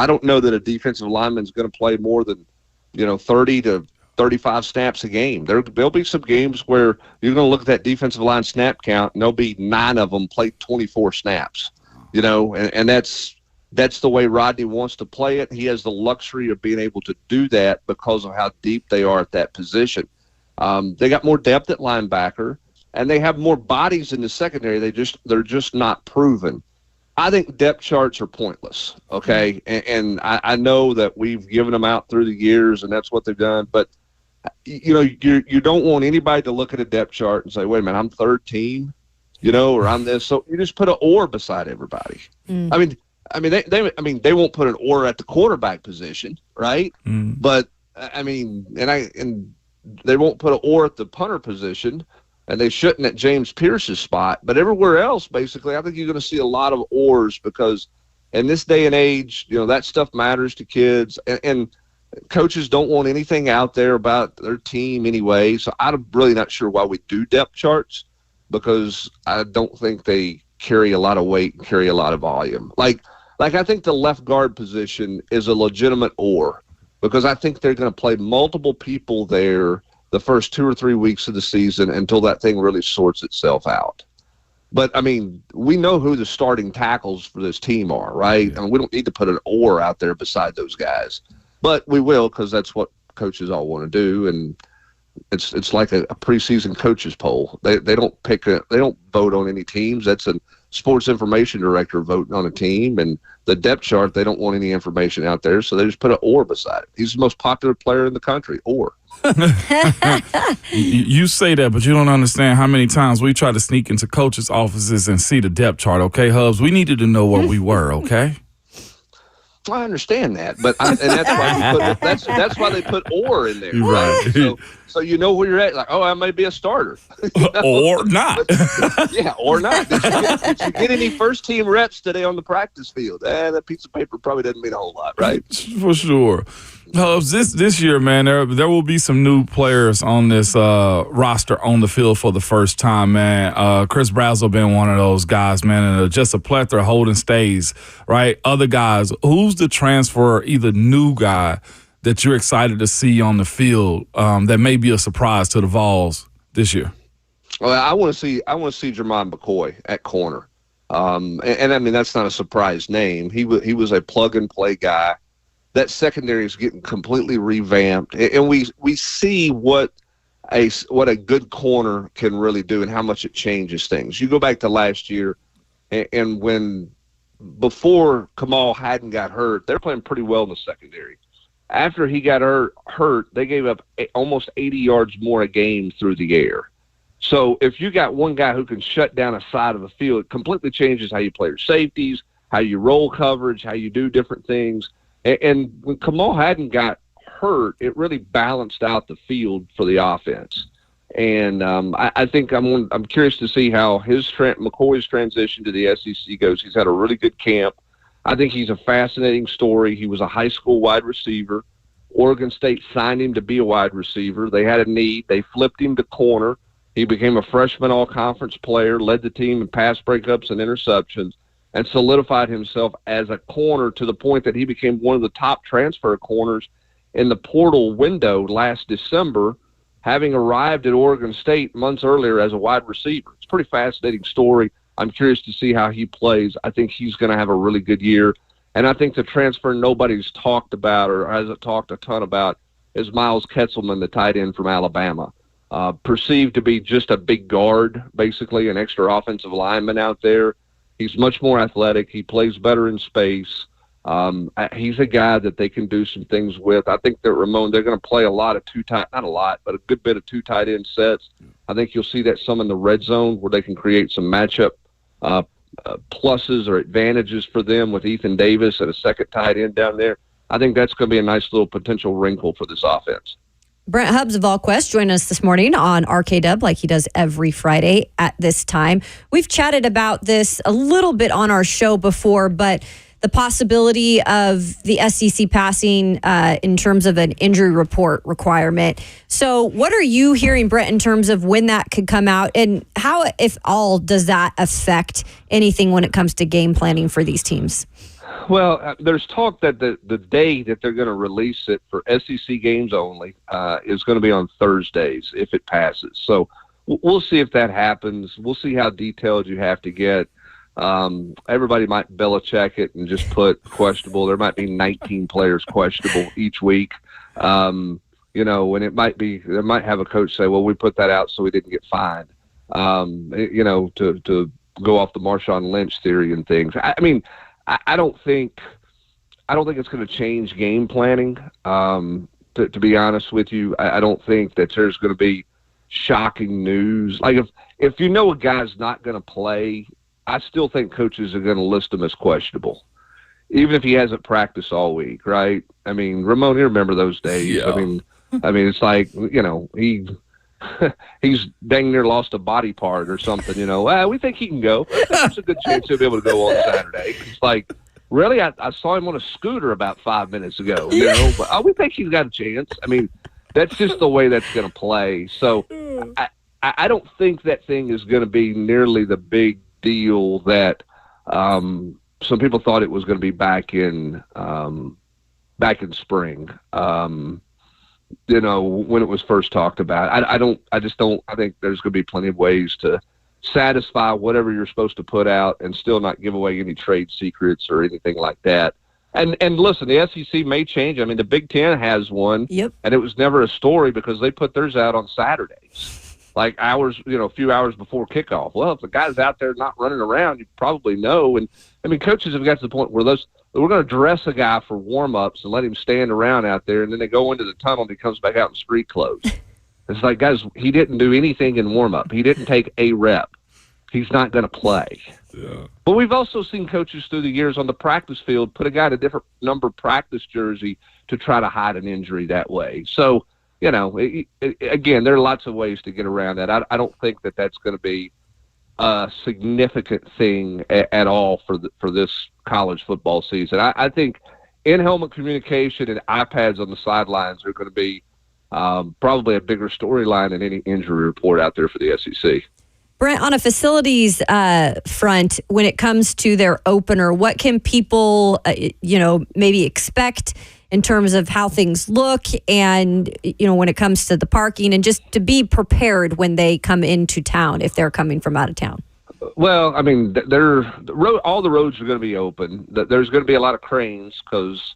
don't know that a defensive lineman is going to play more than, 30 to 35 snaps a game. There'll be some games where you're going to look at that defensive line snap count, and there'll be 9 of them play 24 snaps. And that's the way Rodney wants to play it. He has the luxury of being able to do that because of how deep they are at that position. They got more depth at linebacker. And they have more bodies in the secondary. They're just not proven. I think depth charts are pointless, okay? And I know that we've given them out through the years, and that's what they've done. But, you don't want anybody to look at a depth chart and say, wait a minute, I'm third team, or I'm this. So you just put an or beside everybody. They won't put an or at the quarterback position, right? But, and they won't put an or at the punter position. And they shouldn't at James Pierce's spot. But everywhere else, basically, I think you're going to see a lot of ors because in this day and age, that stuff matters to kids. And coaches don't want anything out there about their team anyway. So I'm really not sure why we do depth charts because I don't think they carry a lot of weight and carry a lot of volume. Like I think the left guard position is a legitimate or because I think they're going to play multiple people there the first 2 or 3 weeks of the season until that thing really sorts itself out. But, we know who the starting tackles for this team are, right? We don't need to put an or out there beside those guys. But we will because that's what coaches all want to do, and it's like a preseason coaches poll. They don't they don't vote on any teams. That's a sports information director voting on a team, and the depth chart, they don't want any information out there, so they just put an or beside it. He's the most popular player in the country, or. You say that, but you don't understand how many times we try to sneak into coaches' offices and see the depth chart, okay, Hubs? We needed to know where we were, okay? I understand that, but that's why they put or in there. Right. So you know where you're at. Like, I may be a starter. Or not. Yeah, or not. Did you get any first-team reps today on the practice field? That piece of paper probably doesn't mean a whole lot, right? For sure. Hubs, this year, man, there will be some new players on this roster on the field for the first time, man. Chris Brazzell been one of those guys, man, and just a plethora of Holden Stays, right? Other guys. Who's the transfer, either new guy that you're excited to see on the field that may be a surprise to the Vols this year? Well, I want to see Jermon McCoy at corner, and that's not a surprise name. He was a plug and play guy. That secondary is getting completely revamped, and we see what a good corner can really do and how much it changes things. You go back to last year, and before Kamal Hadden got hurt, they're playing pretty well in the secondary. After he got hurt, they gave up almost 80 yards more a game through the air. So if you got one guy who can shut down a side of the field, it completely changes how you play your safeties, how you roll coverage, how you do different things. And when Kamal Hadden got hurt, it really balanced out the field for the offense. And I think I'm curious to see how McCoy's transition to the SEC goes. He's had a really good camp. I think he's a fascinating story. He was a high school wide receiver. Oregon State signed him to be a wide receiver. They had a need. They flipped him to corner. He became a freshman all-conference player, led the team in pass breakups and interceptions, and solidified himself as a corner to the point that he became one of the top transfer corners in the portal window last December, having arrived at Oregon State months earlier as a wide receiver. It's a pretty fascinating story. I'm curious to see how he plays. I think he's going to have a really good year. And I think the transfer nobody's talked about or hasn't talked a ton about is Miles Ketzelman, the tight end from Alabama. Perceived to be just a big guard, basically, an extra offensive lineman out there. He's much more athletic. He plays better in space. He's a guy that they can do some things with. I think that they're going to play a lot of not a lot, but a good bit of two tight end sets. I think you'll see that some in the red zone where they can create some matchup pluses or advantages for them with Ethan Davis and a second tight end down there. I think that's going to be a nice little potential wrinkle for this offense. Brent Hubbs of VolQuest joined us this morning on RKW like he does every Friday at this time. We've chatted about this a little bit on our show before, but the possibility of the SEC passing in terms of an injury report requirement. So what are you hearing, Brent, in terms of when that could come out, and how, if all, does that affect anything when it comes to game planning for these teams? Well, there's talk that the day that they're going to release it for SEC games only is going to be on Thursdays if it passes. So we'll see if that happens. We'll see how detailed you have to get. Everybody might Belichick it and just put questionable. There might be 19 players questionable each week. And it might be, they might have a coach say, well, we put that out so we didn't get fined, to go off the Marshawn Lynch theory and things. I don't think it's going to change game planning. To be honest with you, I don't think that there's going to be shocking news. Like if you know a guy's not going to play, I still think coaches are going to list him as questionable, even if he hasn't practiced all week, right? I mean, Ramon, you remember those days? Yeah. I mean, it's like he's dang near lost a body part or something. We think he can go. There's a good chance he'll be able to go on Saturday. It's like, really, I saw him on a scooter about 5 minutes ago. But we think he's got a chance. I mean, that's just the way that's going to play. So I don't think that thing is going to be nearly the big deal that some people thought it was going to be back in spring. When it was first talked about. I think there's going to be plenty of ways to satisfy whatever you're supposed to put out and still not give away any trade secrets or anything like that. And listen, the SEC may change. I mean, the Big Ten has one, Yep. And it was never a story because they put theirs out on Saturdays, like hours, a few hours before kickoff. Well, if the guy's out there not running around, you probably know. And I mean, coaches have got to the point where we're going to dress a guy for warm-ups and let him stand around out there, and then they go into the tunnel and he comes back out in street clothes. It's like, guys, he didn't do anything in warm-up. He didn't take a rep. He's not going to play. Yeah. But we've also seen coaches through the years on the practice field put a guy in a different number practice jersey to try to hide an injury that way. So, again, there are lots of ways to get around that. I don't think that that's going to be a significant thing at all for this college football season. I think in-helmet communication and iPads on the sidelines are going to be probably a bigger storyline than any injury report out there for the SEC. Brent, on a facilities front, when it comes to their opener, what can people, maybe expect in terms of how things look and, when it comes to the parking and just to be prepared when they come into town if they're coming from out of town? Well, I mean, all the roads are going to be open. There's going to be a lot of cranes because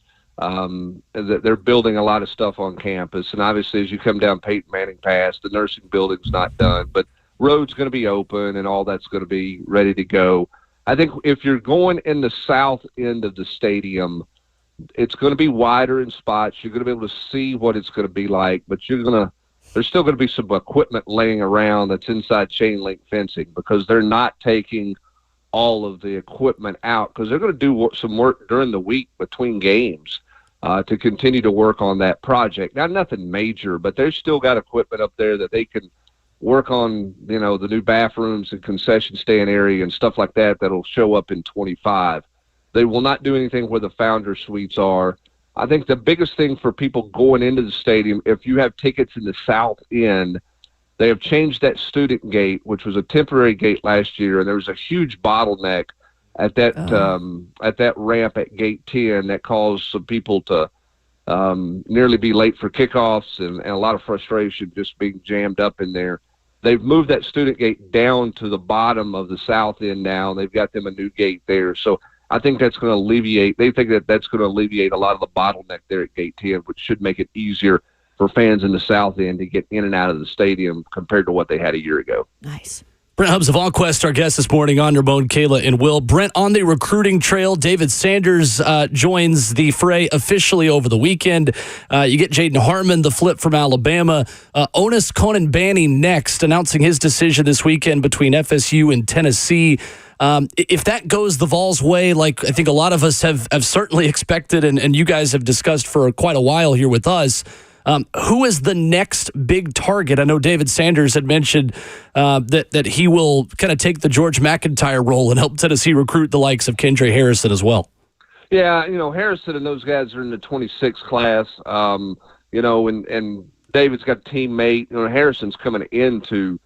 they're building a lot of stuff on campus. And obviously, as you come down Peyton Manning Pass, the nursing building's not done, but road's going to be open and all that's going to be ready to go. I think if you're going in the south end of the stadium, it's going to be wider in spots. You're going to be able to see what it's going to be like, but there's still going to be some equipment laying around that's inside chain link fencing because they're not taking all of the equipment out because they're going to do some work during the week between games to continue to work on that project. Now, nothing major, but they've still got equipment up there that they can work on, the new bathrooms and concession stand area and stuff like that that'll show up in 25. They will not do anything where the founder suites are. I think the biggest thing for people going into the stadium, if you have tickets in the south end, they have changed that student gate, which was a temporary gate last year, and there was a huge bottleneck at that ramp at gate 10 that caused some people to nearly be late for kickoffs and a lot of frustration just being jammed up in there. They've moved that student gate down to the bottom of the south end now, and they've got them a new gate there. So I think that's going to alleviate. They think that's going to alleviate a lot of the bottleneck there at Gate 10, which should make it easier for fans in the south end to get in and out of the stadium compared to what they had a year ago. Nice. Brent Hubs of VolQuest, our guest this morning on Ramon, Kayla, and Will. Brent, on the recruiting trail, David Sanders joins the fray officially over the weekend. You get Jaden Harmon, the flip from Alabama. Onis Conan-Banny next, announcing his decision this weekend between FSU and Tennessee. If that goes the Vols' way, like I think a lot of us have certainly expected, and you guys have discussed for quite a while here with us, who is the next big target? I know David Sanders had mentioned that he will kind of take the George McIntyre role and help Tennessee recruit the likes of Kendra Harrison as well. Yeah, Harrison and those guys are in the 26 class, and David's got a teammate. Harrison's coming into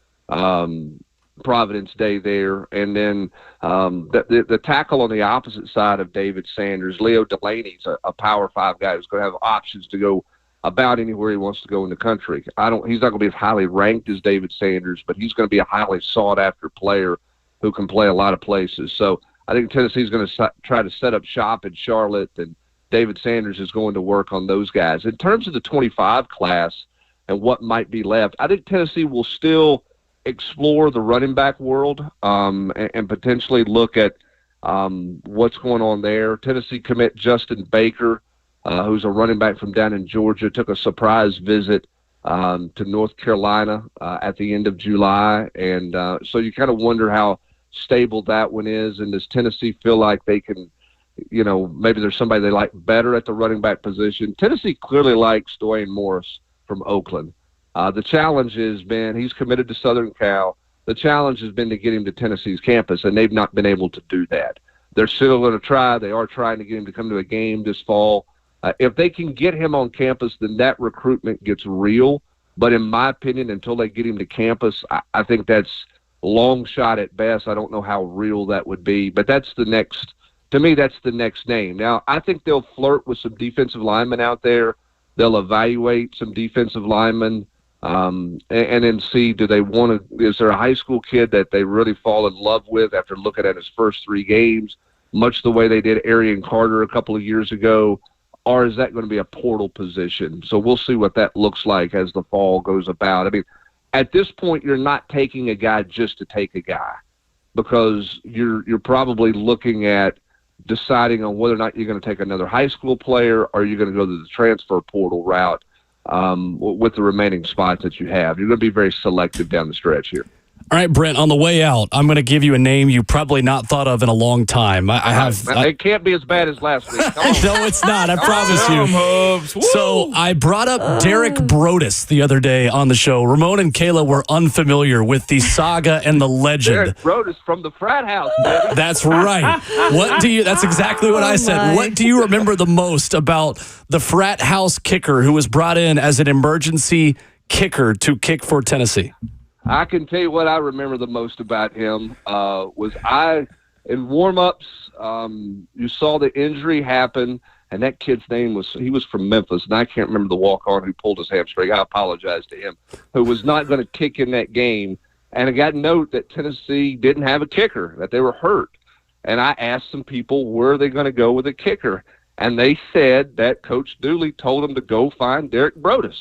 Providence Day there. And then the tackle on the opposite side of David Sanders, Leo Delaney's a Power 5 guy who's going to have options to go about anywhere he wants to go in the country. He's not going to be as highly ranked as David Sanders, but he's going to be a highly sought-after player who can play a lot of places. So I think Tennessee's going to try to set up shop in Charlotte, and David Sanders is going to work on those guys. In terms of the 25 class and what might be left, I think Tennessee will still explore the running back world and potentially look at what's going on there. Tennessee commit Justin Baker, who's a running back from down in Georgia, took a surprise visit to North Carolina at the end of July. And so you kind of wonder how stable that one is. And does Tennessee feel like they can, maybe there's somebody they like better at the running back position? Tennessee clearly likes Dwayne Morris from Oakland. The challenge has been, he's committed to Southern Cal. The challenge has been to get him to Tennessee's campus, and they've not been able to do that. They're still going to try. They are trying to get him to come to a game this fall. If they can get him on campus, then that recruitment gets real. But in my opinion, until they get him to campus, I think that's a long shot at best. I don't know how real that would be. But that's the next name. Now, I think they'll flirt with some defensive linemen out there. They'll evaluate some defensive linemen and then see, is there a high school kid that they really fall in love with after looking at his first 3 games, much the way they did Arian Carter a couple of years ago? Or is that going to be a portal position? So we'll see what that looks like as the fall goes about. I mean, at this point, you're not taking a guy just to take a guy, because you're probably looking at deciding on whether or not you're going to take another high school player, or you're going to go to the transfer portal route with the remaining spots that you have. You're going to be very selective down the stretch here. All right, Brent, on the way out, I'm going to give you a name you probably not thought of in a long time. It can't be as bad as last week. No, it's not. I promise you. Hubs. So I brought up Derek Brodus the other day on the show. Ramon and Kayla were unfamiliar with the saga and the legend. Derek Brodus from the frat house, baby. That's right. That's exactly what I said. my. What do you remember the most about the frat house kicker who was brought in as an emergency kicker to kick for Tennessee? I can tell you what I remember the most about him was in warm-ups, you saw the injury happen, and that kid's name he was from Memphis, and I can't remember the walk-on who pulled his hamstring. I apologize to him, who was not going to kick in that game. And I got a note that Tennessee didn't have a kicker, that they were hurt. And I asked some people, where are they going to go with a kicker? And they said that Coach Dooley told them to go find Derek Brodus,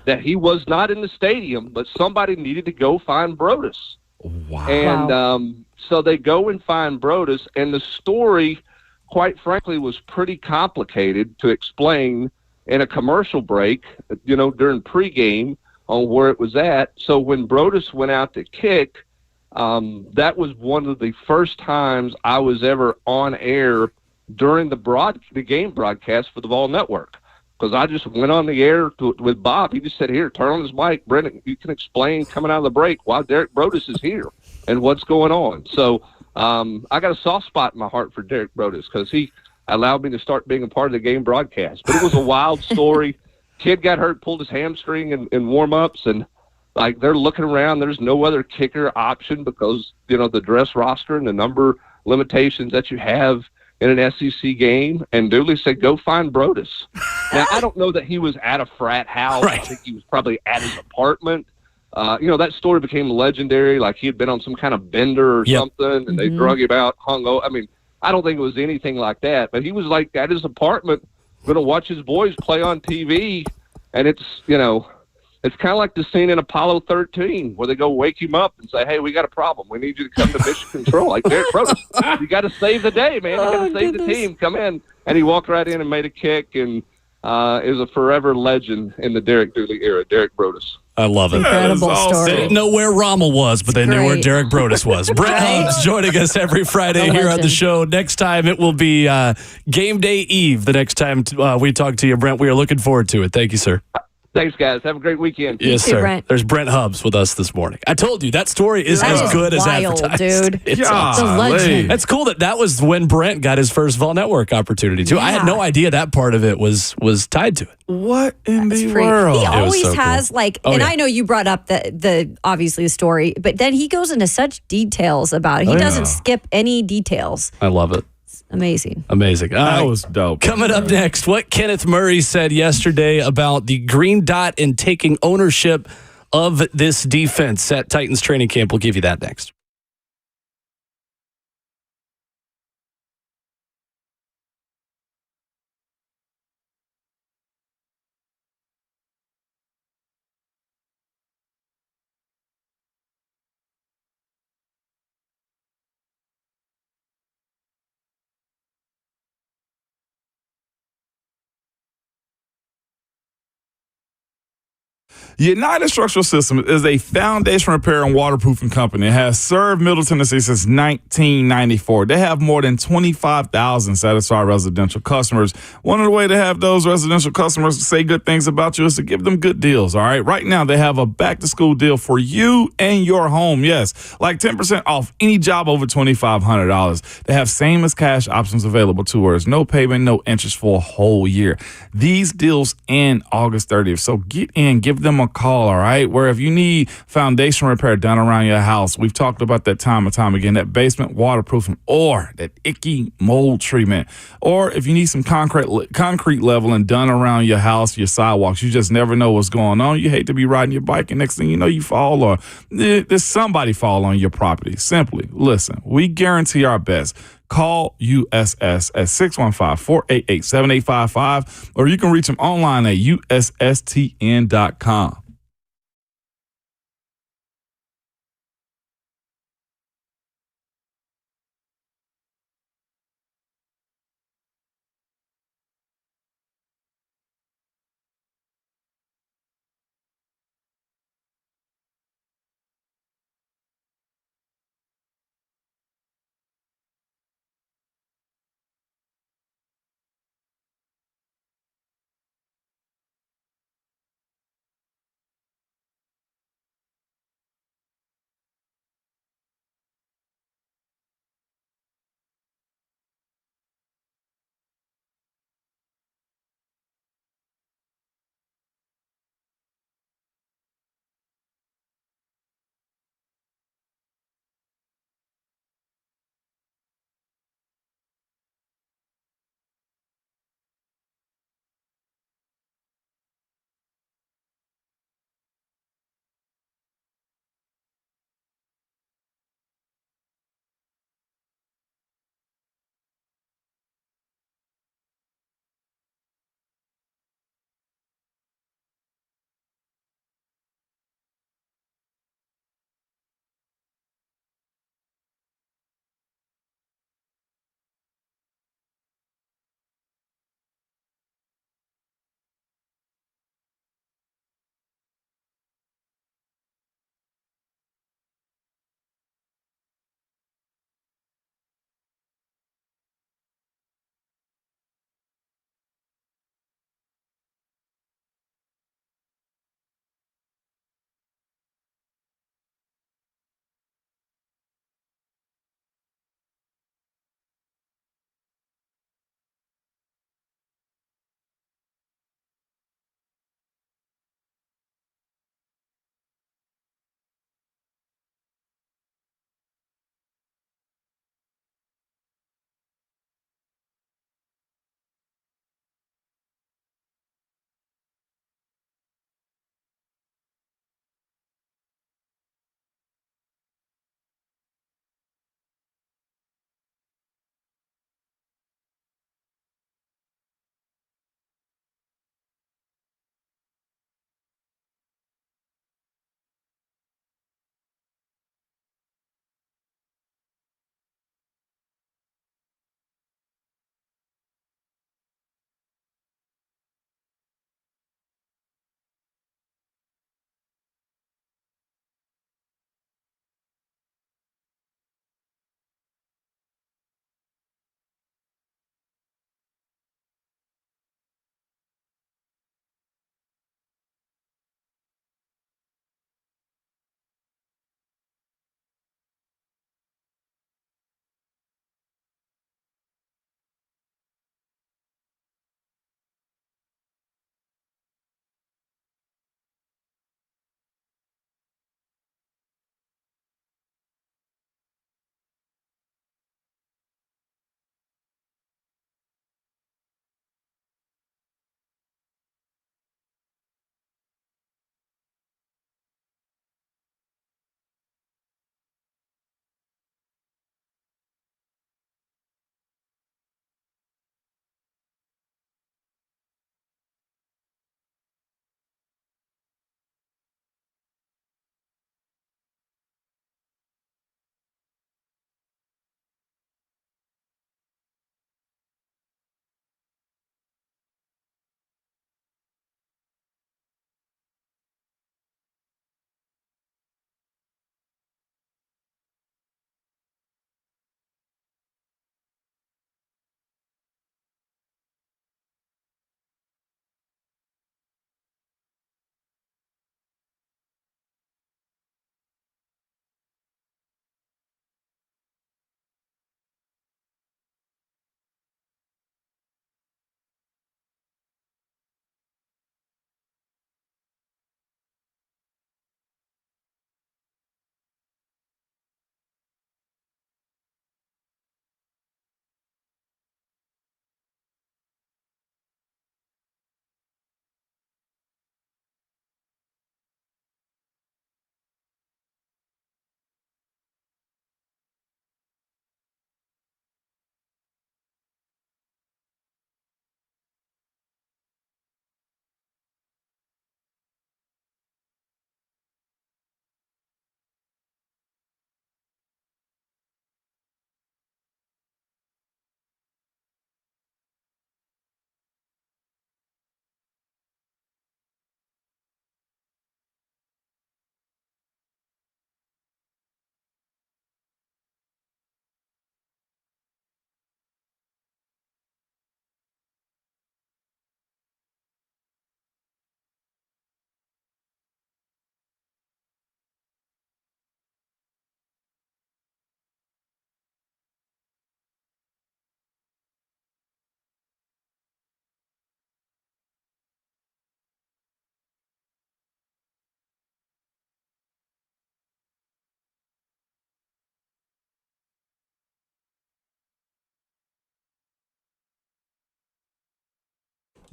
that he was not in the stadium, but somebody needed to go find Brodus. Wow. And so they go and find Brodus, and the story, quite frankly, was pretty complicated to explain in a commercial break, during pregame on where it was at. So when Brodus went out to kick, that was one of the first times I was ever on air during the game broadcast for the Vol Network, because I just went on the air with Bob. He just said, here, turn on his mic, Brendan, you can explain coming out of the break why Derek Brodus is here and what's going on. So I got a soft spot in my heart for Derek Brodus, because he allowed me to start being a part of the game broadcast. But it was a wild story. Kid got hurt, pulled his hamstring in warm-ups, and they're looking around. There's no other kicker option because, the dress roster and the number limitations that you have in an SEC game, and Dooley said, go find Brodus. Now, I don't know that he was at a frat house. Right. I think he was probably at his apartment. That story became legendary, like he had been on some kind of bender or something, and they drug him out, hung over. I mean, I don't think it was anything like that, but he was at his apartment going to watch his boys play on TV, and it's kind of like the scene in Apollo 13 where they go wake him up and say, hey, we got a problem. We need you to come to mission control. Like, Derek Brodus, you got to save the day, man. You got to save the team. Come in. And he walked right in and made a kick, and is a forever legend in the Derek Dooley era, Derek Brodus. I love it. Incredible awesome. They story. didn't know where Rommel was, but they knew where great. Derek Brodus was. Brent Right? Hubbs joining us every Friday The here on the legend. show. Next time it will be game day eve. The next time we talk to you, Brent, we are looking forward to it. Thank you, sir. Thanks, guys. Have a great weekend. Yes, too, sir. Brent. There's Brent Hubs with us this morning. I told you that story is That as is good as wild, advertised. dude. It's God. awesome. It's a legend. That's cool that was when Brent got his first Vol Network opportunity too. I had Yeah. no idea that part of it was tied to it. What in It's the free. world? He was always so has cool. like, Oh, and yeah. I know you brought up the obviously the story, but then he goes into such details about it. He Oh, doesn't yeah. skip any details. I love it. Amazing. Amazing. All That right. was dope. Coming up next, what Kenneth Murray said yesterday about the green dot and taking ownership of this defense at Titans training camp. We'll give you that next. United Structural Systems is a foundation repair and waterproofing company. It has served Middle Tennessee since 1994. They have more than 25,000 satisfied residential customers. One of the ways to have those residential customers say good things about you is to give them good deals, all right? Right now, they have a back-to-school deal for you and your home, yes, like 10% off any job over $2,500. They have same as cash options available too, where there's no payment, no interest for a whole year. These deals end August 30th, so get in, give them a call, all right? Where if you need foundation repair done around your house, we've talked about that time and time again, that basement waterproofing or that icky mold treatment, or if you need some concrete leveling done around your house, your sidewalks, you just never know what's going on. You hate to be riding your bike and next thing you know, you fall or there's somebody fall on your property. Simply, listen, we guarantee our best. Call USS at 615-488-7855, or you can reach them online at ussTN.com.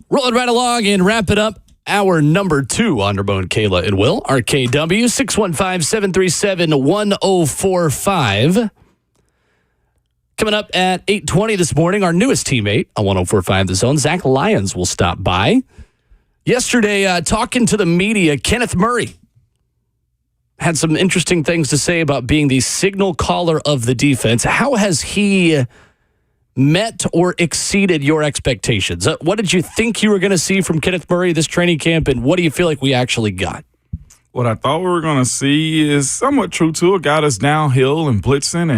Rolling right along and wrapping up hour number 2 on Ramon, Kayla, and Will. RKW 615-737-1045. Coming up at 8:20 this morning, our newest teammate on 104.5 The Zone, Zach Lyons, will stop by. Yesterday, talking to the media, Kenneth Murray had some interesting things to say about being the signal caller of the defense. How has he met or exceeded your expectations? What did you think you were going to see from Kenneth Murray this training camp, and what do you feel like we actually got? What I thought we were going to see is somewhat true to a guy that's downhill and blitzing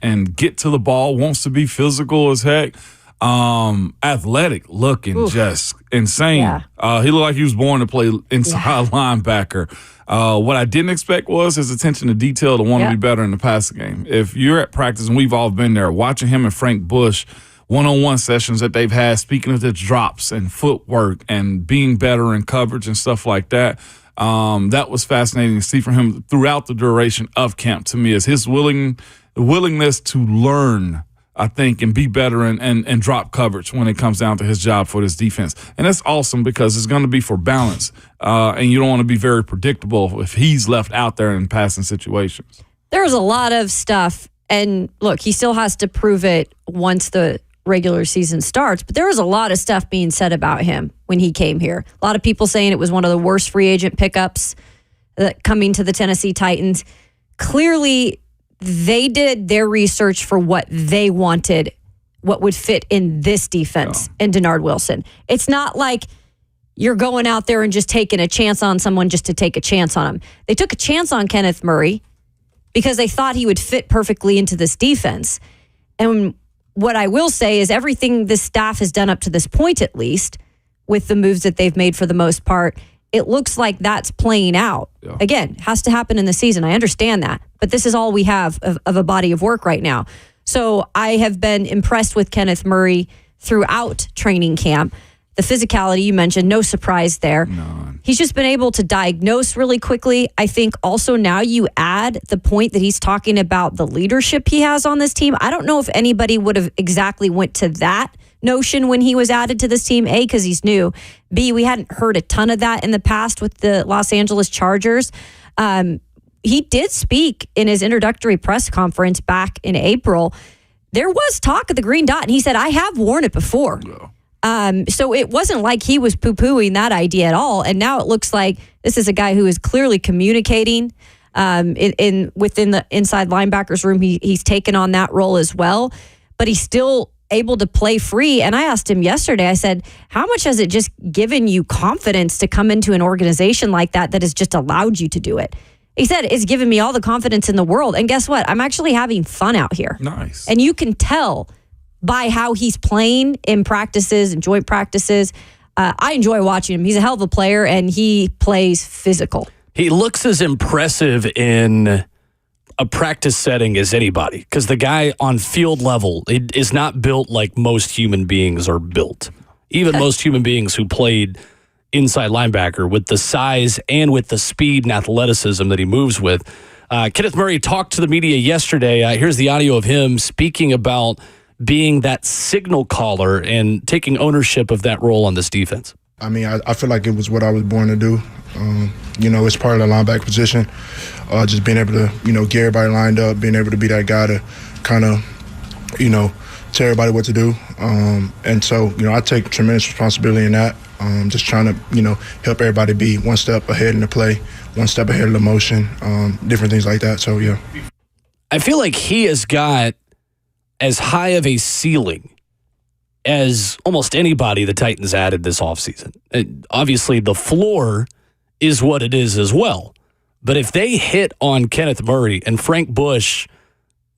and get to the ball, wants to be physical as heck, athletic looking, just insane. Yeah. He looked like he was born to play inside linebacker. What I didn't expect was his attention to detail to want to be better in the passing game. If you're at practice, and we've all been there, watching him and Frank Bush, one-on-one sessions that they've had, speaking of the drops and footwork and being better in coverage and stuff like that, that was fascinating to see from him throughout the duration of camp. To me, is his willingness to learn, I think, and be better and drop coverage when it comes down to his job for this defense. And that's awesome because it's going to be for balance, and you don't want to be very predictable if he's left out there in passing situations. There's a lot of stuff, and look, he still has to prove it once the regular season starts, but there was a lot of stuff being said about him when he came here. A lot of people saying it was one of the worst free agent pickups coming to the Tennessee Titans. Clearly, they did their research for what they wanted, what would fit in this defense and Denard Wilson. It's not like you're going out there and just taking a chance on someone just to take a chance on him. They took a chance on Kenneth Murray because they thought he would fit perfectly into this defense. And what I will say is everything this staff has done up to this point, at least, with the moves that they've made for the most part, it looks like that's playing out. Yeah. Again, has to happen in the season. I understand that. But this is all we have of a body of work right now. So I have been impressed with Kenneth Murray throughout training camp. The physicality you mentioned, no surprise there. None. He's just been able to diagnose really quickly. I think also now you add the point that he's talking about the leadership he has on this team. I don't know if anybody would have exactly went to that notion when he was added to this team, A, because he's new. B, we hadn't heard a ton of that in the past with the Los Angeles Chargers. He did speak in his introductory press conference back in April. There was talk of the green dot, and he said, I have worn it before. Yeah. So it wasn't like he was poo-pooing that idea at all. And now it looks like this is a guy who is clearly communicating within the inside linebackers room. He's taken on that role as well, but he's still able to play free. And I asked him yesterday, I said, how much has it just given you confidence to come into an organization like that has just allowed you to do it? He said, it's given me all the confidence in the world. And guess what? I'm actually having fun out here. Nice. And you can tell by how he's playing in practices and joint practices. I enjoy watching him. He's a hell of a player, and he plays physical. He looks as impressive in a practice setting as anybody, because the guy on field level is not built like most human beings are built. Even most human beings who played inside linebacker with the size and with the speed and athleticism that he moves with. Kenneth Murray talked to the media yesterday. Here's the audio of him speaking about being that signal caller and taking ownership of that role on this defense. I mean, I feel like it was what I was born to do. It's part of the linebacker position. Just being able to, get everybody lined up, being able to be that guy to kind of, tell everybody what to do. And so, I take tremendous responsibility in that. Just trying to, help everybody be one step ahead in the play, one step ahead of the motion, different things like that. So, yeah. I feel like he has got as high of a ceiling as almost anybody the Titans added this offseason. Obviously, the floor is what it is as well. But if they hit on Kenneth Murray and Frank Bush,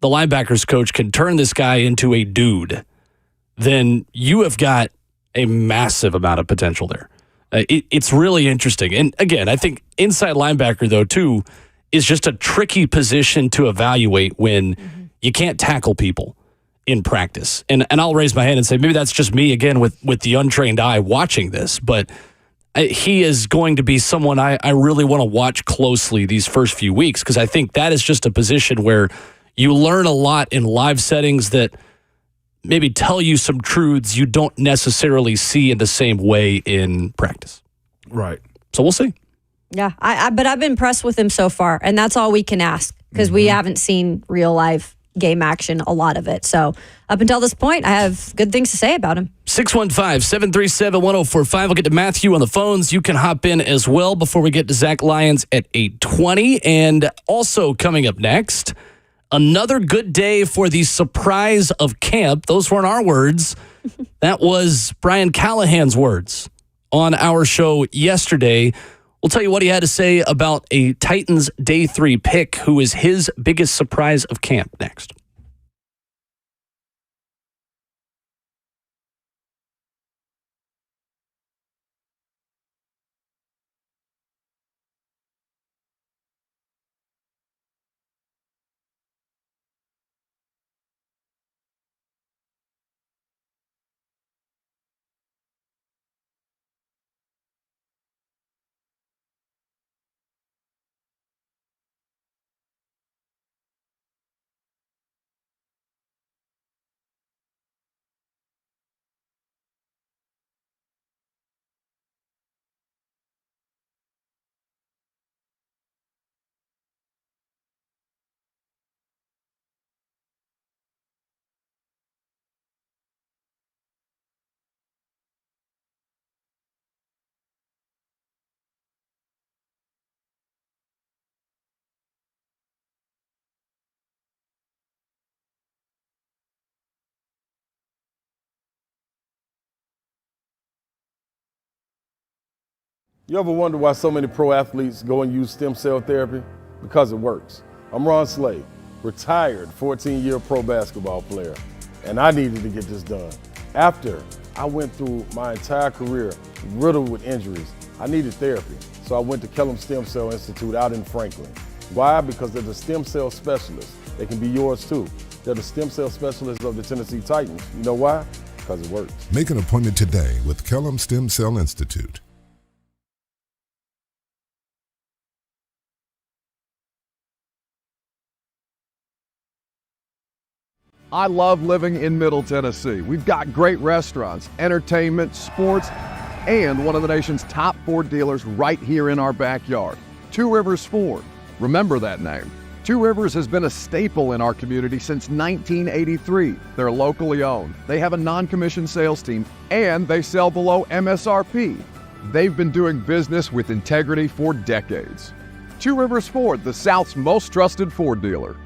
the linebackers coach, can turn this guy into a dude, then you have got a massive amount of potential there. It's really interesting. And again, I think inside linebacker, though, too, is just a tricky position to evaluate when you can't tackle people in practice. And I'll raise my hand and say, maybe that's just me again with the untrained eye watching this, but he is going to be someone I really want to watch closely these first few weeks, because I think that is just a position where you learn a lot in live settings that maybe tell you some truths you don't necessarily see in the same way in practice. Right. So we'll see. Yeah, but I've been impressed with him so far, and that's all we can ask because we haven't seen real life game action, a lot of it. So up until this point, I have good things to say about him. 615-737-1045. I'll get to Matthew on the phones. You can hop in as well before we get to Zach Lyons at 8:20. And also coming up next, another good day for the surprise of camp. Those weren't our words. That was Brian Callahan's words on our show yesterday. We'll tell you what he had to say about a Titans Day 3 pick, who is his biggest surprise of camp, next. You ever wonder why so many pro athletes go and use stem cell therapy? Because it works. I'm Ron Slade, retired 14-year pro basketball player, and I needed to get this done. After I went through my entire career riddled with injuries, I needed therapy, so I went to Kellum Stem Cell Institute out in Franklin. Why? Because they're the stem cell specialists. They can be yours too. They're the stem cell specialists of the Tennessee Titans. You know why? Because it works. Make an appointment today with Kellum Stem Cell Institute. I love living in Middle Tennessee. We've got great restaurants, entertainment, sports, and one of the nation's top Ford dealers right here in our backyard. Two Rivers Ford. Remember that name. Two Rivers has been a staple in our community since 1983. They're locally owned. They have a non-commissioned sales team, and they sell below MSRP. They've been doing business with integrity for decades. Two Rivers Ford, the South's most trusted Ford dealer.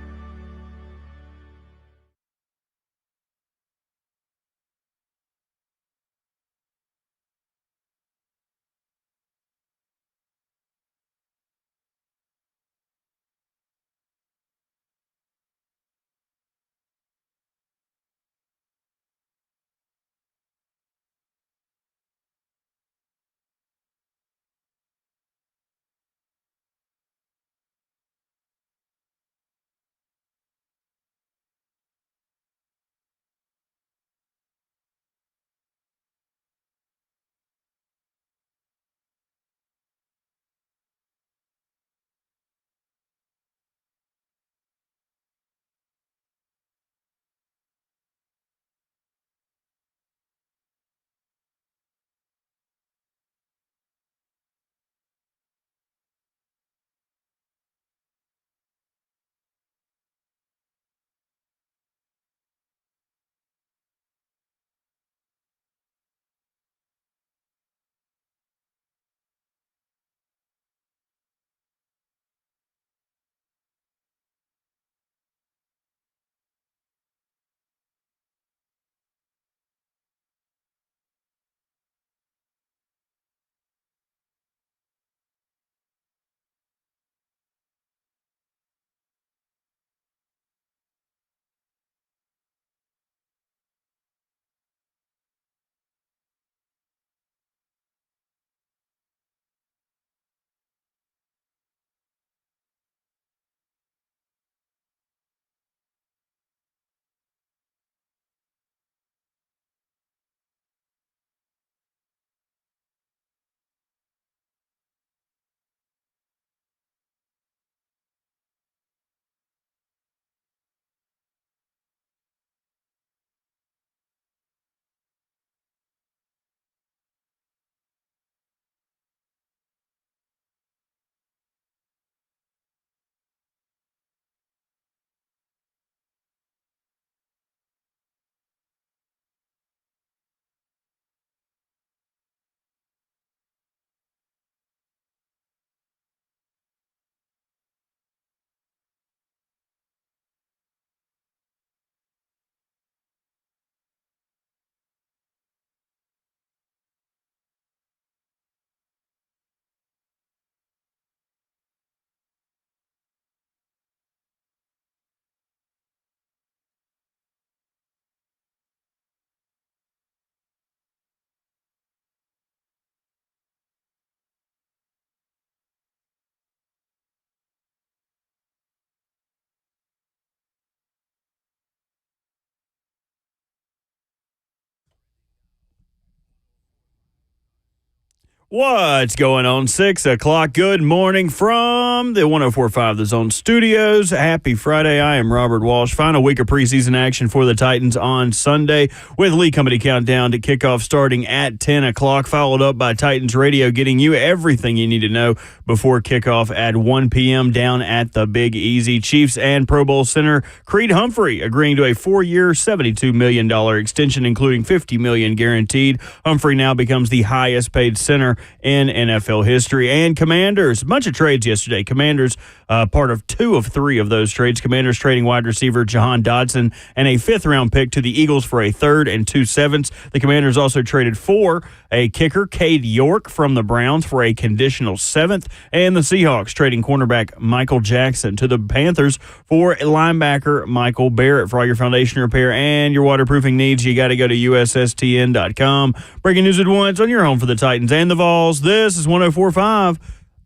What's going on? 6 o'clock. Good morning from the 104.5 The Zone Studios. Happy Friday. I am Robert Walsh. Final week of preseason action for the Titans on Sunday with Lee Company Countdown to kickoff starting at 10 o'clock, followed up by Titans Radio, getting you everything you need to know before kickoff at 1 p.m. down at the Big Easy. Chiefs and Pro Bowl center Creed Humphrey agreeing to a 4-year, $72 million extension, including $50 million guaranteed. Humphrey now becomes the highest paid center in NFL history. And Commanders, a bunch of trades yesterday. Commanders, part of 2 of 3 of those trades. Commanders trading wide receiver Jahan Dotson and a 5th-round pick to the Eagles for a 3rd and 2 7ths. The Commanders also traded for a kicker, Cade York, from the Browns for a conditional 7th. And the Seahawks trading cornerback Michael Jackson to the Panthers for linebacker Michael Barrett. For all your foundation repair and your waterproofing needs, you got to go to USSTN.com. Breaking news at once on your home for the Titans and the Vols. This is 104.5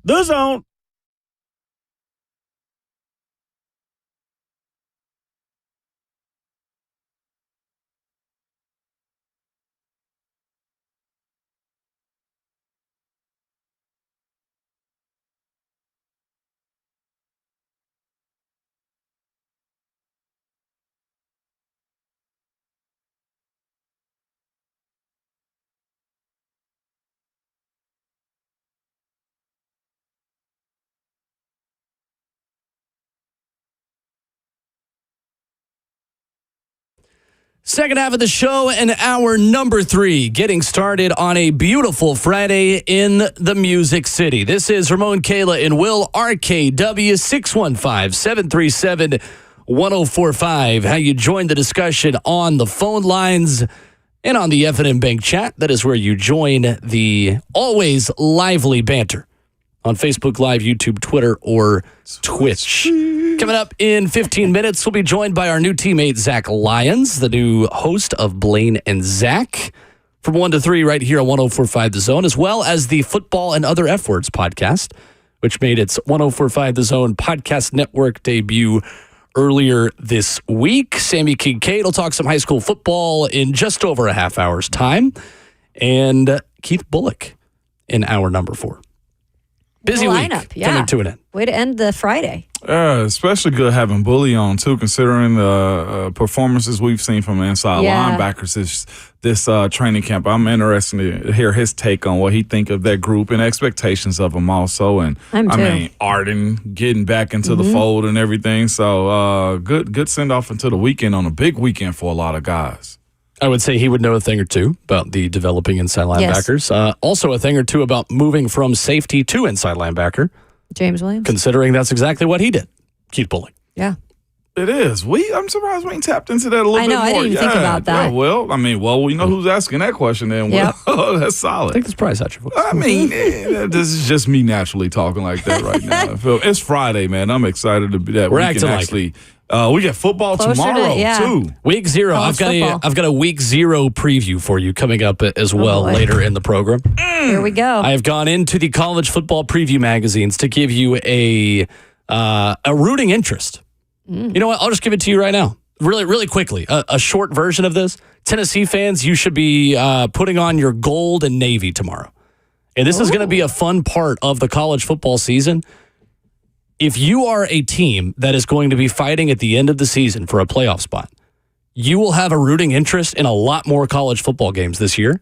The Zone. Second half of the show and hour number 3, getting started on a beautiful Friday in the Music City. This is Ramon, Kayla, and Will, RKW, 615-737-1045. How you join the discussion on the phone lines and on the F&M Bank chat. That is where you join the always lively banter on Facebook Live, YouTube, Twitter, or Twitch. Coming up in 15 minutes, we'll be joined by our new teammate, Zach Lyons, the new host of Blaine and Zach, from 1 to 3 right here on 104.5 The Zone, as well as the Football and Other F Words podcast, which made its 104.5 The Zone podcast network debut earlier this week. Sammy Kincaid will talk some high school football in just over a half hour's time, and Keith Bullock in hour number 4. Busy week coming to an end. Way to end the Friday. Especially good having Bully on, too, considering the performances we've seen from inside linebackers this training camp. I'm interested to hear his take on what he think of that group and expectations of them also. And I mean, Arden getting back into the fold and everything. So good send-off into the weekend on a big weekend for a lot of guys. I would say he would know a thing or two about the developing inside linebackers. Yes. Also a thing or two about moving from safety to inside linebacker. James Williams. Considering that's exactly what he did. Keith Bullock. Yeah. It is. I'm surprised we ain't tapped into that a little bit more. I didn't even think about that. Yeah, we know who's asking that question then. Yep. Well, that's solid. I think that's probably such a voice. I mean, this is just me naturally talking like that right now. It's Friday, man. I'm excited to be that. We're acting actually. We got football tomorrow too. Week 0. I've got a week 0 preview for you coming up as well later in the program. Here we go. I have gone into the college football preview magazines to give you a rooting interest. You know what? I'll just give it to you right now. Really, really quickly. A short version of this. Tennessee fans, you should be putting on your gold and navy tomorrow. And this is going to be a fun part of the college football season. If you are a team that is going to be fighting at the end of the season for a playoff spot, you will have a rooting interest in a lot more college football games this year.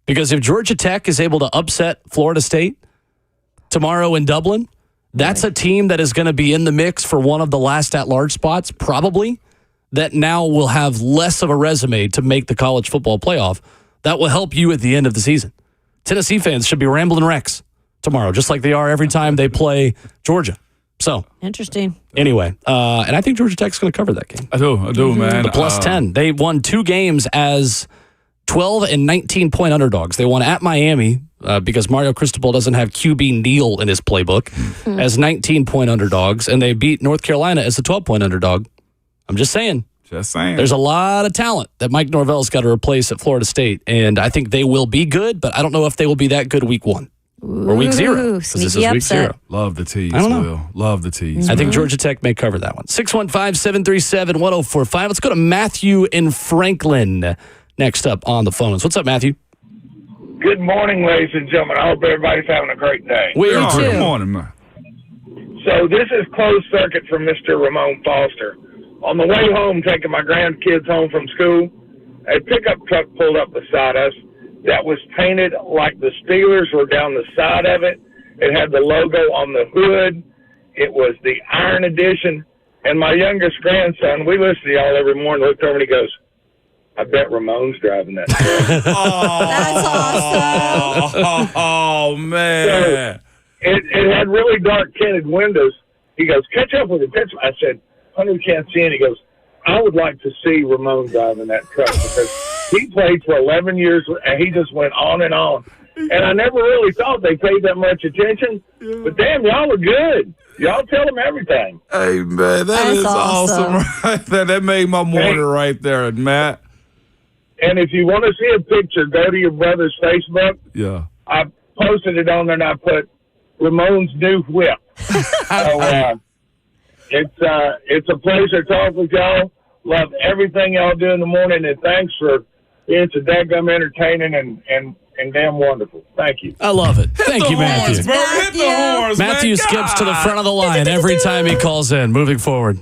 Because if Georgia Tech is able to upset Florida State tomorrow in Dublin, that's a team that is going to be in the mix for one of the last at-large spots, probably, that now will have less of a resume to make the college football playoff. That will help you at the end of the season. Tennessee fans should be rambling wrecks tomorrow, just like they are every time they play Georgia. So interesting. Anyway, and I think Georgia Tech's going to cover that game. I do, man. The plus 10. They won 2 games as 12 and 19-point underdogs. They won at Miami because Mario Cristobal doesn't have QB Neal in his playbook as 19-point underdogs, and they beat North Carolina as a 12-point underdog. I'm just saying. There's a lot of talent that Mike Norvell's got to replace at Florida State, and I think they will be good, but I don't know if they will be that good week 1. Or week 0, because this is week 0. Love the tease, I don't know. Will. Love the tease. I think Georgia Tech may cover that one. 615-737-1045. Let's go to Matthew in Franklin next up on the phones. What's up, Matthew? Good morning, ladies and gentlemen. I hope everybody's having a great day. We are. too. Good morning, man. So this is closed circuit from Mr. Ramon Foster. On the way home, taking my grandkids home from school, a pickup truck pulled up beside us that was painted like the Steelers were down the side of it. It had the logo on the hood. It was the Iron Edition. And my youngest grandson, we listen to y'all every morning, looked over and he goes, I bet Ramon's driving that truck. That's awesome. Oh, man. So, it had really dark tinted windows. He goes, catch up with it. I said, honey, we can't see it. He goes, I would like to see Ramon driving that truck because he played for 11 years and he just went on and on. And I never really thought they paid that much attention. But damn, y'all are good. Y'all tell them everything. Hey, man, That's is awesome right there. That made my morning right there, Matt. And if you want to see a picture, go to your brother's Facebook. Yeah. I posted it on there and I put Ramon's new whip. So it's a pleasure talking with y'all. Love everything y'all do in the morning, and thanks for being so daggum entertaining and damn wonderful. Thank you. I love it. Thank you, Matthew. Hit the horns, Matthew man. skips to the front of the line every time he calls in. Moving forward.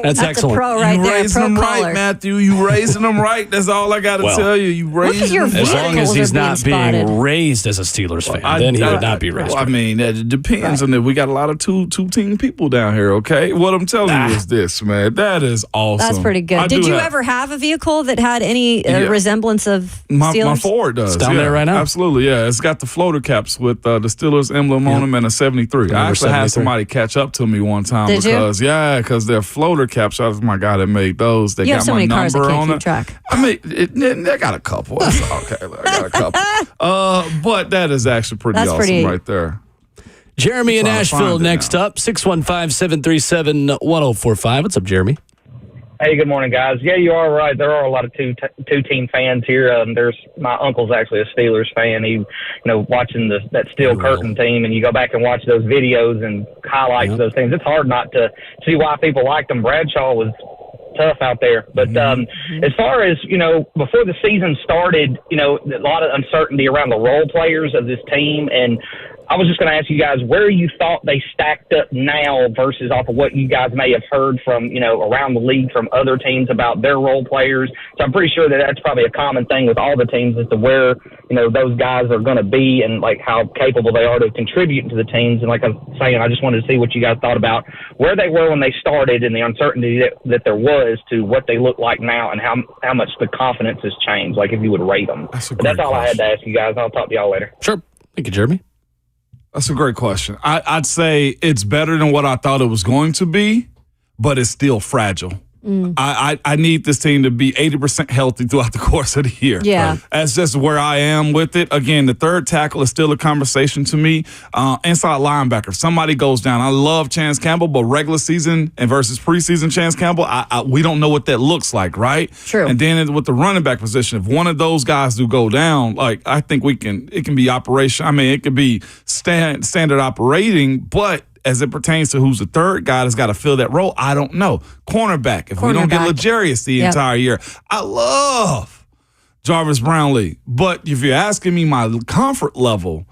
That's excellent. A pro right you there. raising Pro them caller. right, Matthew. You raising them right. That's all I got to tell you. You raising your them As vehicles long as he's are being not spotted. being raised as a Steelers fan, then he would not be raised. Well, I mean, it depends on it. We got a lot of two-team people down here, okay? What I'm telling you is this, man. That is awesome. That's pretty good. Did you ever have a vehicle that had any resemblance of Steelers? My Ford does. It's down there right now? Absolutely, yeah. It's got the floater caps with the Steelers emblem on them and a 73. I actually had somebody catch up to me one time Did you? because their floater caps, oh my God, it made those. They You got have so my many cars that number can't on keep it. track. I mean, I got a couple. It's okay. I got a couple. But that is actually pretty That's awesome pretty- right there. Jeremy in Trying to Nashville find it next now. up, 615-737-1045. What's up, Jeremy? Hey, good morning, guys. Yeah, you are right. There are a lot of two-team fans here. There's my uncle's actually a Steelers fan. He, watching that steel curtain team, and you go back and watch those videos and highlights of those things. It's hard not to see why people liked them. Bradshaw was tough out there. But as far as, before the season started, a lot of uncertainty around the role players of this team. And I was just going to ask you guys where you thought they stacked up now versus off of what you guys may have heard from, around the league from other teams about their role players. So I'm pretty sure that that's probably a common thing with all the teams as to where, those guys are going to be and like how capable they are to contribute to the teams. And like I was saying, I just wanted to see what you guys thought about where they were when they started and the uncertainty that there was to what they look like now and how much the confidence has changed, like if you would rate them. That's all I had to ask you guys. I'll talk to y'all later. Sure. Thank you, Jeremy. That's a great question. I'd say it's better than what I thought it was going to be, but it's still fragile. I need this team to be 80% healthy throughout the course of the year. Yeah. That's just where I am with it. Again, the third tackle is still a conversation to me. Inside linebacker, if somebody goes down. I love Chance Campbell, but regular season and versus preseason Chance Campbell, we don't know what that looks like, right? True. And then with the running back position, if one of those guys do go down, I think it can be operation. I mean, it could be standard operating, but as it pertains to who's the third guy that's got to fill that role, I don't know. Cornerback, if we don't get L'Jarius the entire year. I love Jarvis Brownlee. But if you're asking me my comfort level,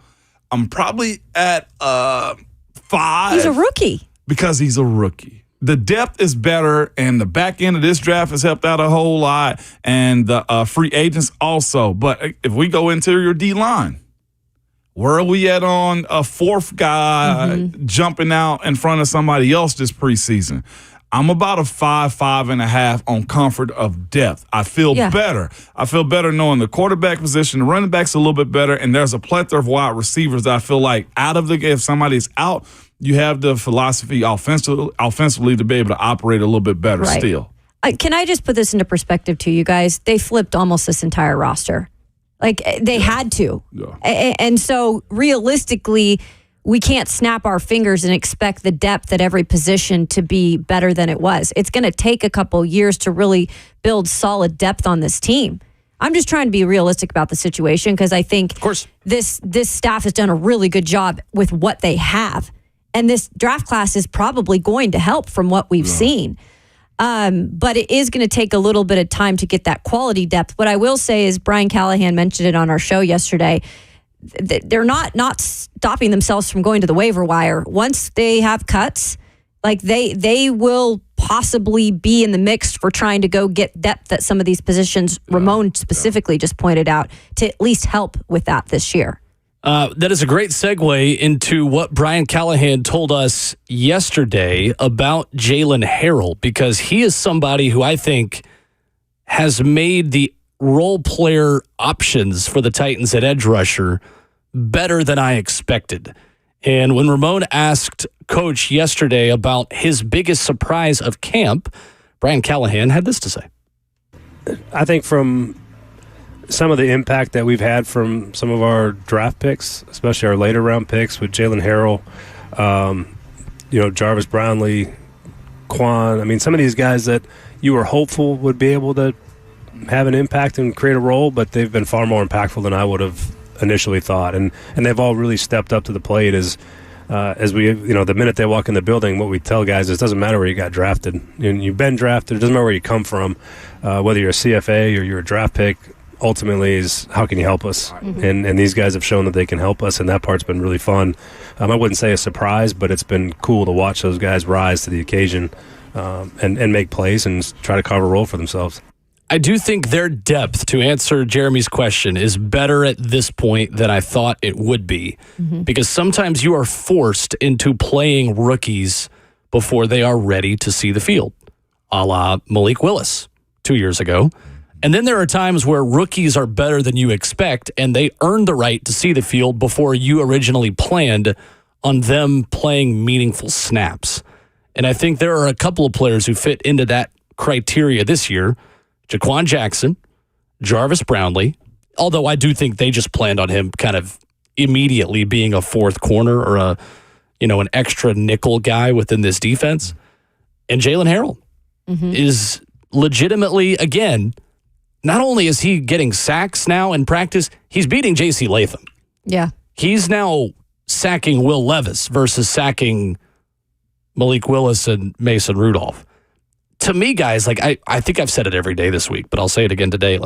I'm probably at 5. He's a rookie. Because he's a rookie. The depth is better, and the back end of this draft has helped out a whole lot, and the free agents also. But if we go interior D-line, where are we at on a fourth guy jumping out in front of somebody else this preseason? I'm about a 5.5 on comfort of depth. I feel better. I feel better knowing the quarterback position, the running back's a little bit better, and there's a plethora of wide receivers that I feel like out of the game, if somebody's out, you have the philosophy offensively to be able to operate a little bit better still. Can I just put this into perspective to you guys? They flipped almost this entire roster. Like, they had to. Yeah. And so, realistically, we can't snap our fingers and expect the depth at every position to be better than it was. It's going to take a couple years to really build solid depth on this team. I'm just trying to be realistic about the situation because I think this staff has done a really good job with what they have. And this draft class is probably going to help from what we've seen. But it is going to take a little bit of time to get that quality depth. What I will say is Brian Callahan mentioned it on our show yesterday. They're not stopping themselves from going to the waiver wire. Once they have cuts, like they will possibly be in the mix for trying to go get depth at some of these positions. Ramon specifically just pointed out to at least help with that this year. That is a great segue into what Brian Callahan told us yesterday about Jalen Harrell, because he is somebody who I think has made the role player options for the Titans at edge rusher better than I expected. And when Ramon asked Coach yesterday about his biggest surprise of camp, Brian Callahan had this to say. I think from some of the impact that we've had from some of our draft picks, especially our later round picks with Jalen Harrell, Jarvis Brownlee, Quan. I mean, some of these guys that you were hopeful would be able to have an impact and create a role, but they've been far more impactful than I would have initially thought. And they've all really stepped up to the plate as we, the minute they walk in the building, what we tell guys is it doesn't matter where you got drafted. You've been drafted. It doesn't matter where you come from, whether you're a CFA or you're a draft pick. Ultimately is how can you help us? Mm-hmm. And these guys have shown that they can help us, and that part's been really fun. I wouldn't say a surprise, but it's been cool to watch those guys rise to the occasion and make plays and try to carve a role for themselves. I do think their depth, to answer Jeremy's question, is better at this point than I thought it would be. Mm-hmm. Because sometimes you are forced into playing rookies before they are ready to see the field, a la Malik Willis 2 years ago. And then there are times where rookies are better than you expect, and they earn the right to see the field before you originally planned on them playing meaningful snaps. And I think there are a couple of players who fit into that criteria this year. Jaquan Jackson, Jarvis Brownlee, although I do think they just planned on him kind of immediately being a fourth corner or an extra nickel guy within this defense. And Jalen Harrell is legitimately, again, not only is he getting sacks now in practice, he's beating J.C. Latham. Yeah. He's now sacking Will Levis versus sacking Malik Willis and Mason Rudolph. To me, guys, I think I've said it every day this week, but I'll say it again today.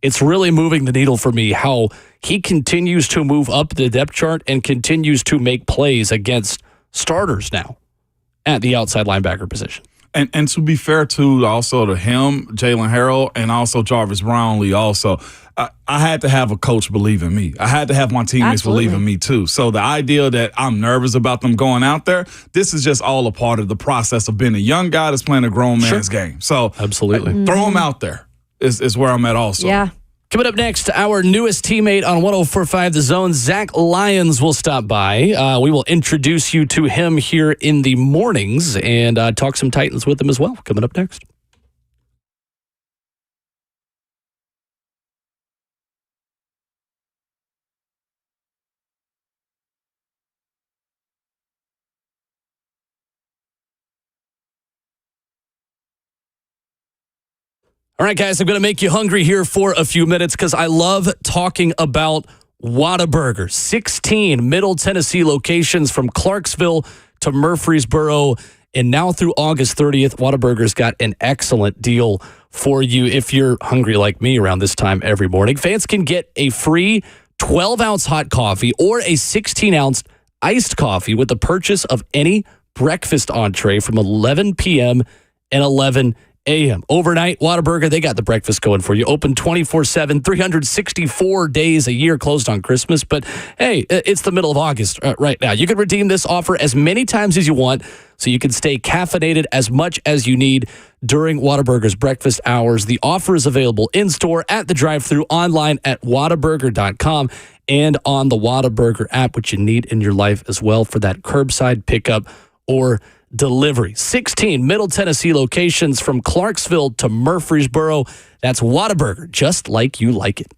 It's really moving the needle for me how he continues to move up the depth chart and continues to make plays against starters now at the outside linebacker position. And to be fair to also to him, Jalen Harrell, and also Jarvis Brownlee also, I had to have a coach believe in me. I had to have my teammates believe in me too. So the idea that I'm nervous about them going out there, this is just all a part of the process of being a young guy that's playing a grown man's game. So absolutely, throw them out there is where I'm at also. Yeah. Coming up next, our newest teammate on 104.5 The Zone, Zach Lyons, will stop by. We will introduce you to him here in the mornings and talk some Titans with him as well. Coming up next. All right, guys, I'm going to make you hungry here for a few minutes because I love talking about Whataburger. 16 Middle Tennessee locations from Clarksville to Murfreesboro. And now through August 30th, Whataburger's got an excellent deal for you if you're hungry like me around this time every morning. Fans can get a free 12-ounce hot coffee or a 16-ounce iced coffee with the purchase of any breakfast entree from 11 p.m. and 11 a.m. Overnight, Whataburger, they got the breakfast going for you. Open 24/7, 364 days a year, closed on Christmas. But hey, it's the middle of August right now. You can redeem this offer as many times as you want so you can stay caffeinated as much as you need during Whataburger's breakfast hours. The offer is available in-store, at the drive-thru, online at Whataburger.com, and on the Whataburger app, which you need in your life as well for that curbside pickup or delivery. 16 Middle Tennessee locations from Clarksville to Murfreesboro. That's Whataburger, just like you like it.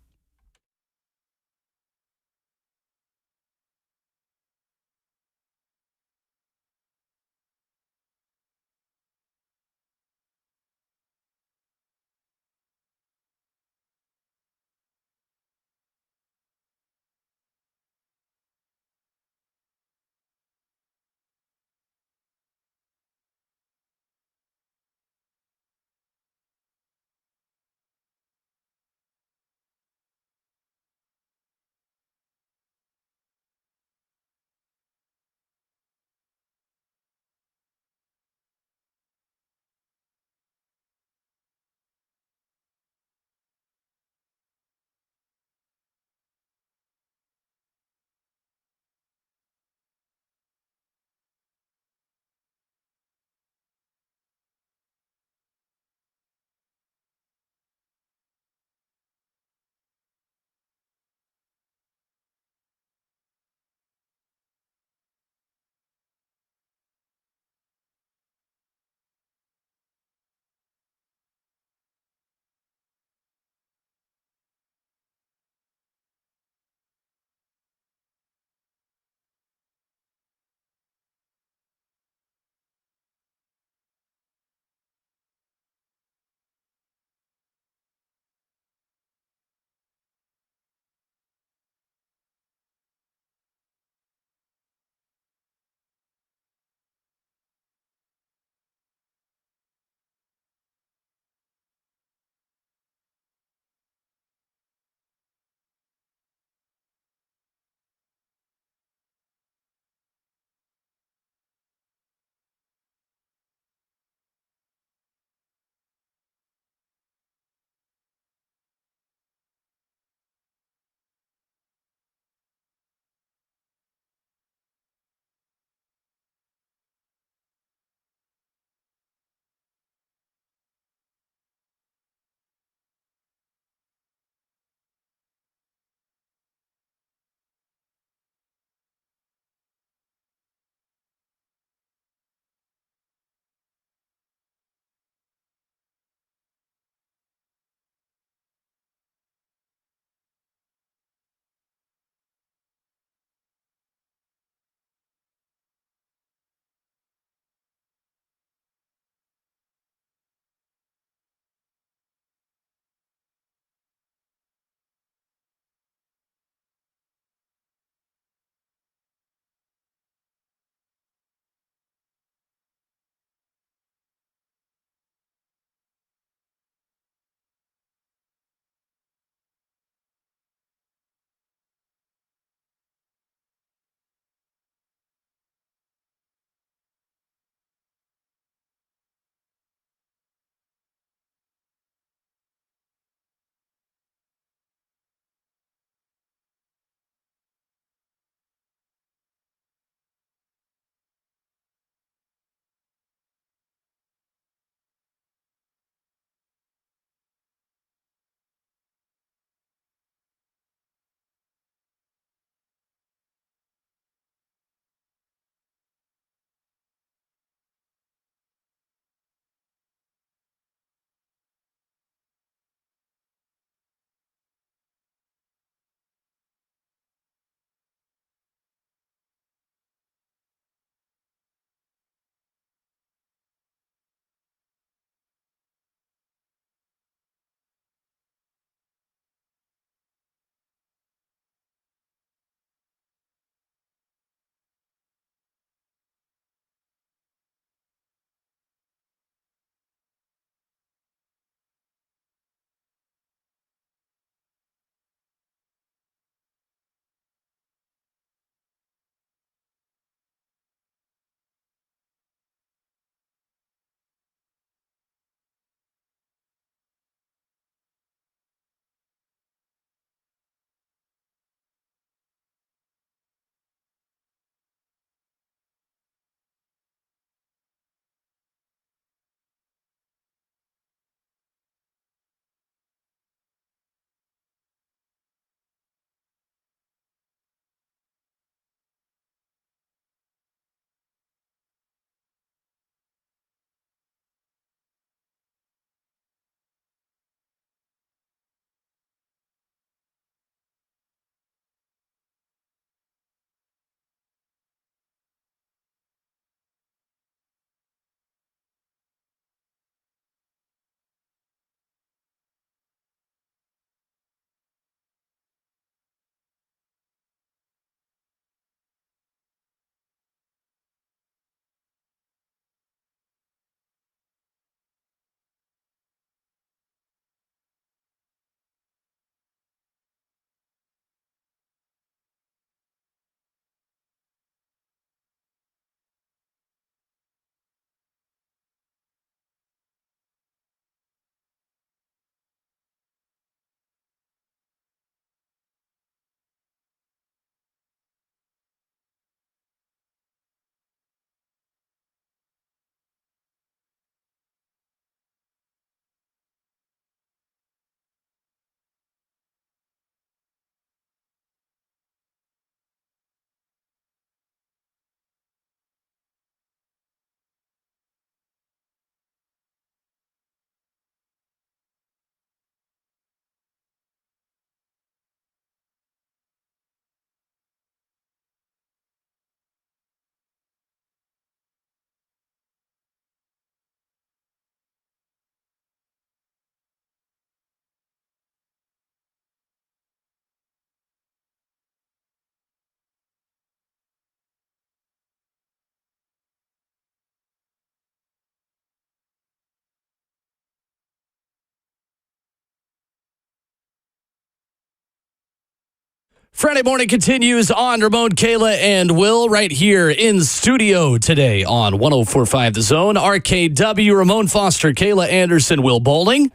Friday morning continues on Ramon, Kayla, and Will right here in studio today on 104.5 The Zone. RKW, Ramon Foster, Kayla Anderson, Will Bowling.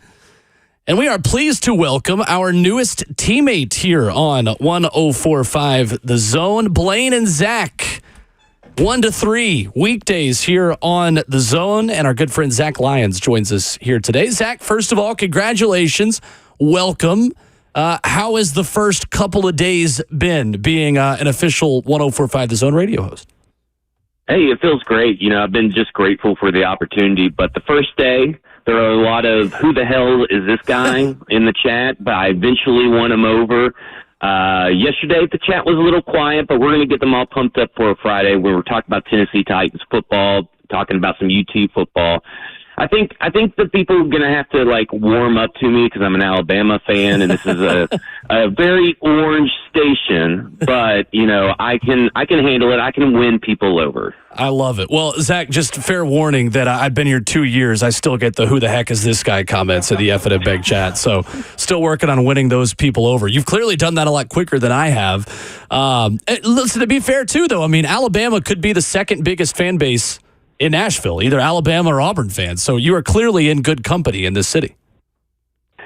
And we are pleased to welcome our newest teammate here on 104.5 The Zone, Blaine and Zach. 1 to 3 weekdays here on The Zone. And our good friend Zach Lyons joins us here today. Zach, first of all, congratulations. Welcome. How has the first couple of days been being an official 104.5 The Zone radio host? Hey, it feels great. You know, I've been just grateful for the opportunity. But the first day, there are a lot of who the hell is this guy in the chat, but I eventually won him over. Yesterday, the chat was a little quiet, but we're going to get them all pumped up for a Friday where we're talking about Tennessee Titans football, talking about some UT football. I think the people are going to have to warm up to me because I'm an Alabama fan and this is a very orange station, but I can handle it. I can win people over. I love it. Well, Zach, just fair warning that I've been here 2 years. I still get the who the heck is this guy comments in the F and Beg chat. So still working on winning those people over. You've clearly done that a lot quicker than I have. Listen, to be fair too, though, I mean, Alabama could be the second biggest fan base in Nashville, either Alabama or Auburn fans. So you are clearly in good company in this city.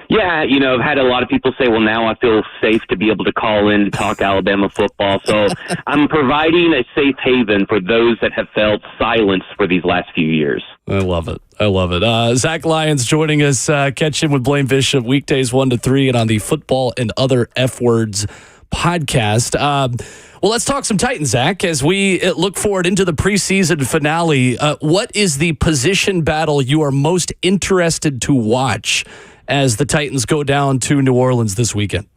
Yeah, I've had a lot of people say, well, now I feel safe to be able to call in to talk Alabama football. So I'm providing a safe haven for those that have felt silence for these last few years. I love it. I love it. Zach Lyons joining us. Catch him with Blaine Bishop weekdays 1 to 3 and on the Football and Other F Words podcast. Well, let's talk some Titans, Zach, as we look forward into the preseason finale. What is the position battle you are most interested to watch as the Titans go down to New Orleans this weekend?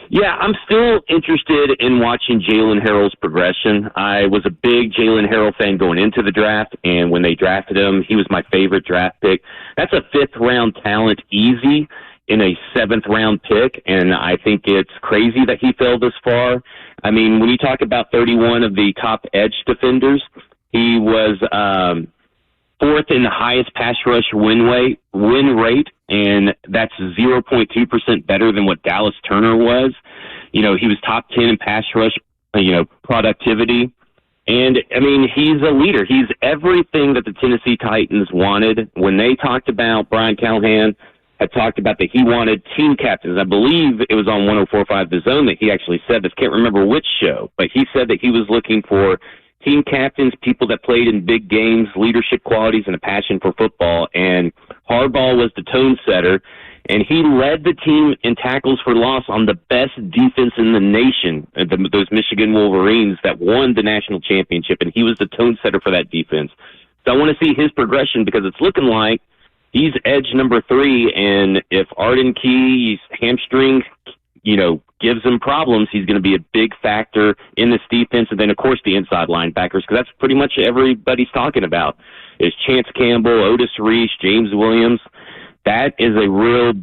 Yeah, I'm still interested in watching Jalen Harrell's progression. I was a big Jalen Harrell fan going into the draft, and when they drafted him, he was my favorite draft pick. That's a fifth-round talent easy in a seventh-round pick, and I think it's crazy that he fell this far. I mean, when you talk about 31 of the top edge defenders, he was fourth in the highest pass rush win rate, and that's 0.2% better than what Dallas Turner was. He was top 10 in pass rush, productivity. And, I mean, he's a leader. He's everything that the Tennessee Titans wanted. When they talked about Brian Callahan, had talked about that he wanted team captains. I believe it was on 104.5 The Zone that he actually said this. Can't remember which show, but he said that he was looking for team captains, people that played in big games, leadership qualities, and a passion for football. And Harbaugh was the tone setter, and he led the team in tackles for loss on the best defense in the nation, those Michigan Wolverines that won the national championship, and he was the tone setter for that defense. So I want to see his progression because it's looking like he's edge number 3, and if Arden Key's hamstring, gives him problems, he's going to be a big factor in this defense. And then, of course, the inside linebackers, because that's pretty much everybody's talking about, is Chance Campbell, Otis Reese, James Williams. That is a real,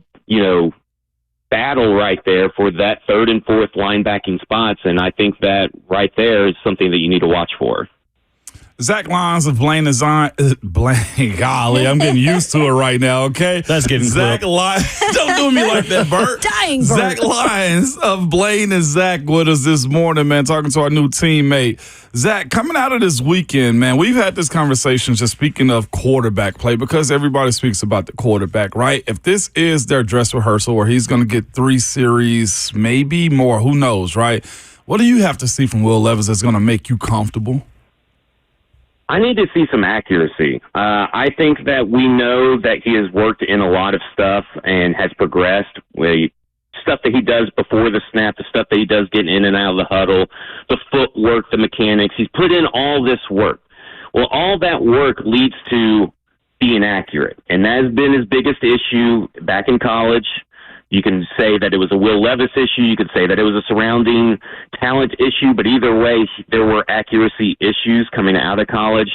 battle right there for that third and fourth linebacking spots, and I think that right there is something that you need to watch for. Zach Lyons of Blaine Design. Blaine, golly, I'm getting used to it right now, okay? That's getting Zach Lyons. Don't do me like that, Bert. Dying, Bert. Zach Lyons of Blaine and Zach with us this morning, man, talking to our new teammate. Zach, coming out of this weekend, man, we've had this conversation just speaking of quarterback play because everybody speaks about the quarterback, right? If this is their dress rehearsal where he's going to get 3 series, maybe more, who knows, right? What do you have to see from Will Levis that's going to make you comfortable? I need to see some accuracy. I think that we know that he has worked in a lot of stuff and has progressed with stuff that he does before the snap, the stuff that he does getting in and out of the huddle, the footwork, the mechanics. He's put in all this work. Well, all that work leads to being accurate, and that has been his biggest issue back in college. You can say that it was a Will Levis issue. You could say that it was a surrounding talent issue, but either way, there were accuracy issues coming out of college.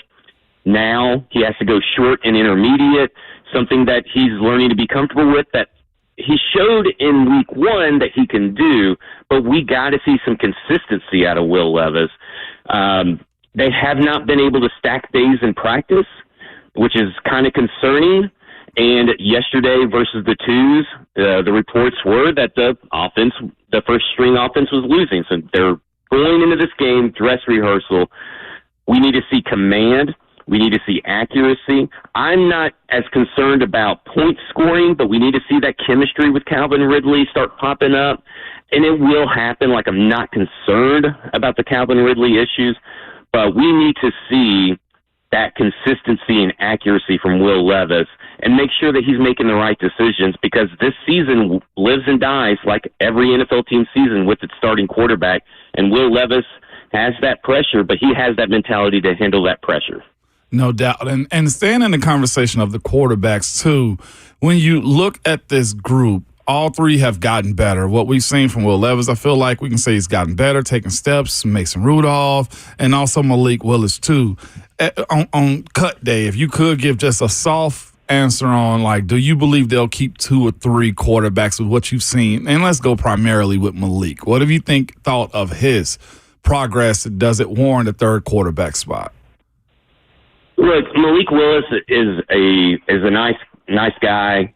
Now he has to go short and intermediate, something that he's learning to be comfortable with, that he showed in week 1 that he can do, but we got to see some consistency out of Will Levis. They have not been able to stack days in practice, which is kind of concerning. And yesterday versus the twos, the reports were that the first string offense was losing. So they're going into this game, dress rehearsal. We need to see command. We need to see accuracy. I'm not as concerned about point scoring, but we need to see that chemistry with Calvin Ridley start popping up. And it will happen. Like, I'm not concerned about the Calvin Ridley issues, but we need to see that consistency and accuracy from Will Levis and make sure that he's making the right decisions, because this season lives and dies like every NFL team season with its starting quarterback. And Will Levis has that pressure, but he has that mentality to handle that pressure. No doubt. And staying in the conversation of the quarterbacks, too, when you look at this group, all three have gotten better. What we've seen from Will Levis, I feel like we can say he's gotten better, taking steps, Mason Rudolph, and also Malik Willis, too. On cut day, if you could give just a soft answer on, like, do you believe they'll keep 2 or 3 quarterbacks with what you've seen? And let's go primarily with Malik. What have you thought of his progress? Does it warrant a third quarterback spot? Look, Malik Willis is a nice guy.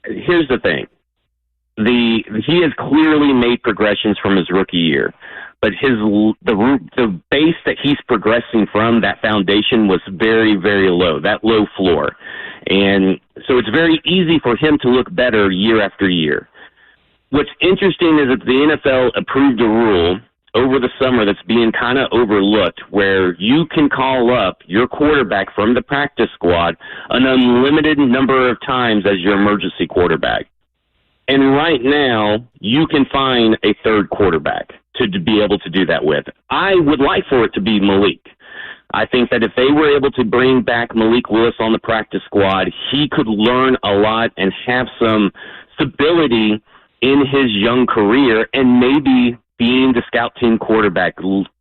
Here's the thing: he has clearly made progressions from his rookie year, but the base that he's progressing from, that foundation, was very, very low, that low floor, and so it's very easy for him to look better year after year. What's interesting is that the NFL approved a rule over the summer that's being kind of overlooked, where you can call up your quarterback from the practice squad an unlimited number of times as your emergency quarterback. And right now, you can find a third quarterback to be able to do that with. I would like for it to be Malik. I think that if they were able to bring back Malik Willis on the practice squad, he could learn a lot and have some stability in his young career, and maybe being the scout team quarterback,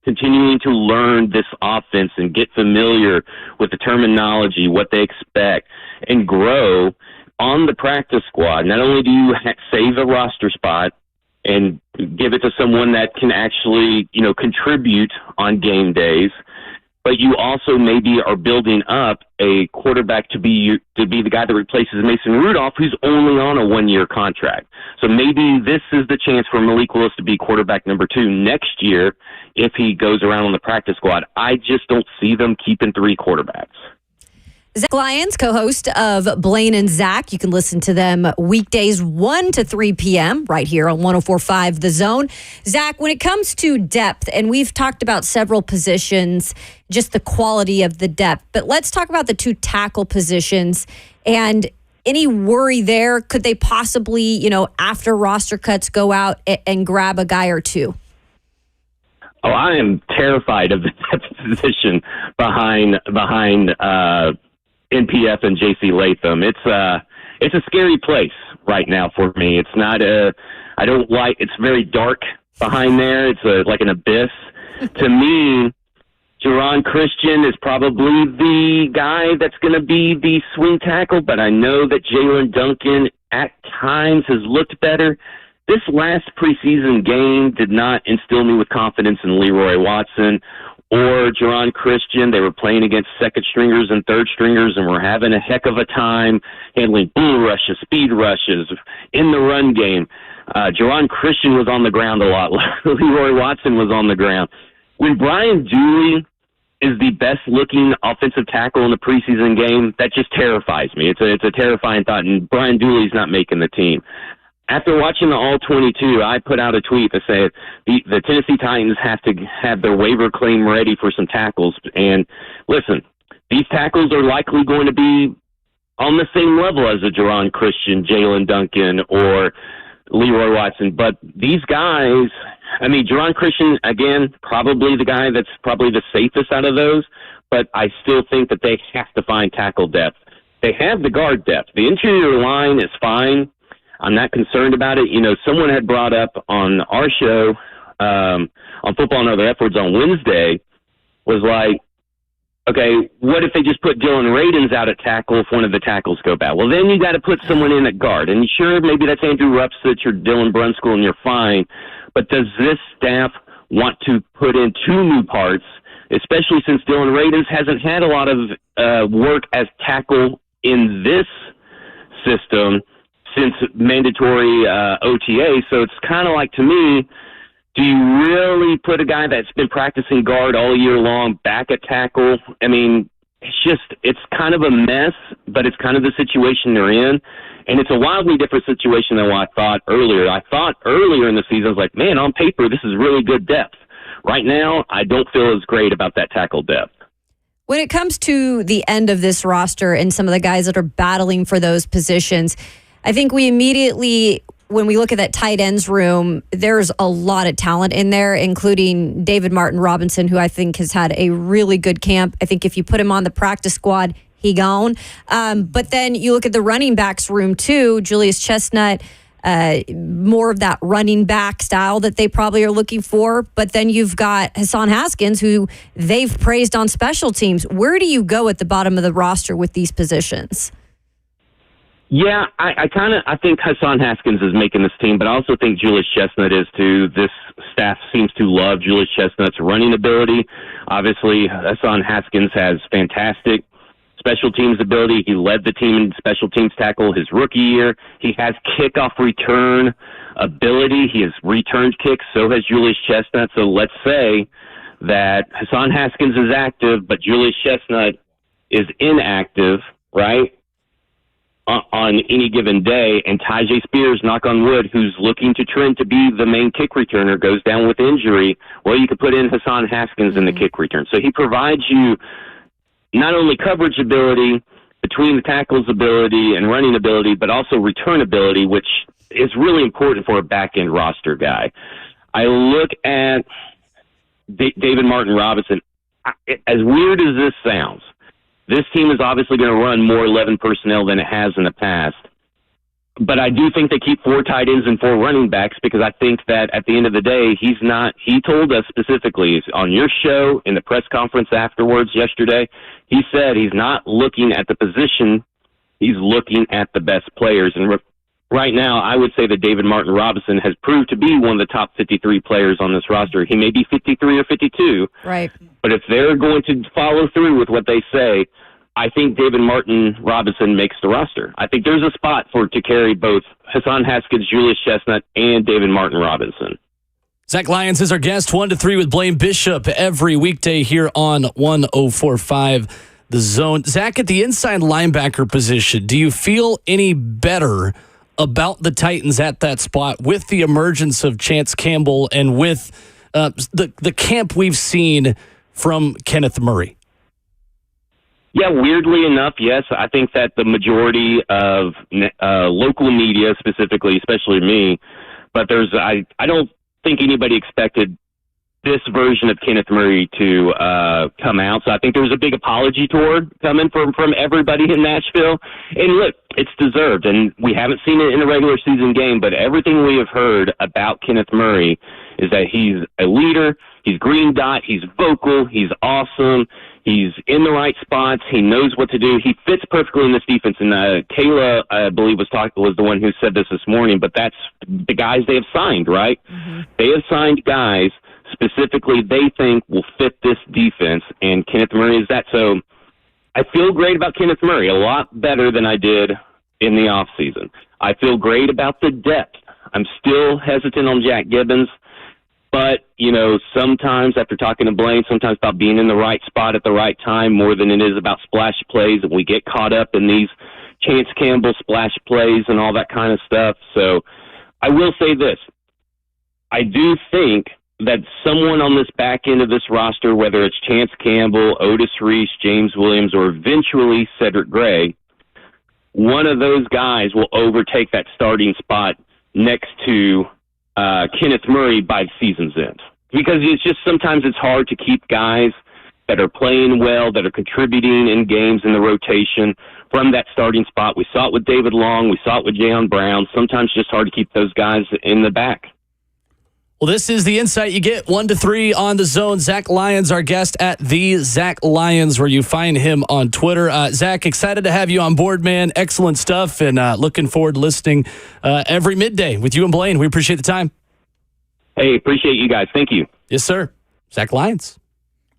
continuing to learn this offense and get familiar with the terminology, what they expect, and grow on the practice squad. Not only do you save a roster spot and give it to someone that can actually, contribute on game days, but you also maybe are building up a quarterback to be the guy that replaces Mason Rudolph, who's only on a 1-year contract. So maybe this is the chance for Malik Willis to be quarterback number 2 next year if he goes around on the practice squad. I just don't see them keeping 3 quarterbacks. Zach Lyons, co-host of Blaine and Zach. You can listen to them weekdays 1 to 3 p.m. right here on 104.5 The Zone. Zach, when it comes to depth, and we've talked about several positions, just the quality of the depth, but let's talk about the 2 tackle positions and any worry there. Could they possibly, after roster cuts, go out and grab a guy or 2? Oh, I am terrified of the depth position behind NPF and JC Latham. It's a scary place right now for me. It's not it's very dark behind there. It's like an abyss. To me, Jerron Christian is probably the guy that's going to be the swing tackle, but I know that Jalen Duncan at times has looked better. This last preseason game did not instill me with confidence in Leroy Watson or Jerron Christian. They were playing against second stringers and third stringers and were having a heck of a time handling bull rushes, speed rushes in the run game. Jerron Christian was on the ground a lot. Leroy Watson was on the ground. When Brian Dooley is the best looking offensive tackle in the preseason game, that just terrifies me. It's a terrifying thought, and Brian Dooley's not making the team. After watching the All-22, I put out a tweet that said the Tennessee Titans have to have their waiver claim ready for some tackles. And listen, these tackles are likely going to be on the same level as a Jerron Christian, Jalen Duncan, or Leroy Watson. But these guys, Jerron Christian, again, probably the guy that's probably the safest out of those. But I still think that they have to find tackle depth. They have the guard depth. The interior line is fine. I'm not concerned about it. Someone had brought up on our show on Football and Other Efforts on Wednesday was like, okay, what if they just put Dylan Radins out at tackle if one of the tackles go bad? Well, then you got to put someone in at guard. And sure, maybe that's Andrew Rupsich or Dylan Brunskill and you're fine. But does this staff want to put in 2 new parts, especially since Dylan Radins hasn't had a lot of work as tackle in this system since mandatory OTA. So it's kind of like, to me, do you really put a guy that's been practicing guard all year long back at tackle? I mean, it's kind of a mess, but it's kind of the situation they're in. And it's a wildly different situation than what I thought earlier. I thought earlier in the season, I was like, man, on paper, this is really good depth. Right now, I don't feel as great about that tackle depth. When it comes to the end of this roster and some of the guys that are battling for those positions, I think we immediately, when we look at that tight ends room, there's a lot of talent in there, including David Martin Robinson, who I think has had a really good camp. I think if you put him on the practice squad, he gone. But then you look at the running backs room too, Julius Chestnut, more of that running back style that they probably are looking for. But then you've got Hassan Haskins, who they've praised on special teams. Where do you go at the bottom of the roster with these positions? Yeah, I think Hassan Haskins is making this team, but I also think Julius Chestnut is too. This staff seems to love Julius Chestnut's running ability. Obviously, Hassan Haskins has fantastic special teams ability. He led the team in special teams tackle his rookie year. He has kickoff return ability. He has returned kicks. So has Julius Chestnut. So let's say that Hassan Haskins is active, but Julius Chestnut is inactive, right, on any given day, and Tyjae Spears, knock on wood, who's looking to trend to be the main kick returner, goes down with injury. Well, you could put in Hassan Haskins in the kick return. So he provides you not only coverage ability, between the tackles ability and running ability, but also return ability, which is really important for a back-end roster guy. I look at David Martin Robinson. As weird as this sounds, this team is obviously going to run more 11 personnel than it has in the past. But I do think they keep 4 tight ends and 4 running backs, because I think that at the end of the day, he told us specifically on your show in the press conference afterwards yesterday, he said he's not looking at the position, he's looking at the best players. And right now, I would say that David Martin Robinson has proved to be one of the top 53 players on this roster. He may be 53 or 52. Right. But if they're going to follow through with what they say, I think David Martin Robinson makes the roster. I think there's a spot to carry both Hassan Haskins, Julius Chestnut, and David Martin Robinson. Zach Lyons is our guest, 1 to 3 with Blaine Bishop every weekday here on 104.5 The Zone. Zach, at the inside linebacker position, do you feel any better about the Titans at that spot with the emergence of Chance Campbell and with the camp we've seen from Kenneth Murray? Yeah, weirdly enough, yes. I think that the majority of local media, specifically, especially me, but I don't think anybody expected this version of Kenneth Murray to come out. So I think there was a big apology tour coming from everybody in Nashville. And look, it's deserved. And we haven't seen it in a regular season game, but everything we have heard about Kenneth Murray is that he's a leader, he's green dot, he's vocal, he's awesome, he's in the right spots, he knows what to do, he fits perfectly in this defense. And Kayla, I believe, was the one who said this morning, but that's the guys they have signed, right? Mm-hmm. They have signed guys specifically they think will fit this defense, and Kenneth Murray is that. So I feel great about Kenneth Murray, a lot better than I did in the offseason. I feel great about the depth. I'm still hesitant on Jack Gibbons, but, sometimes after talking to Blaine, sometimes about being in the right spot at the right time more than it is about splash plays, and we get caught up in these Chance Campbell splash plays and all that kind of stuff. So I will say this. I do think that someone on this back end of this roster, whether it's Chance Campbell, Otis Reese, James Williams, or eventually Cedric Gray, one of those guys will overtake that starting spot next to Kenneth Murray by season's end. Because it's just sometimes it's hard to keep guys that are playing well, that are contributing in games in the rotation from that starting spot. We saw it with David Long. We saw it with Jayon Brown. Sometimes it's just hard to keep those guys in the back. Well, this is the insight you get 1 to 3 on The Zone. Zach Lyons, our guest at the Zach Lyons, where you find him on Twitter. Zach, excited to have you on board, man. Excellent stuff, and looking forward to listening every midday with you and Blaine. We appreciate the time. Hey, appreciate you guys. Thank you. Yes, sir. Zach Lyons.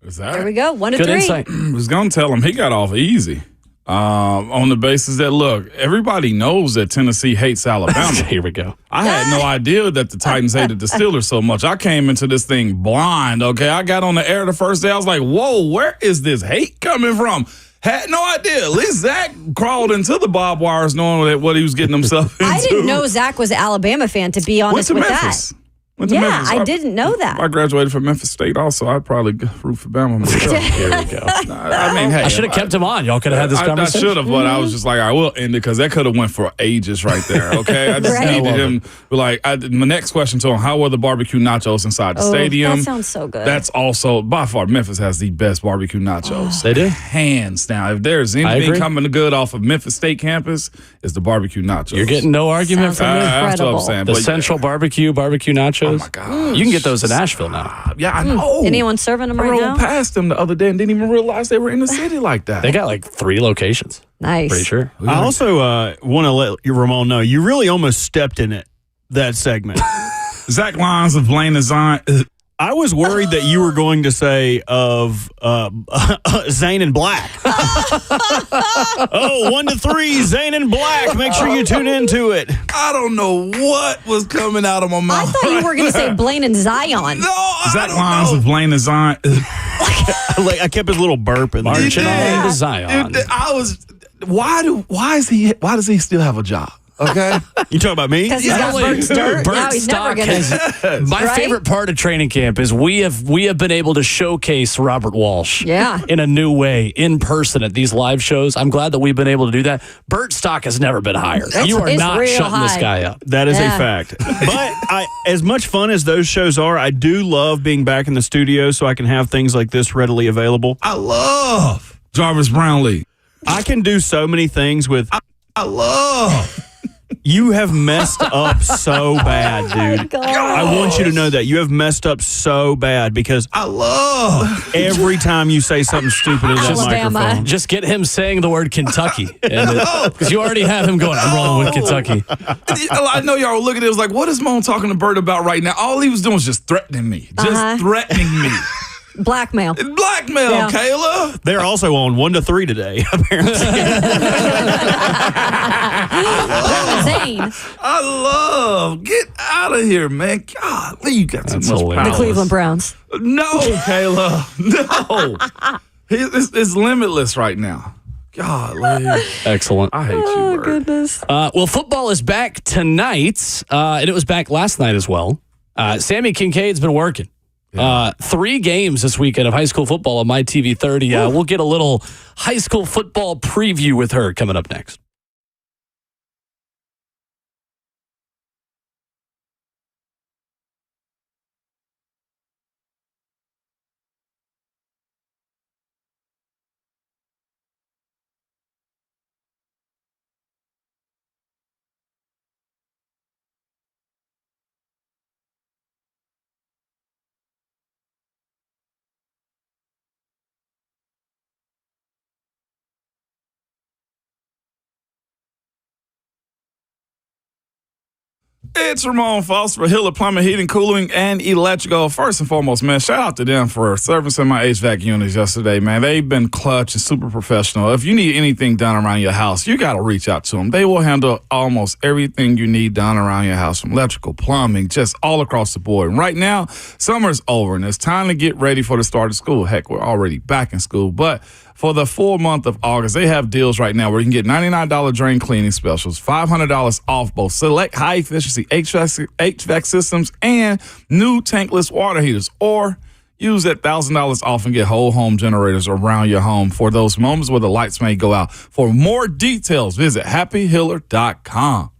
Is that? There we go. 1 to Good 3. insight. I was going to tell him he got off easy. On the basis that, look, everybody knows that Tennessee hates Alabama. Here we go. I had no idea that the Titans hated the Steelers so much. I came into this thing blind, okay? I got on the air the first day. I was like, whoa, where is this hate coming from? Had no idea. At least Zach crawled into the barbed wires knowing what he was getting himself into. I didn't know Zach was an Alabama fan, to be honest with Memphis. that. Went to Yeah, Memphis. I didn't know that. I graduated from Memphis State also. I'd probably root for Bama myself. Here we go. I mean, hey. I should have kept him on. Y'all could have had this conversation. I should have, but I was just like, I will end it because that could have went for ages right there, okay? I just Right. needed him. Like, my next question to him, how were the barbecue nachos inside the stadium? That sounds so good. That's also, by far, Memphis has the best barbecue nachos. They do? Hands down. If there's anything coming good off of Memphis State campus, it's the barbecue nachos. You're getting no argument Sounds from me. That's what I'm saying. The But Central barbecue nachos. Oh, my God. You can get those in Asheville now. Yeah, I know. Anyone serving them I right rode now? past them the other day and didn't even realize they were in the city like that. They got like 3 locations. Nice. Pretty sure. I also want to let Ramon know you really almost stepped in it, that segment. Zach Lyons of Blaine Design. I was worried that you were going to say of Zane and Black. 1 to 3, Zane and Black. Make sure you tune into it. I don't know what was coming out of my I mouth. thought you were going to say Blaine and Zion. No, Zach Lyons of Blaine Design. I kept his little burp in there. Marching on to Zion. I was. Why does he still have a job? Okay, you talking about me? Because he's got Burt's dirt. Now he's never going to. My favorite part of training camp is we have been able to showcase Robert Walsh in a new way in person at these live shows. I'm glad that we've been able to do that. Burt stock has never been higher. You are not shutting this guy up. That is a fact. But as much fun as those shows are, I do love being back in the studio so I can have things like this readily available. I love Jarvis Brownlee. I can do so many things with. I love. You have messed up so bad, dude. I want you to know that. You have messed up so bad because I love every time you say something stupid in that microphone. Just get him saying the word Kentucky. Because you already have him going, I'm rolling with Kentucky. I know y'all were looking at it. It was like, what is Moan talking to Bert about right now? All he was doing was just threatening me. Just threatening me. Blackmail. Blackmail, Kayla. They're also on 1 to 3 today, apparently. I love. Get out of here, man. God, you got so much power. The Cleveland Browns. No, Kayla. No. It's limitless right now. Golly. Excellent. I hate you, Bert. Goodness. Well, football is back tonight, and it was back last night as well. Sammy Kincaid's been working. 3 games this weekend of high school football on My TV 30. We'll get a little high school football preview with her coming up next. It's Ramon Foster for Hiller Plumbing, Heating, Cooling, and Electrical. First and foremost, man, shout out to them for servicing my HVAC units yesterday, man. They've been clutch and super professional. If you need anything done around your house, you got to reach out to them. They will handle almost everything you need done around your house, from electrical, plumbing, just all across the board. And right now, summer's over, and it's time to get ready for the start of school. Heck, we're already back in school, but for the full month of August, they have deals right now where you can get $99 drain cleaning specials, $500 off both select high-efficiency HVAC systems and new tankless water heaters, or use that $1,000 off and get whole home generators around your home for those moments where the lights may go out. For more details, visit happyhiller.com.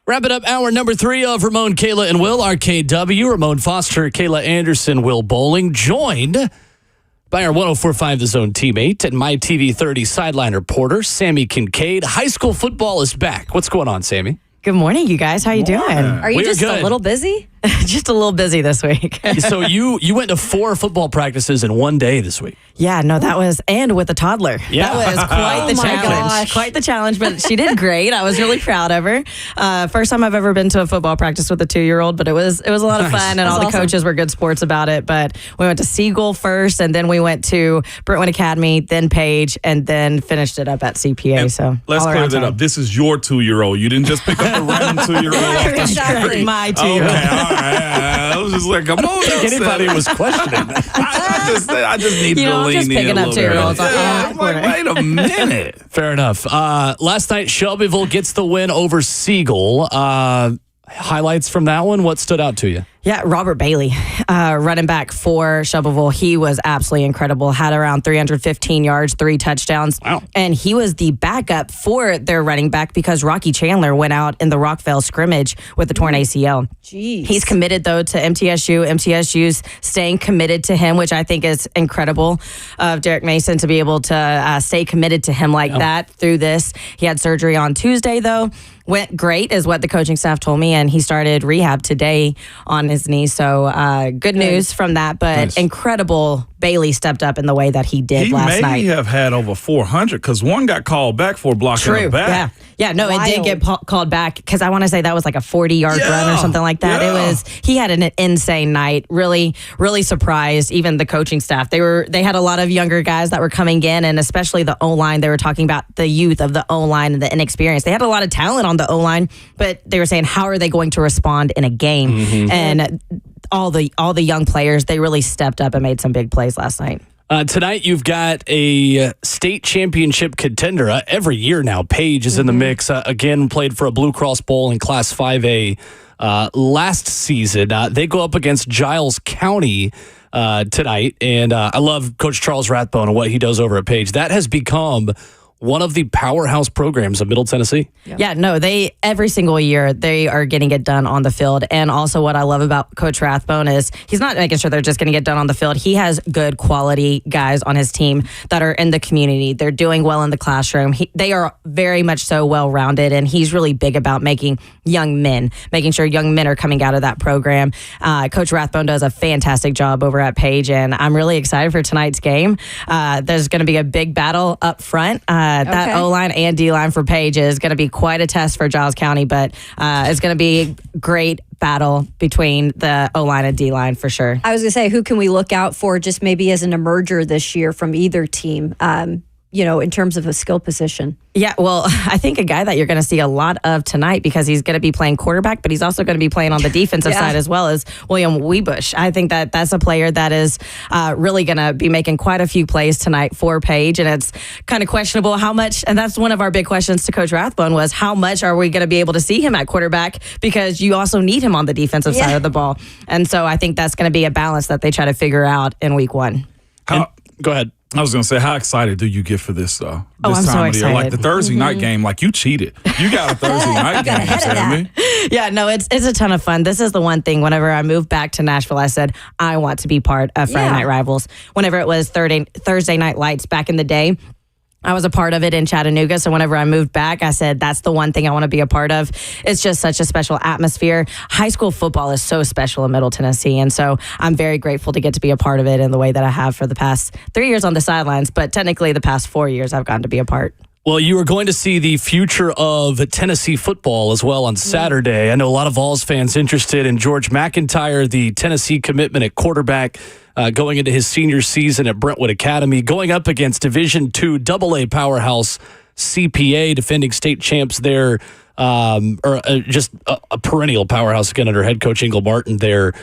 Wrapping up hour number 3 of Ramon, Kayla, and Will, RKW. Ramon Foster, Kayla Anderson, Will Bowling, joined by our 104.5 The Zone teammate and My TV 30 sideline reporter, Sammy Kincaid. High school football is back. What's going on, Sammy? Good morning, you guys. How you doing? Are you just a little busy? Just a little busy this week. So you went to 4 football practices in one day this week. Yeah, no, that was, and with a toddler. Yeah. That was quite the challenge. Gosh. Quite the challenge, but she did great. I was really proud of her. First time I've ever been to a football practice with a 2-year-old, but it was a lot of fun, and all the coaches were good sports about it. But we went to Siegel first, and then we went to Brentwood Academy, then Page, and then finished it up at CPA. And so let's clear that up. This is your 2-year-old. You didn't just pick up a random 2-year-old off the street. My 2-year-old. Okay, all right. I was just like, come on. I think anybody was questioning that. I just need to I'm lean just in picking a up little bit. 2-year-olds. I'm like, wait a minute. Fair enough. Last night, Shelbyville gets the win over Siegel. Highlights from that one. What stood out to you? Yeah, Robert Bailey, running back for Shelbyville. He was absolutely incredible. Had around 315 yards, 3 touchdowns. Wow. And he was the backup for their running back because Rocky Chandler went out in the Rockville scrimmage with a torn ACL. Jeez. He's committed, though, to MTSU. MTSU's staying committed to him, which I think is incredible of Derek Mason to be able to stay committed to him like that through this. He had surgery on Tuesday, though. Went great is what the coaching staff told me, and he started rehab today on his knee. So good news from that, but incredible. Bailey stepped up in the way that he did last night. He may have had over 400 because one got called back for blocking a back. Yeah, no, it did get called back because I want to say that was like a 40-yard run or something like that. He had an insane night. Really, really surprised even the coaching staff. They had a lot of younger guys that were coming in, and especially the O-line. They were talking about the youth of the O-line and the inexperience. They had a lot of talent on the O-line, but they were saying, how are they going to respond in a game? Mm-hmm. And all the young players, they really stepped up and made some big plays last night. Tonight, you've got a state championship contender. Every year now, Page is in the mix. Again, played for a Blue Cross Bowl in Class 5A last season. They go up against Giles County tonight. And I love Coach Charles Rathbone and what he does over at Page. That has become one of the powerhouse programs of Middle Tennessee. Yeah, no, every single year they are getting it done on the field. And also what I love about Coach Rathbone is he's not making sure they're just going to get done on the field. He has good quality guys on his team that are in the community. They're doing well in the classroom. They are very much so well-rounded, and he's really big about making sure young men are coming out of that program. Coach Rathbone does a fantastic job over at Page, and I'm really excited for tonight's game. There's going to be a big battle up front. That O-line and D-line for Page is going to be quite a test for Giles County, but it's going to be a great battle between the O-line and D-line for sure. I was going to say, who can we look out for just maybe as an emerger this year from either team, in terms of a skill position? Yeah, well, I think a guy that you're going to see a lot of tonight because he's going to be playing quarterback, but he's also going to be playing on the defensive side as well as William Weebush. I think that's a player that is really going to be making quite a few plays tonight for Page, and it's kind of questionable how much, and that's one of our big questions to Coach Rathbone was how much are we going to be able to see him at quarterback because you also need him on the defensive side of the ball. And so I think that's going to be a balance that they try to figure out in week 1. Go ahead. I was going to say, how excited do you get for this, though? I'm so of the year? excited. Like the Thursday night game, like you cheated. You got a Thursday night game, Sammy. Yeah, no, it's a ton of fun. This is the one thing, whenever I moved back to Nashville, I said, I want to be part of Friday Night Rivals. Whenever it was Thursday Night Lights back in the day, I was a part of it in Chattanooga, so whenever I moved back, I said, that's the one thing I want to be a part of. It's just such a special atmosphere. High school football is so special in Middle Tennessee, and so I'm very grateful to get to be a part of it in the way that I have for the past 3 years on the sidelines, but technically the past 4 years I've gotten to be a part. Well, you are going to see the future of Tennessee football as well on Saturday. I know a lot of Vols fans interested in George McIntyre, the Tennessee commitment at quarterback, going into his senior season at Brentwood Academy, going up against Division II AA powerhouse CPA, defending state champs there, just a perennial powerhouse again under head coach Ingle Martin there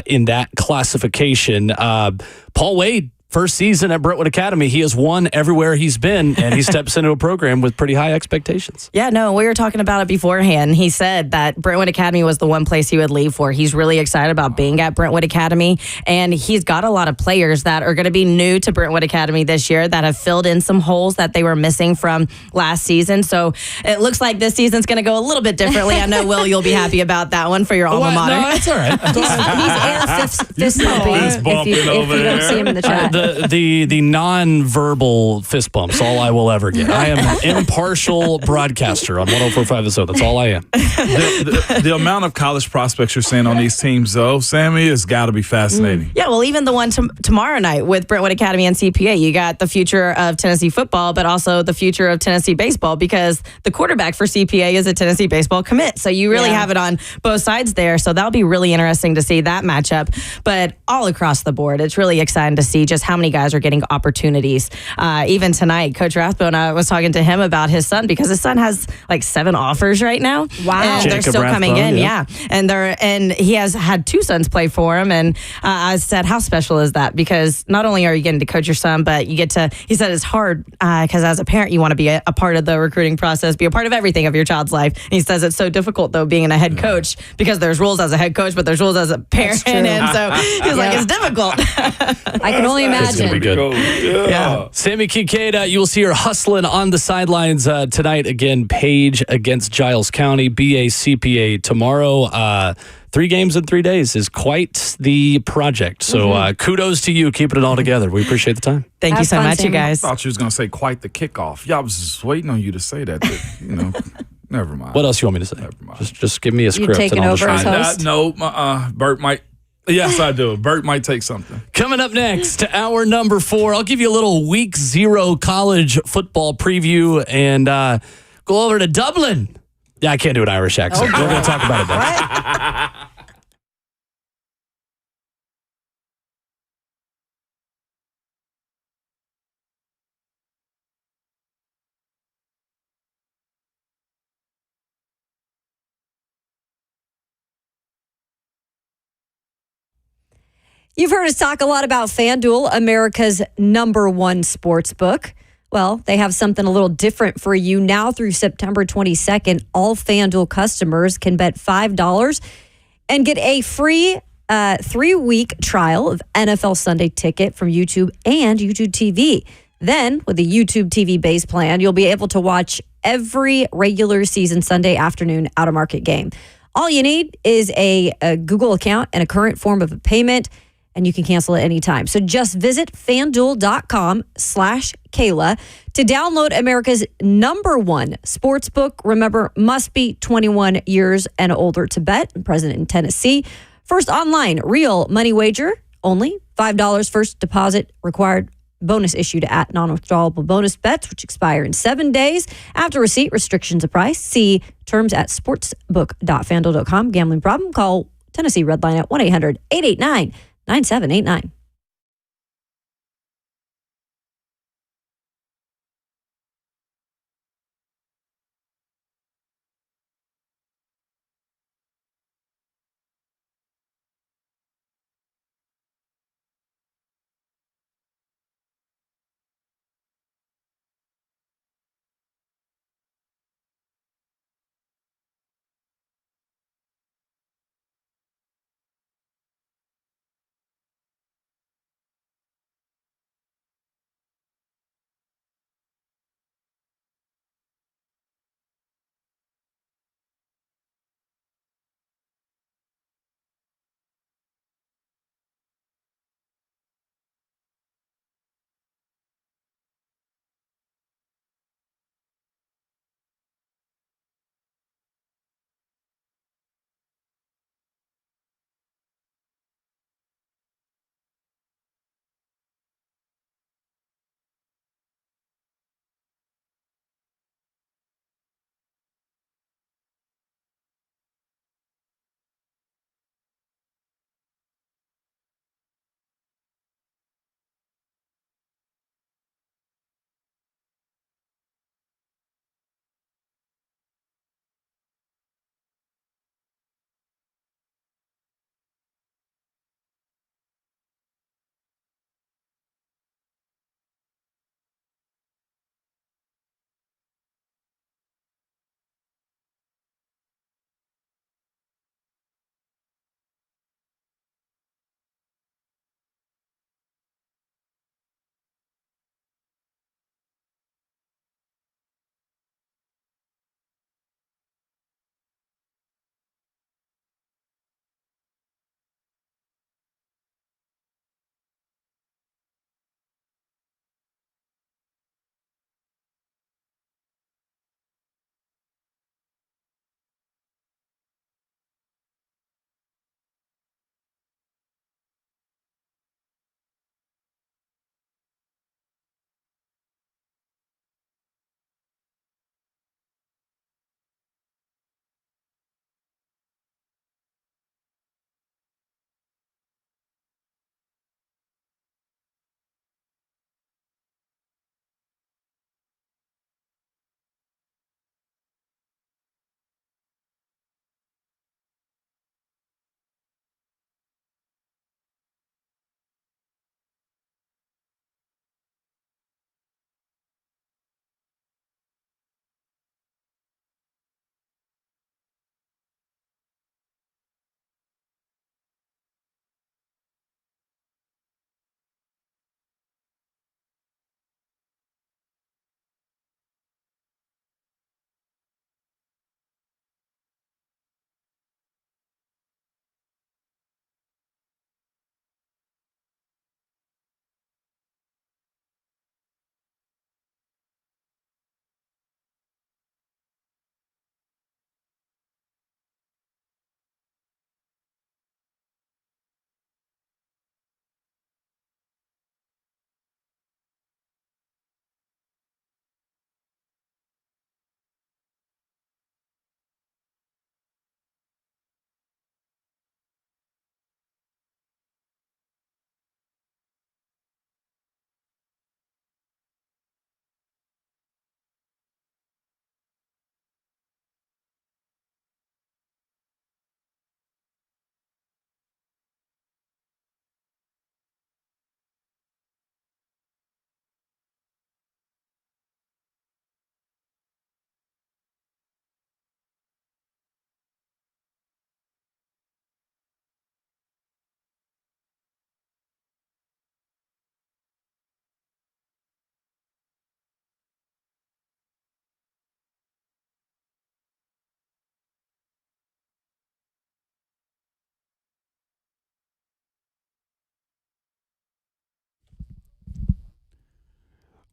in that classification. Paul Wade first season at Brentwood Academy, he has won everywhere he's been, and he steps into a program with pretty high expectations. Yeah, no, we were talking about it beforehand. He said that Brentwood Academy was the one place he would leave for. He's really excited about being at Brentwood Academy, and he's got a lot of players that are going to be new to Brentwood Academy this year that have filled in some holes that they were missing from last season. So it looks like this season's going to go a little bit differently. I know, Will, you'll be happy about that one for your alma mater. No, that's all right. He's air fist bumping if you don't see him in the chat. The non-verbal fist bumps, all I will ever get. I am an impartial broadcaster on 104.5 The Zone. That's all I am. The amount of college prospects you're seeing on these teams, though, Sammy, has got to be fascinating. Yeah, well, even the one tomorrow night with Brentwood Academy and CPA, you got the future of Tennessee football, but also the future of Tennessee baseball, because the quarterback for CPA is a Tennessee baseball commit. So you really have it on both sides there. So that'll be really interesting to see that matchup. But all across the board, it's really exciting to see just how many guys are getting opportunities. Even tonight, Coach Rathbone, I was talking to him about his son, because his son has like 7 offers right now. Wow. And they're still coming in. Yeah. And he has had 2 sons play for him. And I said, how special is that? Because not only are you getting to coach your son, but you get to, he said it's hard because as a parent, you want to be a part of the recruiting process, be a part of everything of your child's life. And he says it's so difficult, though, being a head coach, because there's rules as a head coach, but there's rules as a parent. And so he's like, it's difficult. I can only imagine. It's going to be good. Yeah. Sammy Kincaid, you will see her hustling on the sidelines tonight. Again, Page against Giles County, BACPA tomorrow. 3 games in 3 days is quite the project. So kudos to you keeping it all together. We appreciate the time. Thank you so much, you guys. I thought you was going to say quite the kickoff. Yeah, I was just waiting on you to say that. Never mind. What else you want me to say? Never mind. Just give me a script. You taking over as host? No, Bert might. Yes, I do. Bert might take something. Coming up next, hour number 4, I'll give you a little week 0 college football preview and go over to Dublin. Yeah, I can't do an Irish accent. We're going to talk about it next. You've heard us talk a lot about FanDuel, America's #1 sports book. Well, they have something a little different for you now through September 22nd. All FanDuel customers can bet $5 and get a free 3-week trial of NFL Sunday Ticket from YouTube and YouTube TV. Then, with the YouTube TV base plan, you'll be able to watch every regular season Sunday afternoon out-of-market game. All you need is a Google account and a current form of a payment, and you can cancel at any time. So just visit FanDuel.com/Kayla to download America's #1 sportsbook. Remember, must be 21 years and older to bet. Present in Tennessee. First online, real money wager, only $5 first deposit required. Bonus issued at non-withdrawable bonus bets, which expire in 7 days. After receipt, restrictions apply. See terms at sportsbook.fanduel.com. Gambling problem? Call Tennessee Redline at 1-800-889-9789.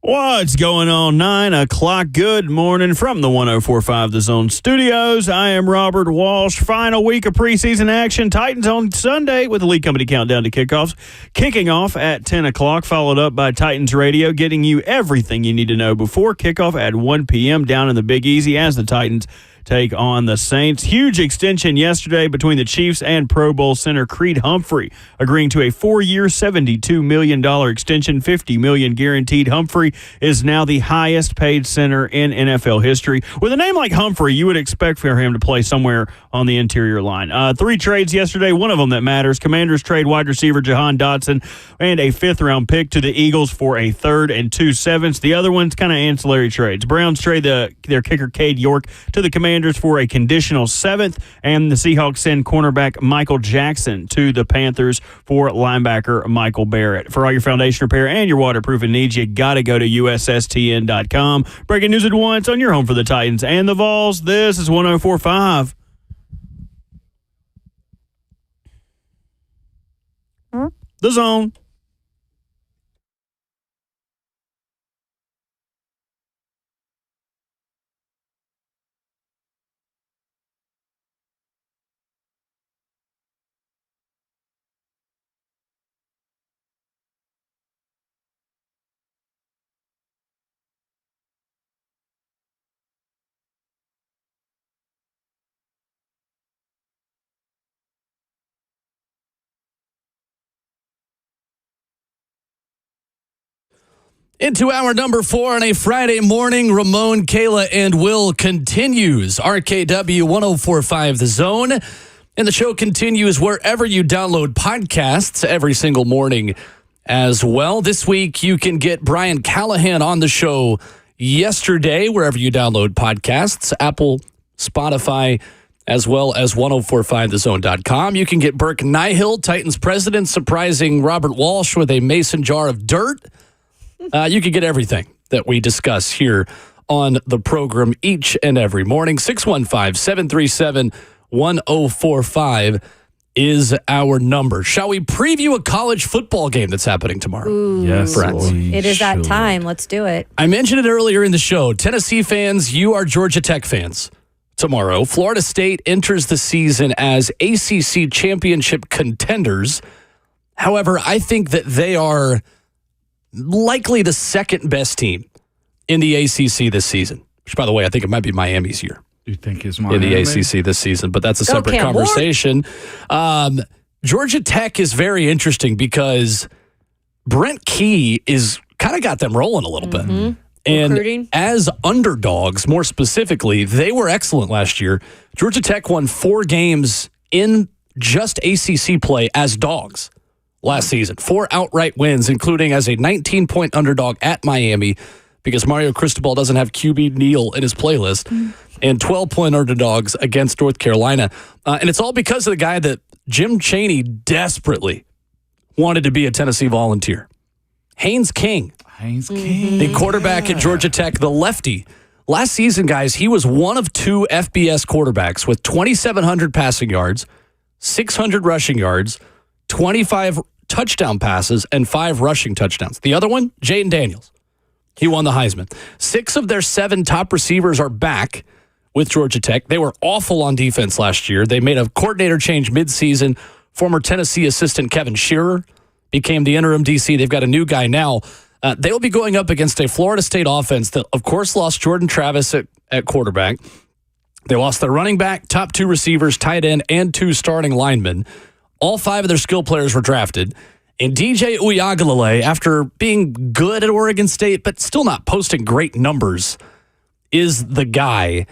What's going on? 9 o'clock. Good morning from the 104.5 The Zone Studios. I am Robert Walsh. Final week of preseason action. Titans on Sunday with the League Company Countdown to Kickoffs. Kicking off at 10 o'clock, followed up by Titans Radio, getting you everything you need to know before kickoff at 1 p.m. down in the Big Easy as the Titans take on the Saints. Huge extension yesterday between the Chiefs and Pro Bowl center Creed Humphrey, agreeing to a 4-year, $72 million extension, $50 million guaranteed. Humphrey is now the highest paid center in NFL history. With a name like Humphrey, you would expect for him to play somewhere on the interior line. 3 trades yesterday, one of them that matters. Commanders trade wide receiver Jahan Dotson and a 5th-round pick to the Eagles for a 3rd and 2 7ths. The other one's kind of ancillary trades. Browns trade their kicker Cade York to the Commanders for a conditional 7th, and the Seahawks send cornerback Michael Jackson to the Panthers for linebacker Michael Barrett. For all your foundation repair and your waterproofing needs, you got to go to USSTN.com. Breaking news at once on your home for the Titans and the Vols. This is 104.5. The Zone. Into hour number 4 on a Friday morning, Ramon, Kayla, and Will continues. RKW 104.5 The Zone. And the show continues wherever you download podcasts every single morning as well. This week, you can get Brian Callahan on the show yesterday, wherever you download podcasts, Apple, Spotify, as well as 1045thezone.com. You can get Burke Nihill, Titans president, surprising Robert Walsh with a mason jar of dirt. You can get everything that we discuss here on the program each and every morning. 615-737-1045 is our number. Shall we preview a college football game that's happening tomorrow? Ooh. Yes, Brent. It is that time. Let's do it. I mentioned it earlier in the show. Tennessee fans, you are Georgia Tech fans. Tomorrow, Florida State enters the season as ACC championship contenders. However, I think that they are likely the second best team in the ACC this season. Which, by the way, I think it might be Miami's year. You think it's Miami? In the ACC this season, but that's a separate conversation. Georgia Tech is very interesting because Brent Key is kind of got them rolling a little bit. And Recruiting. As underdogs, more specifically, they were excellent last year. Georgia Tech won 4 games in just ACC play as dogs last season. 4 outright wins, including as a 19-point underdog at Miami because Mario Cristobal doesn't have QB Neal in his playlist, and 12-point underdogs against North Carolina. And it's all because of the guy that Jim Chaney desperately wanted to be a Tennessee Volunteer. Haynes King. The quarterback at Georgia Tech, the lefty. Last season, guys, he was one of 2 FBS quarterbacks with 2,700 passing yards, 600 rushing yards, 25 touchdown passes, and 5 rushing touchdowns. The other one, Jaden Daniels. He won the Heisman. 6 of their 7 top receivers are back with Georgia Tech. They were awful on defense last year. They made a coordinator change midseason. Former Tennessee assistant Kevin Shearer became the interim DC. They've got a new guy now. They will be going up against a Florida State offense that, of course, lost Jordan Travis at quarterback. They lost their running back, top 2 receivers, tight end, and 2 starting linemen. All 5 of their skill players were drafted. And DJ Uiagalelei, after being good at Oregon State, but still not posting great numbers, is the guy.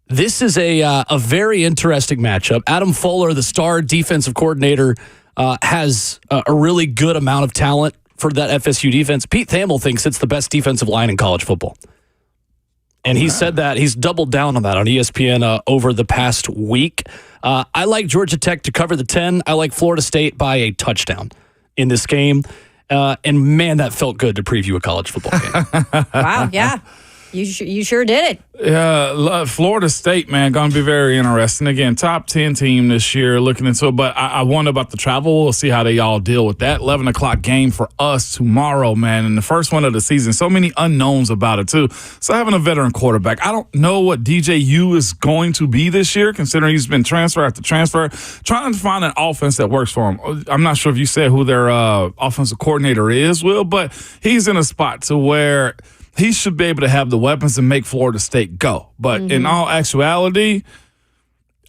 This is a very interesting matchup. Adam Fuller, the star defensive coordinator, has a really good amount of talent for that FSU defense. Pete Thamel thinks it's the best defensive line in college football. And he said that. He's doubled down on that on ESPN over the past week. I like Georgia Tech to cover the 10. I like Florida State by a touchdown in this game. And man, that felt good to preview a college football game. Wow, yeah. You sure did it. Yeah, Florida State, man, going to be very interesting. Again, top 10 team this year, looking into it. But I wonder about the travel. We'll see how they all deal with that. 11 o'clock game for us tomorrow, man. And the first one of the season. So many unknowns about it, too. So having a veteran quarterback. I don't know what DJU is going to be this year, considering he's been transfer after transfer. Trying to find an offense that works for him. I'm not sure if you said who their offensive coordinator is, Will, but he's in a spot to where he should be able to have the weapons to make Florida State go. But in all actuality,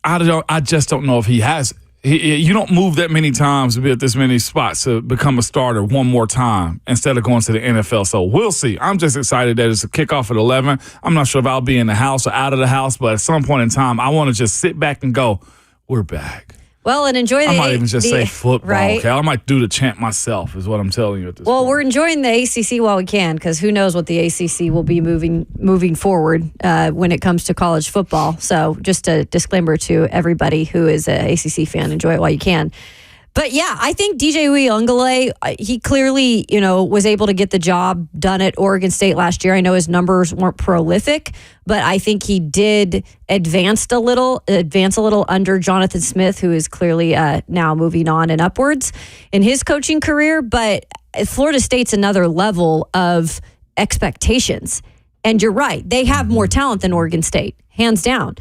I just don't know if he has it. You don't move that many times to be at this many spots to become a starter one more time instead of going to the NFL. So we'll see. I'm just excited that it's a kickoff at 11. I'm not sure if I'll be in the house or out of the house, but at some point in time, I want to just sit back and go, we're back. Well, and enjoy I might even just say football. Right? Okay, I might do the chant myself is what I'm telling you at this point. Well, we're enjoying the ACC while we can, because who knows what the ACC will be moving forward when it comes to college football. So just a disclaimer to everybody who is an ACC fan, enjoy it while you can. But yeah, I think DJ Uiagalelei, he clearly, was able to get the job done at Oregon State last year. I know his numbers weren't prolific, but I think he did advance a little under Jonathan Smith, who is clearly now moving on and upwards in his coaching career. But Florida State's another level of expectations. And you're right, they have more talent than Oregon State, hands down.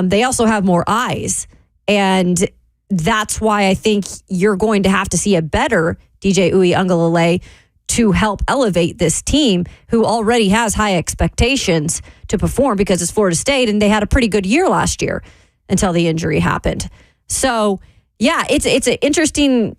They also have more eyes. And that's why I think you're going to have to see a better DJ Uiagalelei to help elevate this team, who already has high expectations to perform because it's Florida State and they had a pretty good year last year until the injury happened. So, yeah, it's an interesting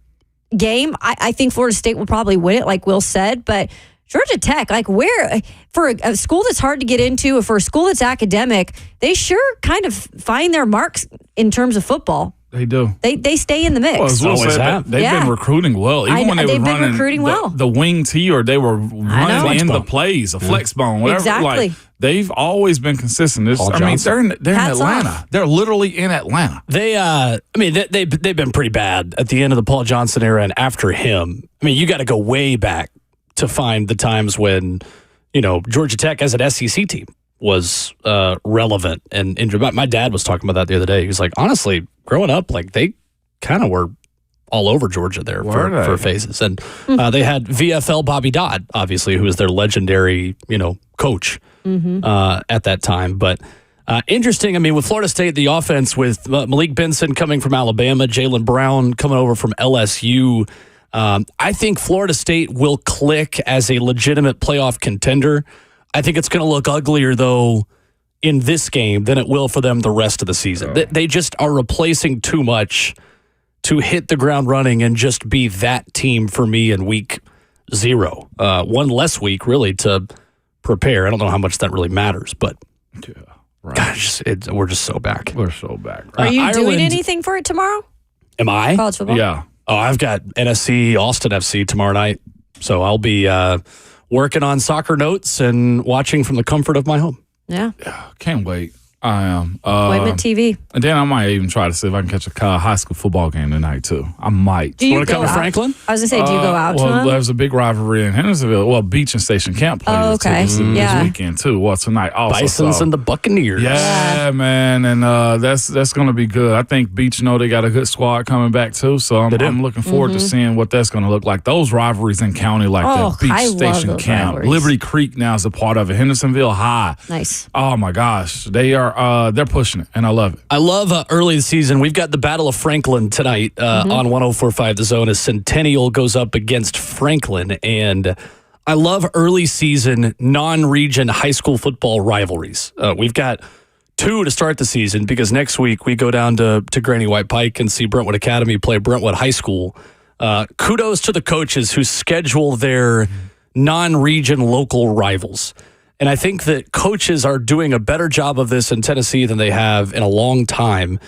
game. I think Florida State will probably win it, like Will said, but Georgia Tech, where for a school that's hard to get into, or for a school that's academic, they sure kind of find their marks in terms of football. They do. They stay in the mix. Well, they've been recruiting well. Even when they were running the wing T, or they were running in the plays, a flex bone, whatever. Exactly. They've always been consistent. They're in Atlanta. Off. They're literally in Atlanta. They've been pretty bad at the end of the Paul Johnson era and after him. You got to go way back to find the times when, Georgia Tech as an SEC team was relevant and injured. My dad was talking about that the other day. He was like, honestly, growing up, they kind of were all over Georgia there for phases. And they had VFL Bobby Dodd, obviously, who was their legendary, coach at that time. But interesting, with Florida State, the offense with Malik Benson coming from Alabama, Jaylen Brown coming over from LSU. I think Florida State will click as a legitimate playoff contender. I think it's going to look uglier, though, in this game than it will for them the rest of the season. They just are replacing too much to hit the ground running and just be that team for me in week 0. One less week, really, to prepare. I don't know how much that really matters, but gosh, we're just so back. We're so back. Are you doing anything for it tomorrow? Am I? College football? Yeah. Oh, I've got NSC, Austin FC tomorrow night, so I'll be working on soccer notes and watching from the comfort of my home. Yeah. Can't wait. I am. Appointment TV. And then I might even try to see if I can catch a high school football game tonight, too. I might. Do you want to come to Franklin? I was going to say, do you go out to them? There's a big rivalry in Hendersonville. Well, Beach and Station Camp plays this weekend, too. Well, tonight also. Bisons and the Buccaneers. Yeah, man. And that's going to be good. I think Beach they got a good squad coming back, too. So I'm looking forward to seeing what that's going to look like. Those rivalries in county like that. Beach Station Camp. Rivalries. Liberty Creek now is a part of it. Hendersonville High. Nice. Oh, my gosh. They're pushing it, and I love it. I love early this season. We've got the Battle of Franklin tonight on 104.5 The Zone as Centennial goes up against Franklin. And I love early season non-region high school football rivalries. We've got 2 to start the season because next week we go down to Granny White Pike and see Brentwood Academy play Brentwood High School. Kudos to the coaches who schedule their non-region local rivals. And I think that coaches are doing a better job of this in Tennessee than they have in a long time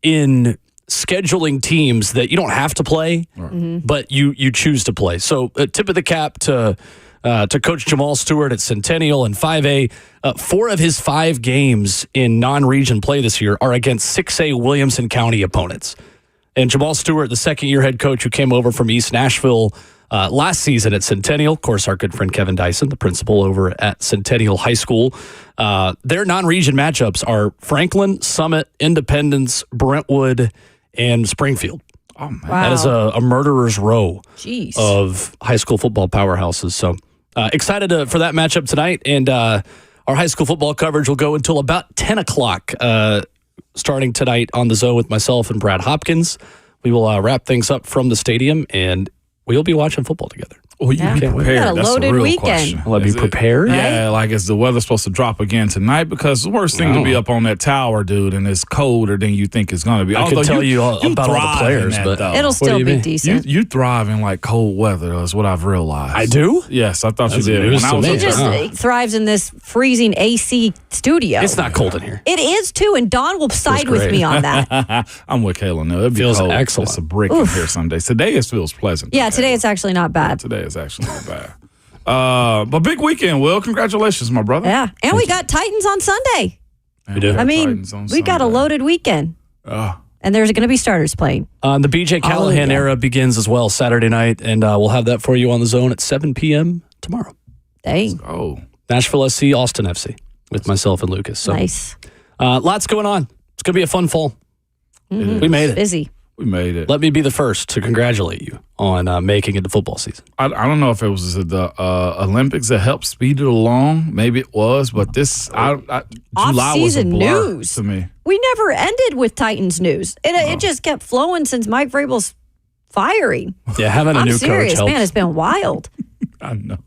in scheduling teams that you don't have to play, but you choose to play. So tip of the cap to Coach Jamal Stewart at Centennial and 5A. 4 of his 5 games in non-region play this year are against 6A Williamson County opponents. And Jamal Stewart, the second-year head coach who came over from East Nashville last season at Centennial. Of course, our good friend Kevin Dyson, the principal over at Centennial High School. Their non-region matchups are Franklin, Summit, Independence, Brentwood, and Springfield. Oh, man. Wow. That is a murderer's row Jeez. of high school football powerhouses. So excited for that matchup tonight. And our high school football coverage will go until about 10 o'clock starting tonight on the Zone with myself and Brad Hopkins. We will wrap things up from the stadium, and we'll be watching football together. Well, you be Yeah. prepared. We got a That's loaded the real weekend. question. Will I be Is it- prepared? Yeah, like is the weather supposed to drop again tonight? Because the worst thing to be up on that tower, dude, and it's colder than you think it's going to be. I could tell you about all the thrive in players, that, but though. It'll What do still you be mean? decent. You thrive in like cold weather, is what I've realized. I do? Yes, I thought That's you did. news When I to was me. up He just there. thrives in this freezing AC studio. It's not cold in here. It is too, and Don will side with great. me on that. I'm with Kayla now. It'd be Feels cold. excellent. It's a brick in here some days. Today it feels pleasant. Yeah, today it's actually not bad. Today is actually not bad. But big weekend, Will. Congratulations, my brother. Yeah, and we got Titans on Sunday. We do. I mean, we got a loaded weekend, and there's going to be starters playing. The BJ Callahan yeah. era begins as well Saturday night, and we'll have that for you on the Zone at 7 p.m. tomorrow. Dang, Oh, Nashville SC, Austin FC, with myself and Lucas. So, nice, lots going on. It's going to be a fun fall. We made it. busy. we made it. Let me be the first to congratulate you on making it to football season. I don't know if it was the Olympics that helped speed it along. Maybe it was, but this July was a Off-season blur news. to me. We never ended with Titans news. It just kept flowing since Mike Vrabel's firing. Yeah, having a I'm new serious, coach helps. man. It's been wild. I know.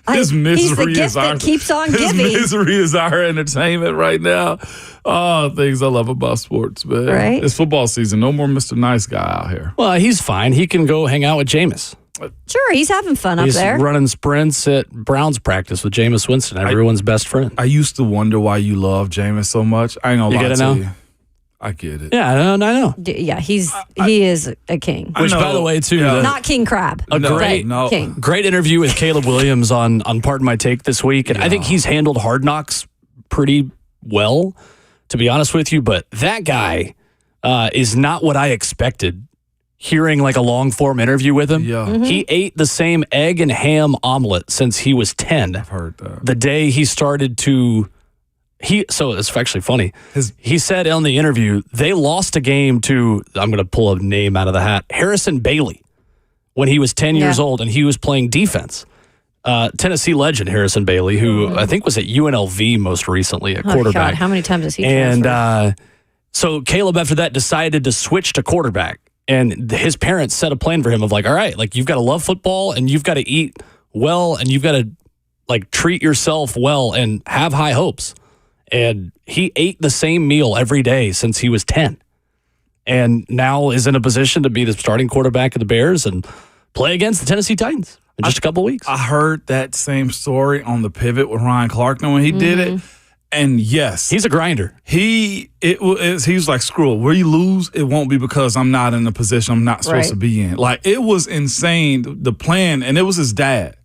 He's His misery the gift is our that keeps on his giving. misery is our entertainment right now. Oh, things I love about sports, man. Right? It's football season. No more Mr. Nice Guy out here. Well, he's fine. He can go hang out with Jameis. Sure, he's having fun up He's there. running sprints at Browns practice with Jameis Winston, everyone's best friend. I used to wonder why you love Jameis so much. I ain't gonna You lie get it to now? you. I get it. Yeah, I know. Yeah, he is a king. I Which, know. by the way, too, Yeah. Not King Crab. a No, great, no. King. great interview with Caleb Williams on Pardon My Take this week, and I think he's handled Hard Knocks pretty well, to be honest with you. But that guy is not what I expected. Hearing like a long form interview with him, Yeah. He ate the same egg and ham omelet since he was 10. I've heard that. The day he started to. So it's actually funny. He said on the interview, they lost a game to, I'm going to pull a name out of the hat, Harrison Bailey, when he was 10 years old and he was playing defense. Tennessee legend Harrison Bailey, who I think was at UNLV most recently at quarterback. God, how many times has he And transferred? so Caleb, after that, decided to switch to quarterback. And his parents set a plan for him of like, all right, like you've got to love football and you've got to eat well and you've got to like treat yourself well and have high hopes. And he ate the same meal every day since he was 10. And now is in a position to be the starting quarterback of the Bears and play against the Tennessee Titans in just a couple of weeks. I heard that same story on the pivot with Ryan Clark when he did it. And yes, he's a grinder. He was like, screw it. Where you lose, it won't be because I'm not in the position I'm not supposed to be in. Like, it was insane, the plan. And it was his dad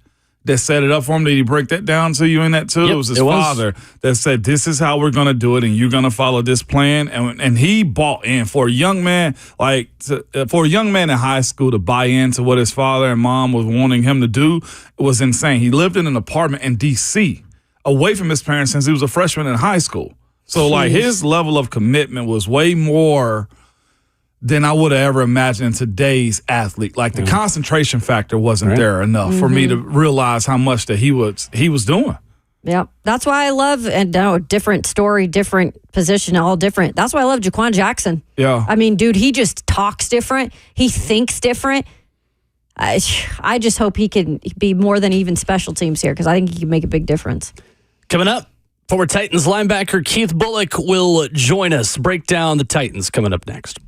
that set it up for him. Did he break that down to you in that too? Yep, it was his it was. father that said, this is how we're going to do it, and you're going to follow this plan. And he bought in. For a young man, for a young man in high school to buy into what his father and mom was wanting him to do, it was insane. He lived in an apartment in D.C., away from his parents since he was a freshman in high school. So, like, his level of commitment was way more than I would have ever imagined in today's athlete. Like, the concentration factor wasn't there enough for me to realize how much that he was doing. Yeah, that's why I love, and no, different story, different position, all different. That's why I love Jaquan Jackson. Yeah. I mean, dude, he just talks different. He thinks different. I just hope he can be more than even special teams here because I think he can make a big difference. Coming up, former Titans linebacker Keith Bullock will join us. Break down the Titans coming up next.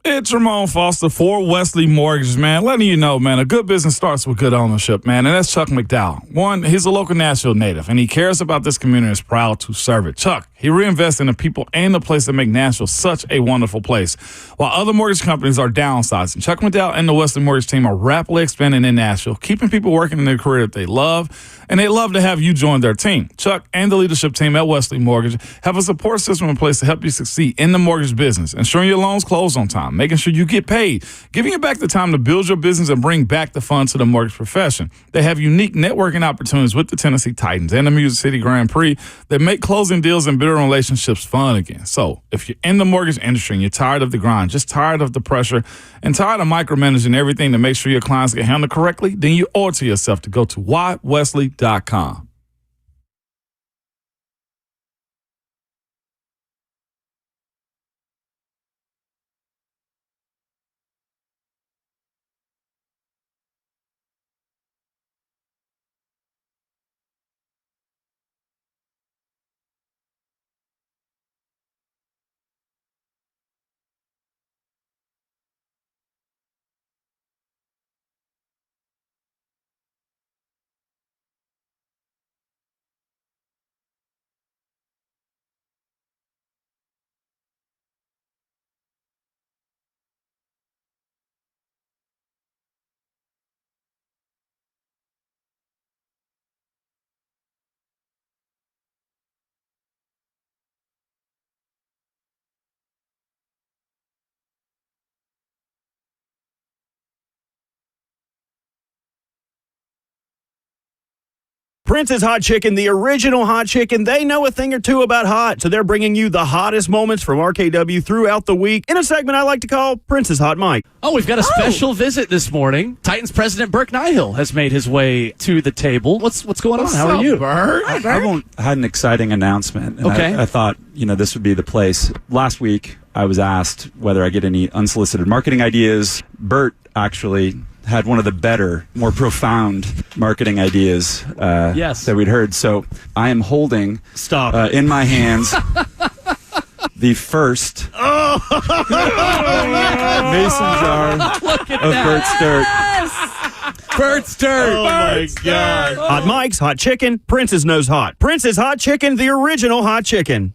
It's Ramon Foster for Wesley Mortgage, man. Letting you know, man, a good business starts with good ownership, man. And that's Chuck McDowell. One, he's a local Nashville native, and he cares about this community and is proud to serve it. Chuck, He reinvests in the people and the place that make Nashville such a wonderful place. While other mortgage companies are downsizing, Chuck McDowell and the Wesley Mortgage team are rapidly expanding in Nashville, keeping people working in their career that they love, and they love to have you join their team. Chuck and the leadership team at Wesley Mortgage have a support system in place to help you succeed in the mortgage business, ensuring your loans close on time, making sure you get paid, giving you back the time to build your business and bring back the funds to the mortgage profession. They have unique networking opportunities with the Tennessee Titans and the Music City Grand Prix that make closing deals and building relationships fun again. So if you're in the mortgage industry and you're tired of the grind, just tired of the pressure, and tired of micromanaging everything to make sure your clients get handled correctly, then you owe it to yourself to go to whywesley.com. Prince's Hot Chicken, the original hot chicken. They know a thing or two about hot, so they're bringing you the hottest moments from RKW throughout the week in a segment I like to call Prince's Hot Mic. Oh, we've got a special visit this morning. Titans president Burke Nihill has made his way to the table. What's going on? How are you? I had an exciting announcement. And Okay. I thought, this would be the place. Last week, I was asked whether I get any unsolicited marketing ideas. Bert actually had one of the better, more profound marketing ideas that we'd heard. So I am holding in my hands the first mason jar of Bert's dirt. Bert's dirt. Oh, my God. Hot Mics, hot chicken, Prince's knows hot. Prince's Hot Chicken, the original hot chicken.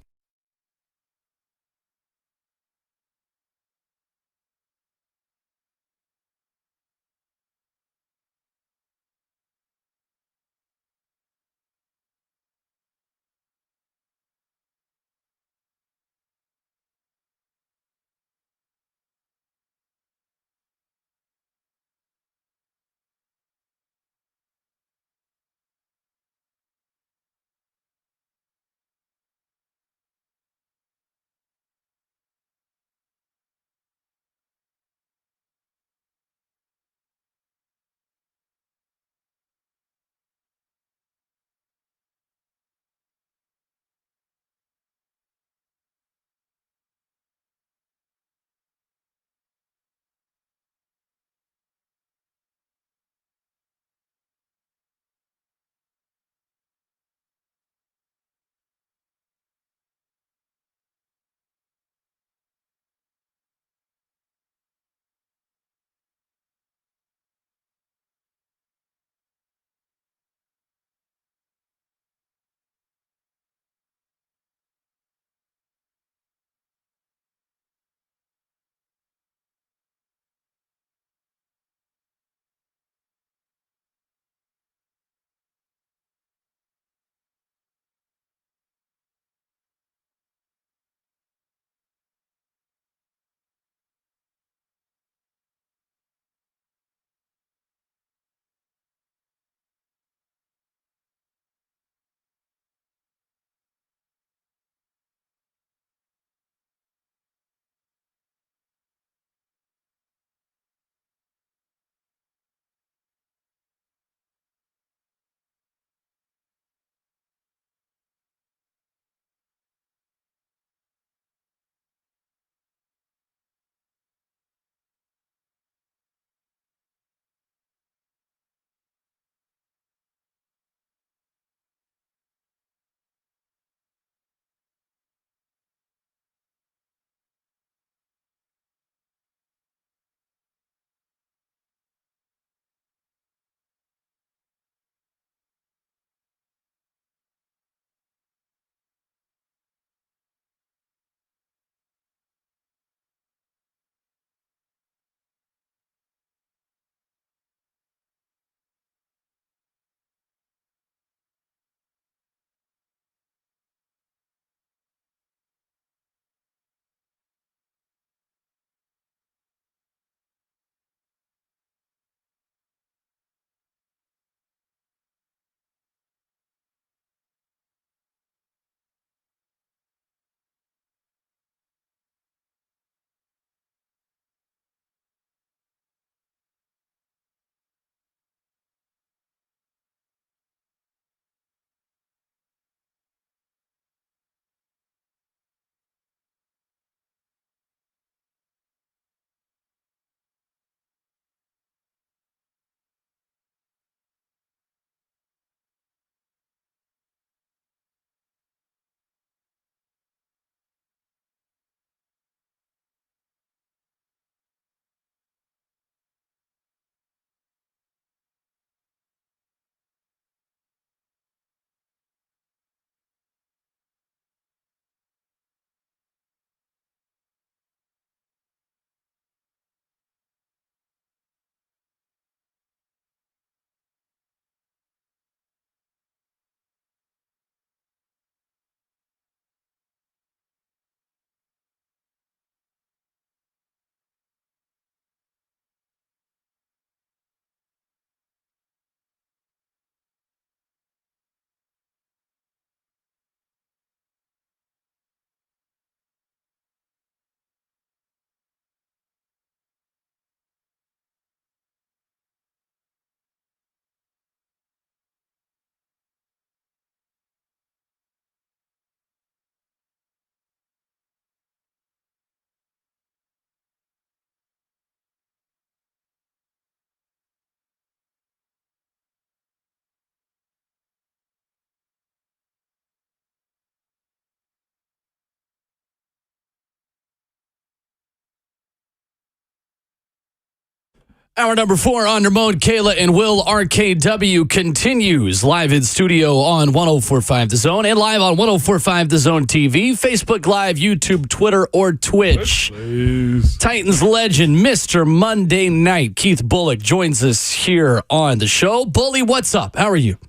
Hour number 4 on Ramon, Kayla, and Will. RKW continues live in studio on 104.5 The Zone and live on 104.5 The Zone TV, Facebook Live, YouTube, Twitter, or Twitch. Please. Titans legend, Mr. Monday Night, Keith Bullock joins us here on the show. Bully, what's up? How are you?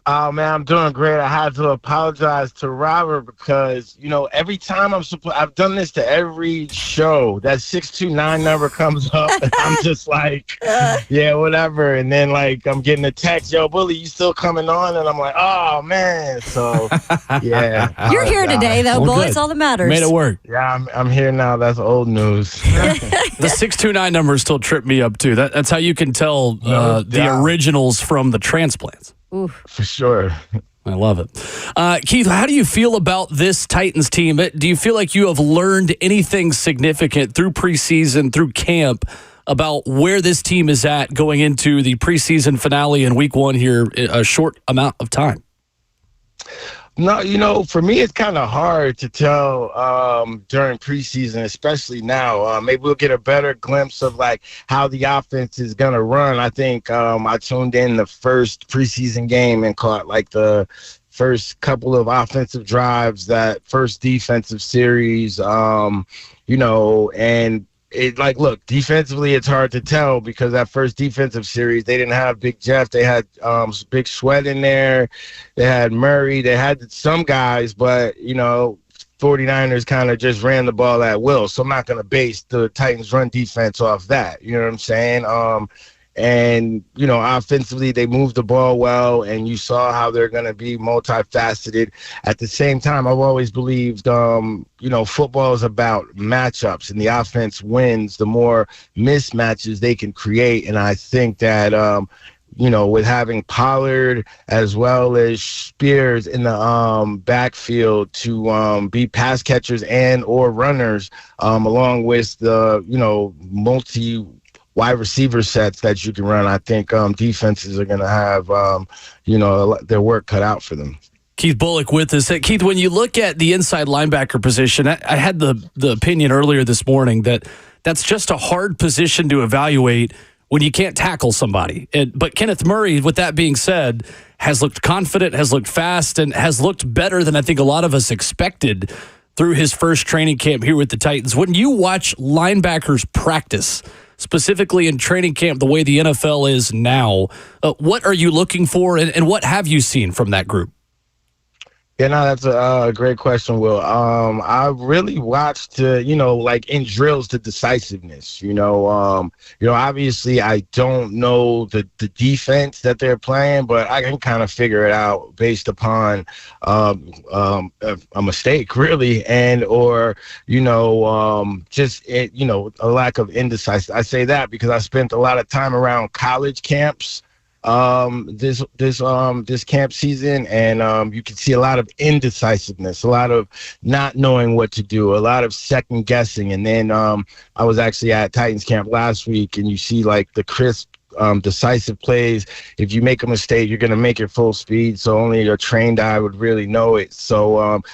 Oh, man, I'm doing great. I had to apologize to Robert because, every time I've done this to every show, that 629 number comes up, and I'm just like, yeah, whatever. And then, I'm getting a text, yo, Bully, you still coming on? And I'm like, oh, man. So, yeah. You're here today, though, Bully. It's all that matters. Made it work. Yeah, I'm here now. That's old news. The 629 number still tripped me up, too. That's how you can tell the originals from the transplants. Ooh. For sure. I love it. Keith, how do you feel about this Titans team? Do you feel like you have learned anything significant through preseason, through camp, about where this team is at going into the preseason finale in week 1 here in a short amount of time? No, for me, it's kind of hard to tell during preseason, especially now. Maybe we'll get a better glimpse of how the offense is going to run. I think I tuned in the first preseason game and caught the first couple of offensive drives, that first defensive series, and look, defensively, it's hard to tell because that first defensive series, they didn't have Big Jeff. They had Big Sweat in there. They had Murray. They had some guys, but, 49ers kind of just ran the ball at will. So I'm not going to base the Titans' run defense off that. You know what I'm saying? And, offensively, they moved the ball well, and you saw how they're going to be multifaceted. At the same time, I've always believed, football is about matchups, and the offense wins the more mismatches they can create. And I think that, with having Pollard as well as Spears in the backfield to be pass catchers and or runners, along with the, wide receiver sets that you can run, I think defenses are going to have, their work cut out for them. Keith Bullock with us. Keith, when you look at the inside linebacker position, I had the opinion earlier this morning that that's just a hard position to evaluate when you can't tackle somebody. But Kenneth Murray, with that being said, has looked confident, has looked fast, and has looked better than I think a lot of us expected through his first training camp here with the Titans. When you watch linebackers practice, specifically in training camp, the way the NFL is now, what are you looking for, and what have you seen from that group? Yeah, no, that's a great question, Will. I really watched, in drills, the decisiveness. Obviously I don't know the defense that they're playing, but I can kind of figure it out based upon a mistake, really, and or a lack of indecisiveness. I say that because I spent a lot of time around college camps this camp season, and you can see a lot of indecisiveness, a lot of not knowing what to do, a lot of second guessing. And then I was actually at Titans camp last week, and you see the crisp decisive plays. If you make a mistake, you're going to make it full speed, so only a trained eye would really know it. So I'm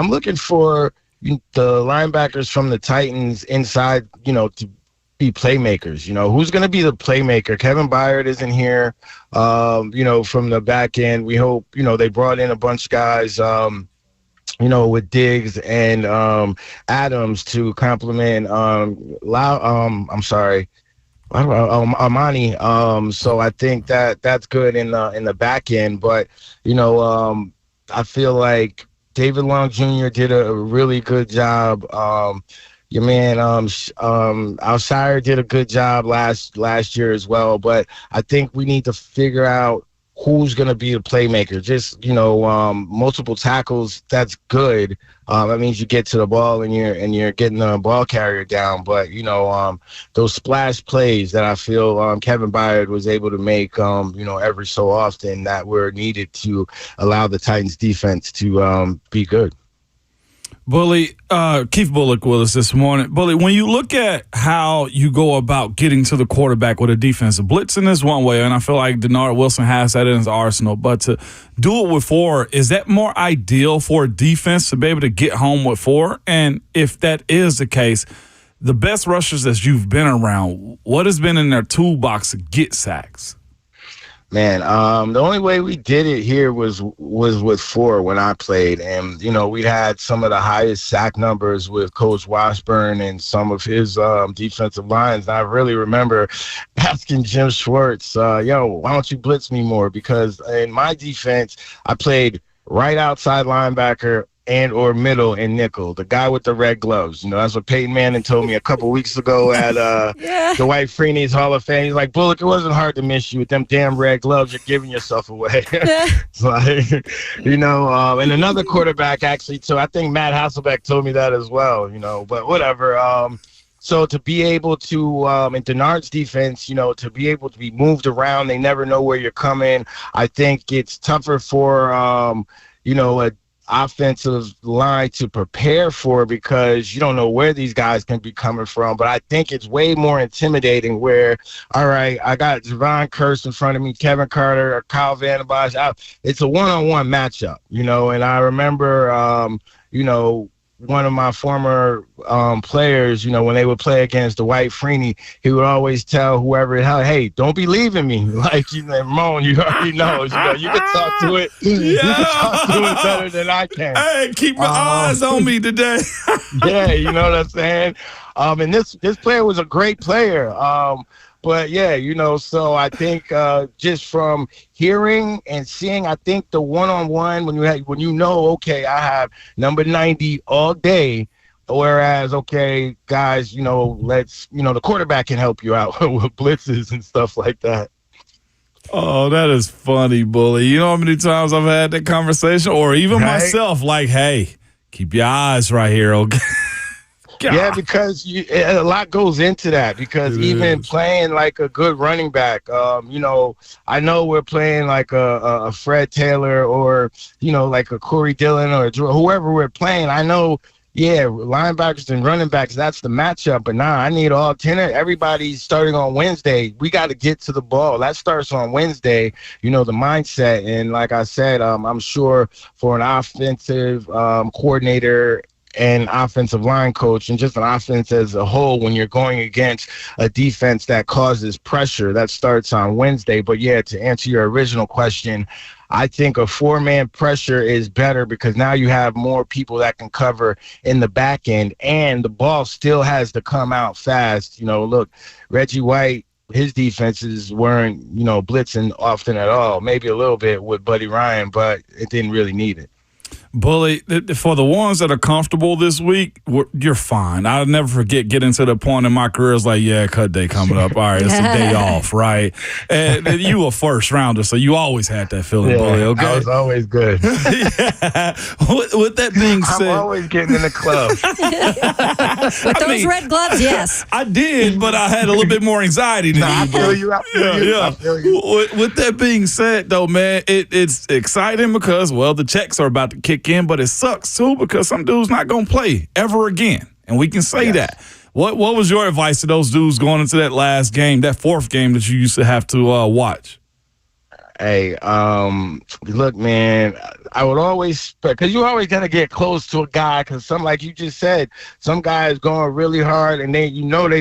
looking for the linebackers from the Titans inside, to be playmakers. Who's going to be the playmaker? Kevin Byard isn't here, from the back end. We hope, they brought in a bunch of guys, with Diggs and Adams to complement Armani. So I think that's good in the back end. But, I feel like David Long Jr. did a really good job. Your man, Alshire did a good job last year as well, but I think we need to figure out who's going to be the playmaker. Just multiple tackles, that's good. That means you get to the ball and you're getting the ball carrier down. But those splash plays that I feel Kevin Byard was able to make, every so often that were needed to allow the Titans defense to be good. Bully, Keith Bullock with us this morning. Bully, when you look at how you go about getting to the quarterback with a defense, blitzing is one way, and I feel like Denard Wilson has that in his arsenal. But to do it with 4, is that more ideal for a defense to be able to get home with 4? And if that is the case, the best rushers that you've been around, what has been in their toolbox to get sacks? Man, the only way we did it here was with 4 when I played. And, we had some of the highest sack numbers with Coach Washburn and some of his defensive lines. And I really remember asking Jim Schwartz, why don't you blitz me more? Because in my defense, I played right outside linebacker and or middle and nickel, the guy with the red gloves. That's what Peyton Manning told me a couple weeks ago at Dwight Freeney's Hall of Fame. He's like, Bullock, it wasn't hard to miss you with them damn red gloves. You're giving yourself away. It's like, and another quarterback actually too. I think Matt Hasselbeck told me that as well, but whatever. So to be able to, in Denard's defense, to be able to be moved around, they never know where you're coming. I think it's tougher for, a offensive line to prepare for because you don't know where these guys can be coming from. But I think it's way more intimidating where, all right, I got Javon Curse in front of me, Kevin Carter, or Kyle Van Bosch out. It's a one-on-one matchup, and I remember, one of my former players, when they would play against Dwight Freeney, he would always tell whoever, hey, don't be leaving me. Like, Ramon, you already know. You can talk to it. You can talk to it better than I can. Hey, keep your eyes on me today. Yeah, you know what I'm saying? And this player was a great player. But yeah, so I think just from hearing and seeing, I think the one-on-one when okay, I have number 90 all day, whereas okay, guys, let's the quarterback can help you out with blitzes and stuff like that. Oh, that is funny, Bully. You know how many times I've had that conversation, or even myself, like, hey, keep your eyes right here, okay? God. Yeah, because a lot goes into that. Because even playing like a good running back, I know we're playing like a Fred Taylor or like a Corey Dillon or whoever we're playing. I know, linebackers and running backs, that's the matchup. But I need all 10. Everybody's starting on Wednesday. We got to get to the ball. That starts on Wednesday. The mindset. And like I said, I'm sure for an offensive coordinator and offensive line coach and just an offense as a whole, when you're going against a defense that causes pressure, that starts on Wednesday. But to answer your original question, I think a 4-man pressure is better because now you have more people that can cover in the back end, and the ball still has to come out fast. Look, Reggie White, his defenses weren't, blitzing often at all, maybe a little bit with Buddy Ryan, but it didn't really need it. Bully, for the ones that are comfortable this week, you're fine. I'll never forget getting to the point in my career, it's like, cut day coming up. All right, it's a day off, right? And you a first rounder, so you always had that feeling, Bully, okay? I was always good. With that being said, I'm always getting in the club. With those red gloves, yes. I did, but I had a little bit more anxiety than you. I feel you. I feel you. With that being said, though, man, it's exciting because, the checks are about to kick in, but it sucks too because some dude's not gonna play ever again, and we can say that. What was your advice to those dudes going into that last game, that 4th game that you used to have to watch? Hey, look, man, I would always, because you always got to get close to a guy, because like you just said, some guys going really hard and they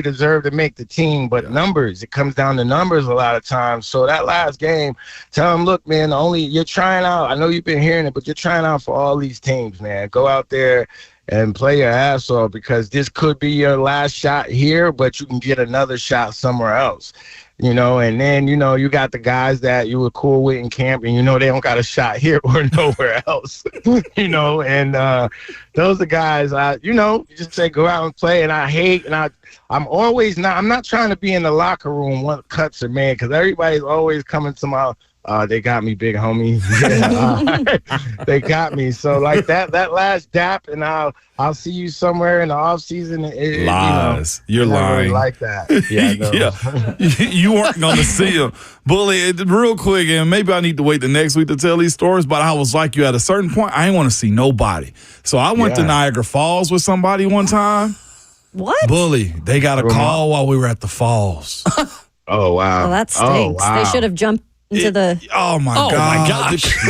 deserve to make the team, but numbers, it comes down to numbers a lot of times. So that last game, tell them, look, man, you're trying out, I know you've been hearing it, but you're trying out for all these teams, man. Go out there and play your ass off, because this could be your last shot here, but you can get another shot somewhere else. And then, you got the guys that you were cool with in camp and, they don't got a shot here or nowhere else, and those are guys, you just say, go out and play. And I hate, and I'm not trying to be in the locker room when cuts are made, because everybody's always coming to my, they got me, big homie. They got me. So like that last dap, and I'll see you somewhere in the off season. Lies. You're lying. Really like that. Yeah. You weren't going to see him. Bully, real quick, and maybe I need to wait the next week to tell these stories, but I was like you at a certain point, I didn't want to see nobody. So I went to Niagara Falls with somebody one time. What? Bully, they got a call while we were at the falls. Oh, wow. Well, that stinks. They should have jumped into the. Oh my Oh God! my gosh!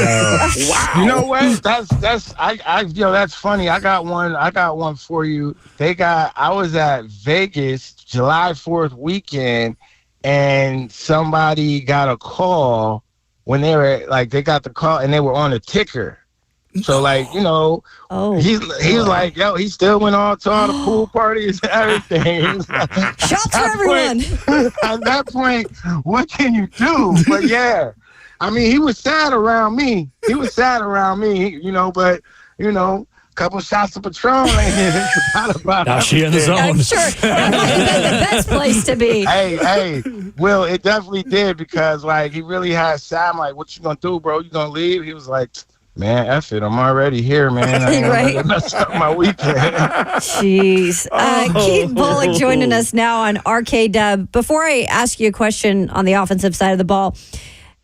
Wow. You know what? That's funny. I got one for you. I was at Vegas July 4th weekend, and somebody got a call when they got the call and they were on a ticker. So he's like, yo, he still went on to all the pool parties and everything. Shots for everyone. At that point, what can you do? But yeah, I mean, he was sad around me. But couple shots of Patron ain't forgot about Now she in the zone. I'm sure that might have been the best place to be. Hey, Will, it definitely did because he really had Sam like, what you gonna do, bro? You gonna leave? He was like, man, F it, I'm already here, man. I ain't Right. gonna mess up my weekend. Jeez. Keith Bullock joining us now on RKW. Before I ask you a question on the offensive side of the ball,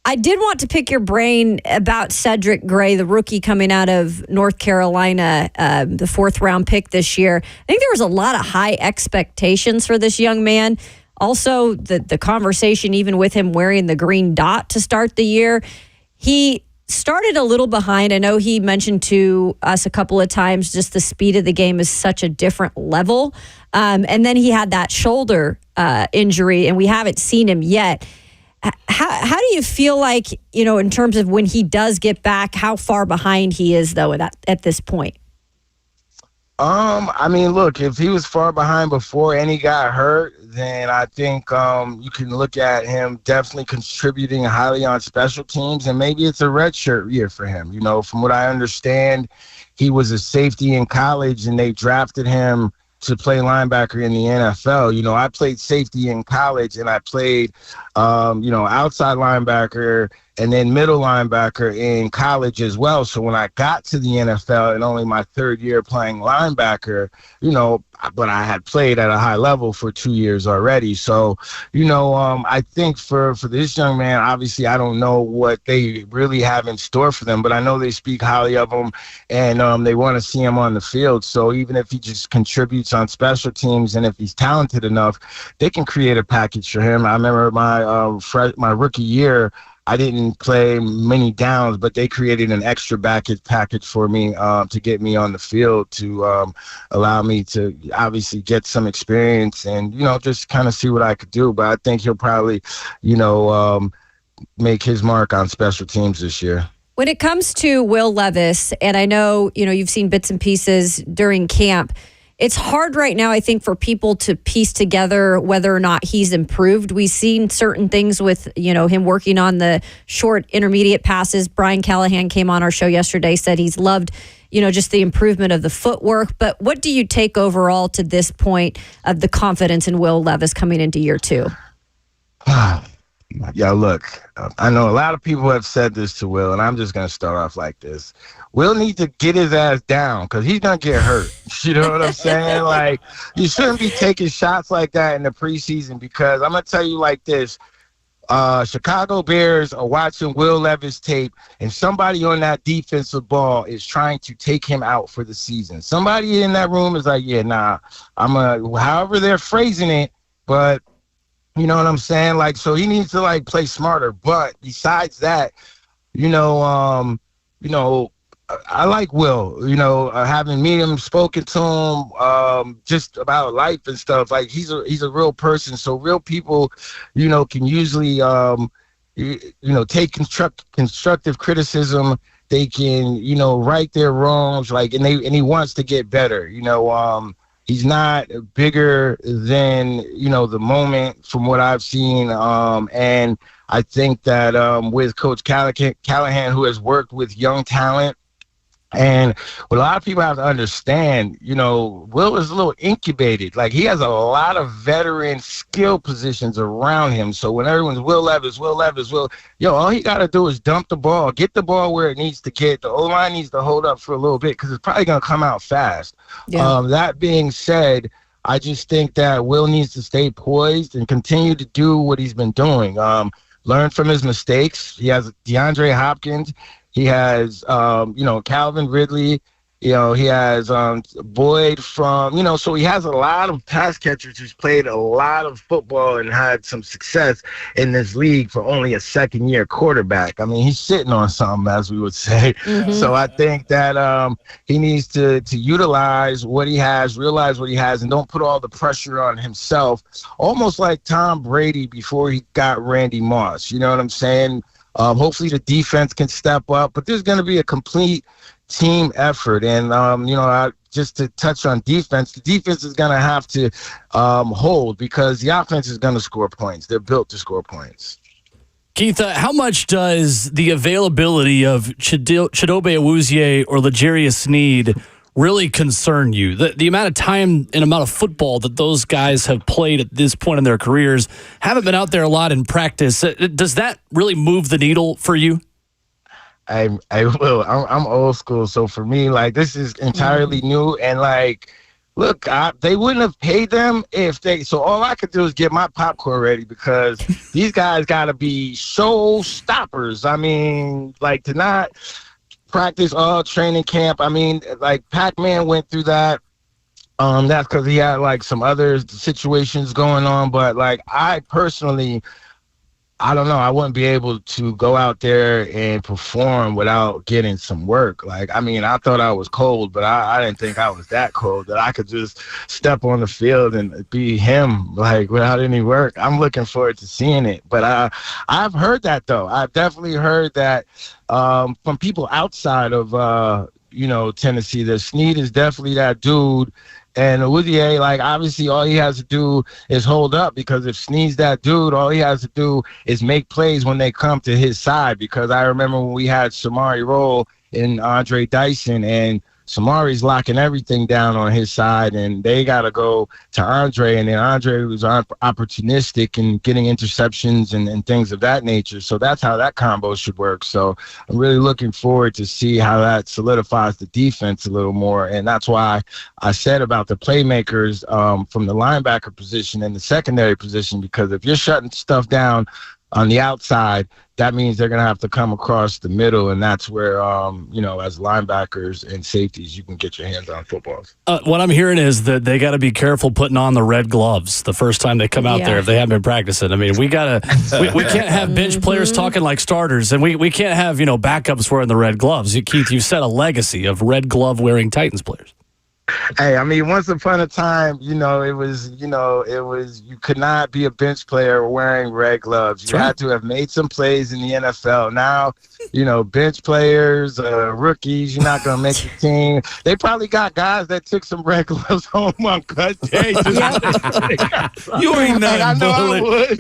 I did want to pick your brain about Cedric Gray, the rookie coming out of North Carolina, the 4th-round pick this year. I think there was a lot of high expectations for this young man. Also, the conversation even with him wearing the green dot to start the year. He started a little behind. I know he mentioned to us a couple of times just the speed of the game is such a different level. And then he had that shoulder injury, and we haven't seen him yet. How do you feel like, in terms of when he does get back, how far behind he is, though, at this point? I mean, look, if he was far behind before and he got hurt, then I think you can look at him definitely contributing highly on special teams, and maybe it's a redshirt year for him. From what I understand, he was a safety in college, and they drafted him to play linebacker in the NFL. I played safety in college, and I played, outside linebacker and then middle linebacker in college as well. So when I got to the NFL in only my 3rd year playing linebacker, but I had played at a high level for 2 years already. So, I think for this young man, obviously I don't know what they really have in store for them, but I know they speak highly of him, and they want to see him on the field. So even if he just contributes on special teams, and if he's talented enough, they can create a package for him. I remember my rookie year, I didn't play many downs, but they created an extra package for me to get me on the field to allow me to obviously get some experience and, just kind of see what I could do. But I think he'll probably, make his mark on special teams this year. When it comes to Will Levis, and I know, you've seen bits and pieces during camp, it's hard right now, I think, for people to piece together whether or not he's improved. We've seen certain things with, him working on the short intermediate passes. Brian Callahan came on our show yesterday, said he's loved, just the improvement of the footwork. But what do you take overall to this point of the confidence in Will Levis coming into year 2? Yeah, look, I know a lot of people have said this to Will, and I'm just going to start off like this. Will need to get his ass down because he's going to get hurt. You know what I'm saying? You shouldn't be taking shots like that in the preseason because I'm going to tell you like this. Chicago Bears are watching Will Levis tape, and somebody on that defensive ball is trying to take him out for the season. Somebody in that room is like, yeah, nah, however they're phrasing it, but you know what I'm saying? So he needs to play smarter. But besides that, I like Will, having met him, spoken to him, just about life and stuff. He's a real person. So real people, can usually, take constructive criticism. They can, right their wrongs, and he wants to get better, He's not bigger than, the moment from what I've seen. And I think that with Coach Callahan, who has worked with young talent, and what a lot of people have to understand, Will is a little incubated. He has a lot of veteran skill positions around him. So when everyone's Will Levis, all he got to do is dump the ball, get the ball where it needs to get. The O-line needs to hold up for a little bit because it's probably going to come out fast. Yeah. That being said, I just think that Will needs to stay poised and continue to do what he's been doing. Learn from his mistakes. He has DeAndre Hopkins. He has, Calvin Ridley, He has Boyd from, so he has a lot of pass catchers who's played a lot of football and had some success in this league for only a second-year quarterback. I mean, he's sitting on something, as we would say. Mhm. So I think that he needs to utilize what he has, realize what he has, and don't put all the pressure on himself, almost like Tom Brady before he got Randy Moss. You know what I'm saying? Hopefully the defense can step up, but there's going to be a complete team effort. And, just to touch on defense, the defense is going to have to hold because the offense is going to score points. They're built to score points. Keith, how much does the availability of Chidobe Awuzie or L'Jarius Sneed really concern you? The amount of time and amount of football that those guys have played at this point in their careers, haven't been out there a lot in practice. Does that really move the needle for you? I will. I'm old school, so for me, this is entirely new. And look, they wouldn't have paid them if they. So all I could do is get my popcorn ready because these guys got to be show stoppers. I mean, to not practice all training camp. I mean, Pac-Man went through that. That's because he had some other situations going on. But I personally, I don't know. I wouldn't be able to go out there and perform without getting some work. I thought I was cold, but I didn't think I was that cold that I could just step on the field and be him, without any work. I'm looking forward to seeing it. But I've heard that, though. I've definitely heard that from people outside of, Tennessee, that Snead is definitely that dude. And Awuzie, obviously all he has to do is hold up because if Snead's that dude, all he has to do is make plays when they come to his side. Because I remember when we had Samari Roll and Andre Dyson, and Samari's locking everything down on his side, and they got to go to Andre, and then Andre was opportunistic and getting interceptions and things of that nature. So that's how that combo should work. So I'm really looking forward to see how that solidifies the defense a little more, and that's why I said about the playmakers from the linebacker position and the secondary position, because if you're shutting stuff down on the outside, that means they're going to have to come across the middle, and that's where, as linebackers and safeties, you can get your hands on footballs. What I'm hearing is that they got to be careful putting on the red gloves the first time they come out there if they haven't been practicing. I mean, we can't have bench players talking like starters, and we can't have, backups wearing the red gloves. Keith, you've set a legacy of red glove wearing Titans players. Hey, I mean, once upon a time, it was you could not be a bench player wearing red gloves. You had to have made some plays in the NFL. Now, bench players, rookies, you're not going to make the team. They probably got guys that took some red gloves home on cut day. You ain't nothing, Bullet.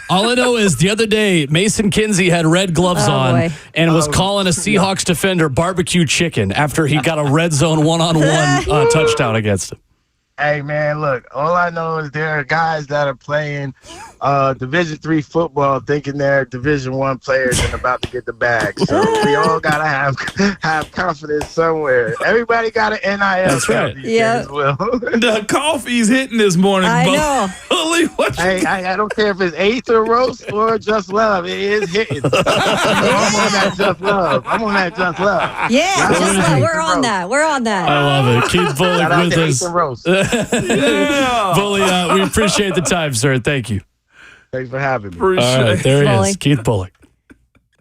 All I know is the other day, Mason Kinsey had red gloves on and was calling a Seahawks defender barbecue chicken after he got a red zone one-on-one touchdown against him. Hey, man, look, all I know is there are guys that are playing Division III football thinking they're Division I players and about to get the bag. So we all got to have confidence somewhere. Everybody got an NIL. That's right. Yeah. The coffee's hitting this morning. I know. Bully, I don't care if it's eighth or roast or just love. It is hitting. I'm on that just love. Yeah, just love. We're on that. I love it. Keith Bullock with us. Yeah. Bully, we appreciate the time, sir. Thank you. Thanks for having me. All right, there he Bully. is, Keith Bullock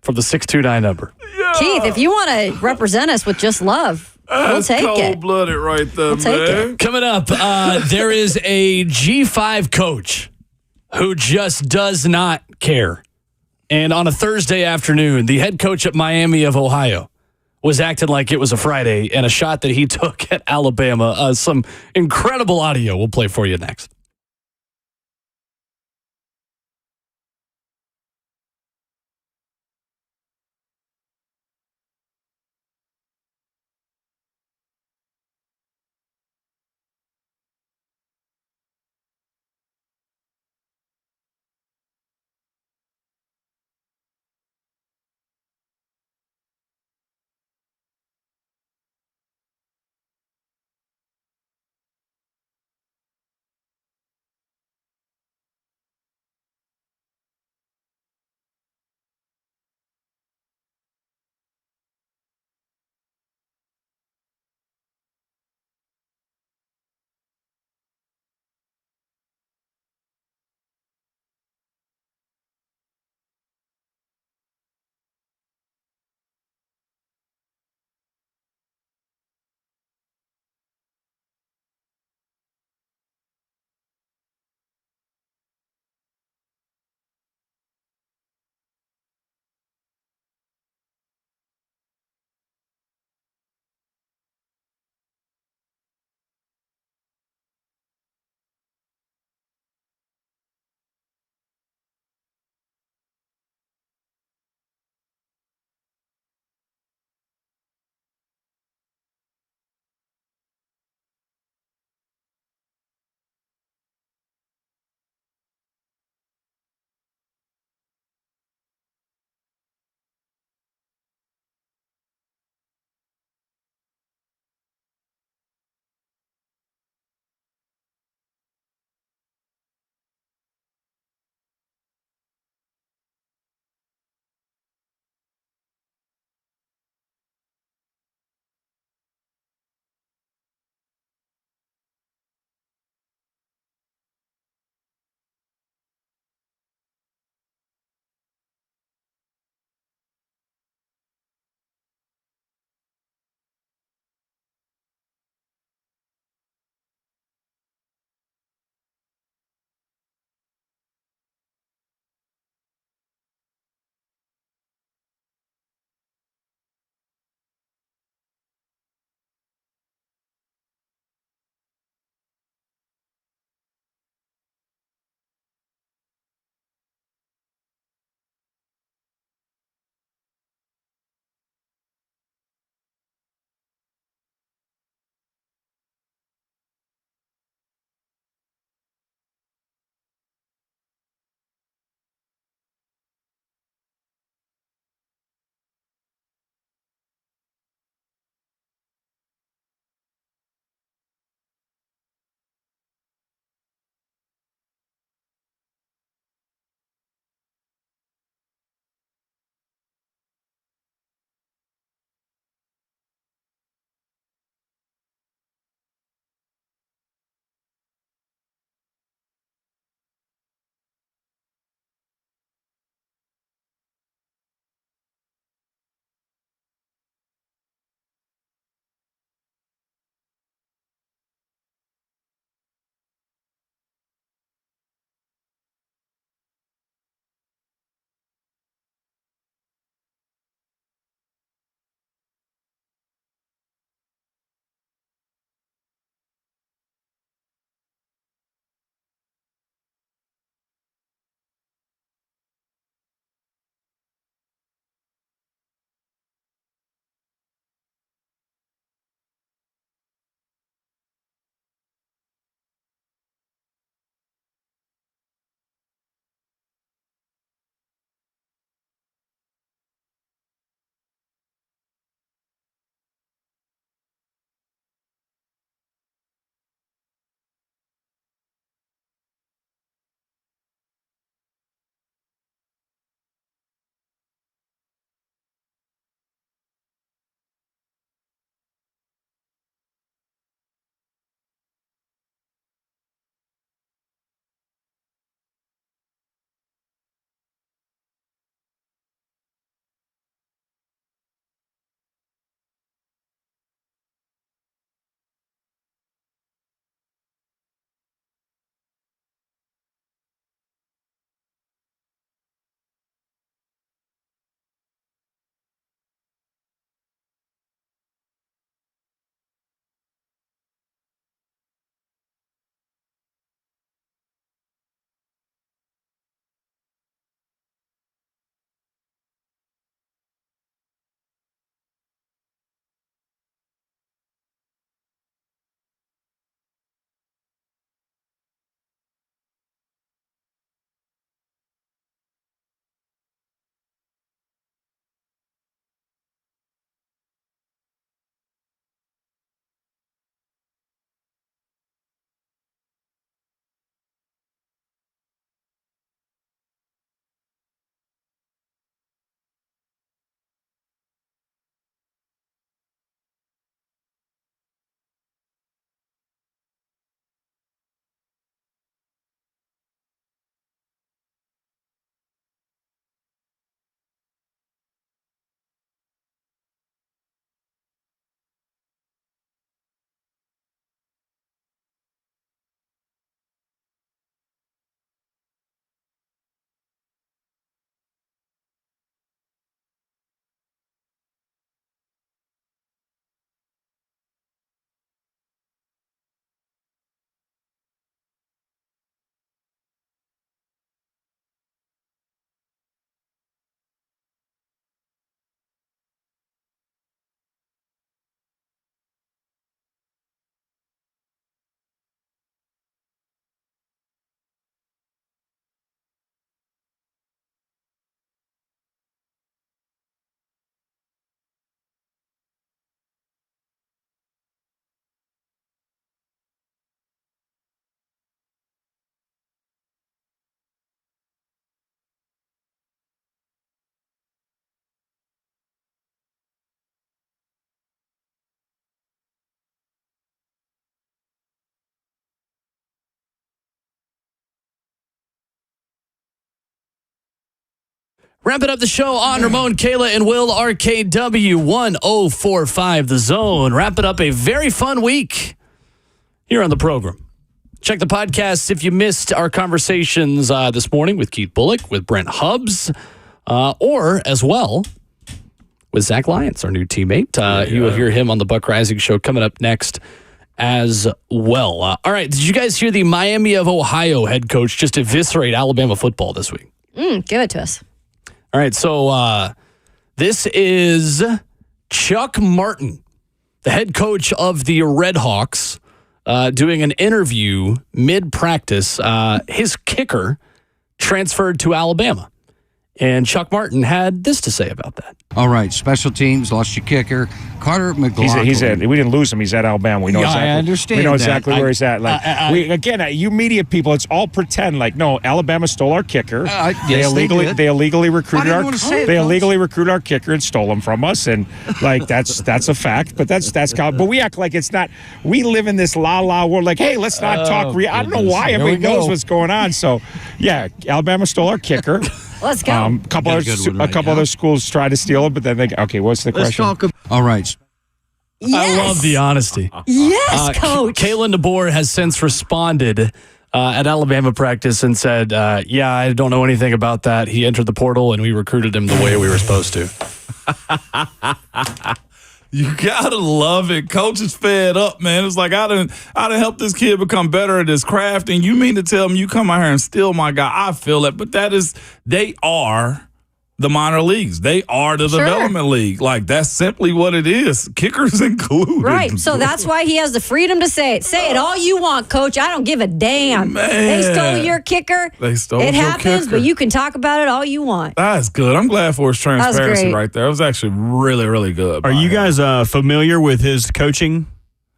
from the 629 number. Keith, if you want to represent us with just love, we'll take it. Cold-blooded right there, We'll take man. it. Coming up, there is a G5 coach who just does not care. And on a Thursday afternoon, the head coach at Miami of Ohio was acting like it was a Friday, and a shot that he took at Alabama. Some incredible audio we'll play for you next. Wrapping up the show on Ramon, Kayla, and Will, RKW 1045 The Zone. Wrapping up a very fun week here on the program. Check the podcast if you missed our conversations this morning with Keith Bullock, with Brent Hubs, or as well with Zach Lyons, our new teammate. You will hear him on the Buck Rising Show coming up next as well. All right, did you guys hear the Miami of Ohio head coach just eviscerate Alabama football this week? Give it to us. All right, so this is Chuck Martin, the head coach of the Red Hawks, doing an interview mid-practice. His kicker transferred to Alabama, and Chuck Martin had this to say about that. All right, special teams, lost your kicker. Carter McLaughlin. We didn't lose him. He's at Alabama. We know exactly. I understand. We know that. exactly where he's at. You media people, it's all pretend. Like, no, Alabama stole our kicker. Yes, they illegally recruited I didn't want to say it, They folks. illegally recruited our kicker and stole him from us. And like that's a fact. But but we act like it's not. We live in this la world. Like, hey, let's not talk. I don't know why everybody knows what's going on. So, yeah, Alabama stole our kicker. Let's go. A couple other schools tried to steal it, but then okay, what's the question? All right. Yes. I love the honesty. Yes, coach. Kalen DeBoer has since responded at Alabama practice and said, I don't know anything about that. He entered the portal and we recruited him the way we were supposed to. You gotta love it. Coach is fed up, man. It's like I done helped this kid become better at his craft, and you mean to tell him you come out here and steal my guy? I feel it, but they are the minor leagues. They are the development league. Like, that's simply what it is. Kickers included. Right. So that's why he has the freedom to say it. Say it all you want, coach. I don't give a damn. Man. They stole your kicker. It happens, but you can talk about it all you want. That's good. I'm glad for his transparency great. right there. It was actually really, really good. Are you guys familiar with his coaching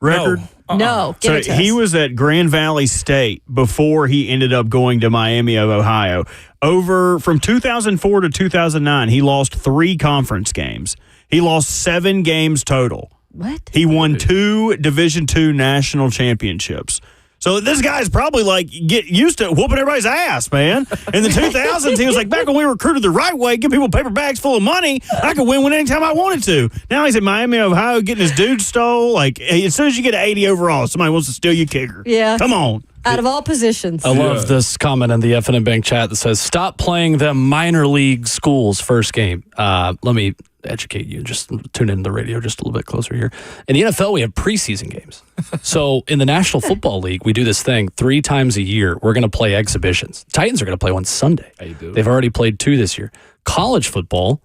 record? No. Give it to he us. was at Grand Valley State before he ended up going to Miami of Ohio. From 2004 to 2009, he lost 3 conference games. He lost 7 games total. What? He won 2 Division II national championships. So this guy's probably like get used to whooping everybody's ass, man. In the 2000s, he was like, back when we recruited the right way, give people paper bags full of money, I could win anytime I wanted to. Now he's at Miami, Ohio, getting his dude stole. Like, as soon as you get an 80 overall, somebody wants to steal your kicker. Yeah. Come on. Out of all positions. I love this comment in the FNN Bank chat that says, stop playing them minor league schools first game. Let me educate you. Just tune in the radio just a little bit closer here. In the NFL, we have preseason games. So in the National Football League, we do this thing 3 times a year. We're going to play exhibitions. Titans are going to play one Sunday. They've already played 2 this year. College football,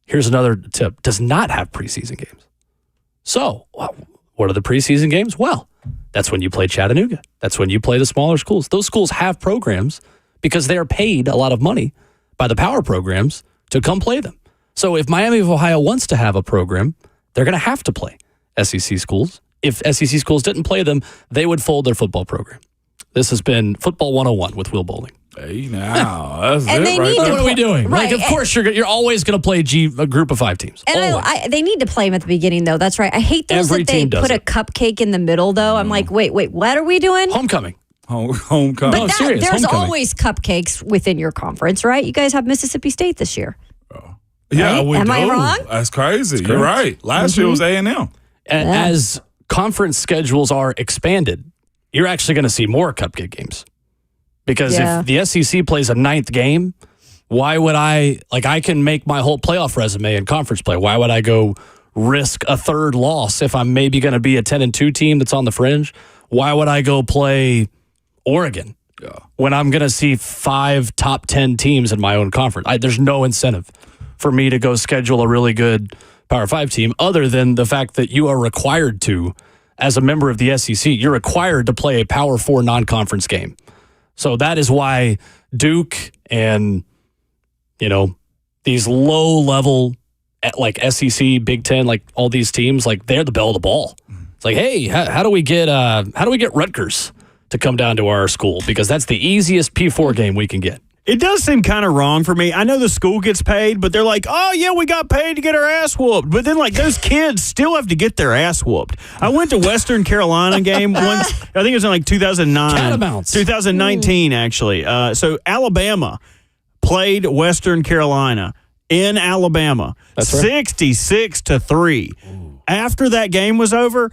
here's another tip, does not have preseason games. So what are the preseason games? Well, that's when you play Chattanooga. That's when you play the smaller schools. Those schools have programs because they are paid a lot of money by the power programs to come play them. So if Miami of Ohio wants to have a program, they're going to have to play SEC schools. If SEC schools didn't play them, they would fold their football program. This has been Football 101 with Will Bowling. Hey, now. That's And it they right need there. to What are we doing? Right. Like, of course, you're always going to play a group of 5 teams. And they need to play him at the beginning, though. That's right. I hate those Every that they team does put a it. cupcake in the middle, though. I'm like, wait, what are we doing? Homecoming. Homecoming. But serious, there's homecoming. always cupcakes within your conference, right? You guys have Mississippi State this year. Yeah, Right? we Am do. I wrong? That's crazy. That's You're correct. right. Last year was A&M. As conference schedules are expanded, you're actually going to see more cupcake games. Because if the SEC plays a 9th game, why would I can make my whole playoff resume in conference play. Why would I go risk a 3rd loss if I'm maybe going to be a 10-2 team that's on the fringe? Why would I go play Oregon when I'm going to see 5 top 10 teams in my own conference? There's no incentive for me to go schedule a really good Power 5 team other than the fact that you are required to, as a member of the SEC, you're required to play a Power 4 non-conference game. So that is why Duke and, these low-level, like SEC, Big Ten, like all these teams, like they're the belle of the ball. It's like, hey, how do we get Rutgers to come down to our school? Because that's the easiest P4 game we can get. It does seem kind of wrong for me. I know the school gets paid, but they're like, oh, yeah, we got paid to get our ass whooped. But then, like, those kids still have to get their ass whooped. I went to Western Carolina game once. I think it was in, like, 2009. Catamounts. 2019, actually. So Alabama played Western Carolina in Alabama, 66-3. After that game was over,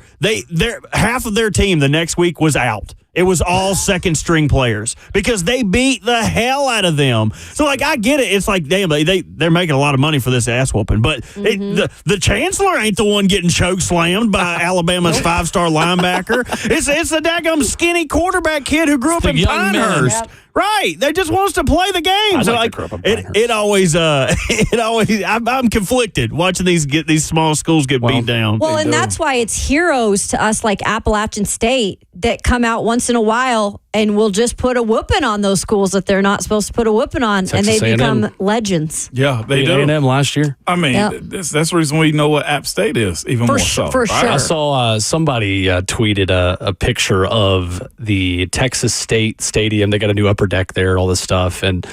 half of their team the next week was out. It was all second-string players because they beat the hell out of them. So, like, I get it. It's like, damn, they're making a lot of money for this ass whooping. But the chancellor ain't the one getting choke slammed by Alabama's five-star linebacker. It's the daggum skinny quarterback kid who grew up in Pinehurst. Yep. Right. They just wants to play the game. So, like, it always, I'm conflicted watching these small schools get beat down. Well, and that's why it's heroes to us like Appalachian State that come out once in a while and will just put a whooping on those schools that they're not supposed to put a whooping on, Texas and they become legends. Yeah, they do. A&M last year. I mean, that's the reason we know what App State is, even more so. For sure. I saw somebody tweeted a picture of the Texas State Stadium. They got a new upper deck there, all this stuff. And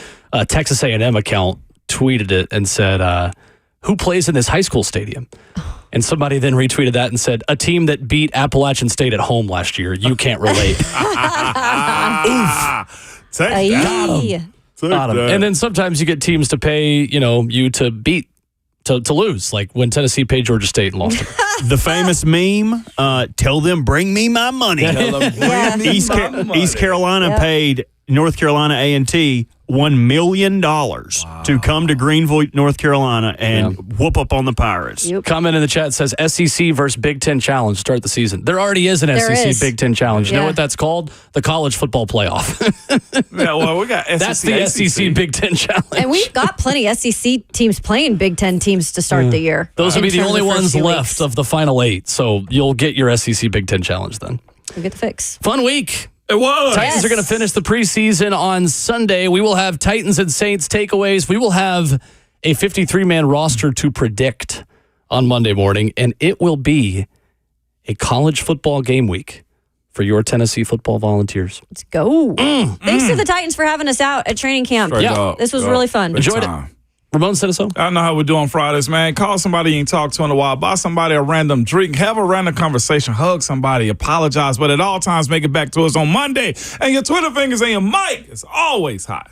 Texas A&M account tweeted it and said, who plays in this high school stadium? And somebody then retweeted that and said, a team that beat Appalachian State at home last year. You can't relate. Oof. Got 'em. And then sometimes you get teams to pay, you to beat, to lose, like when Tennessee paid Georgia State and lost it. The famous meme, tell them bring me my money. East Carolina paid North Carolina A&T $1 million to come to Greenville, North Carolina, and whoop up on the Pirates. Yep. Comment in the chat says SEC versus Big Ten Challenge start the season. There already is an SEC Big Ten Challenge. You know what that's called? The College Football Playoff. Yeah, well, we got SEC. That's the SEC Big Ten Challenge. And we've got plenty of SEC teams playing Big Ten teams to start the year. Those will be the only ones left of the final 8. So you'll get your SEC Big Ten Challenge then. We'll get the fix. Fun week. It was. Titans are going to finish the preseason on Sunday. We will have Titans and Saints takeaways. We will have a 53-man roster to predict on Monday morning, and it will be a college football game week for your Tennessee football Volunteers. Let's go. Thanks to the Titans for having us out at training camp. This was really fun. Enjoyed it. Ramon said so. I know how we do on Fridays, man. Call somebody you ain't talked to in a while. Buy somebody a random drink. Have a random conversation. Hug somebody. Apologize. But at all times, make it back to us on Monday. And your Twitter fingers and your mic is always hot.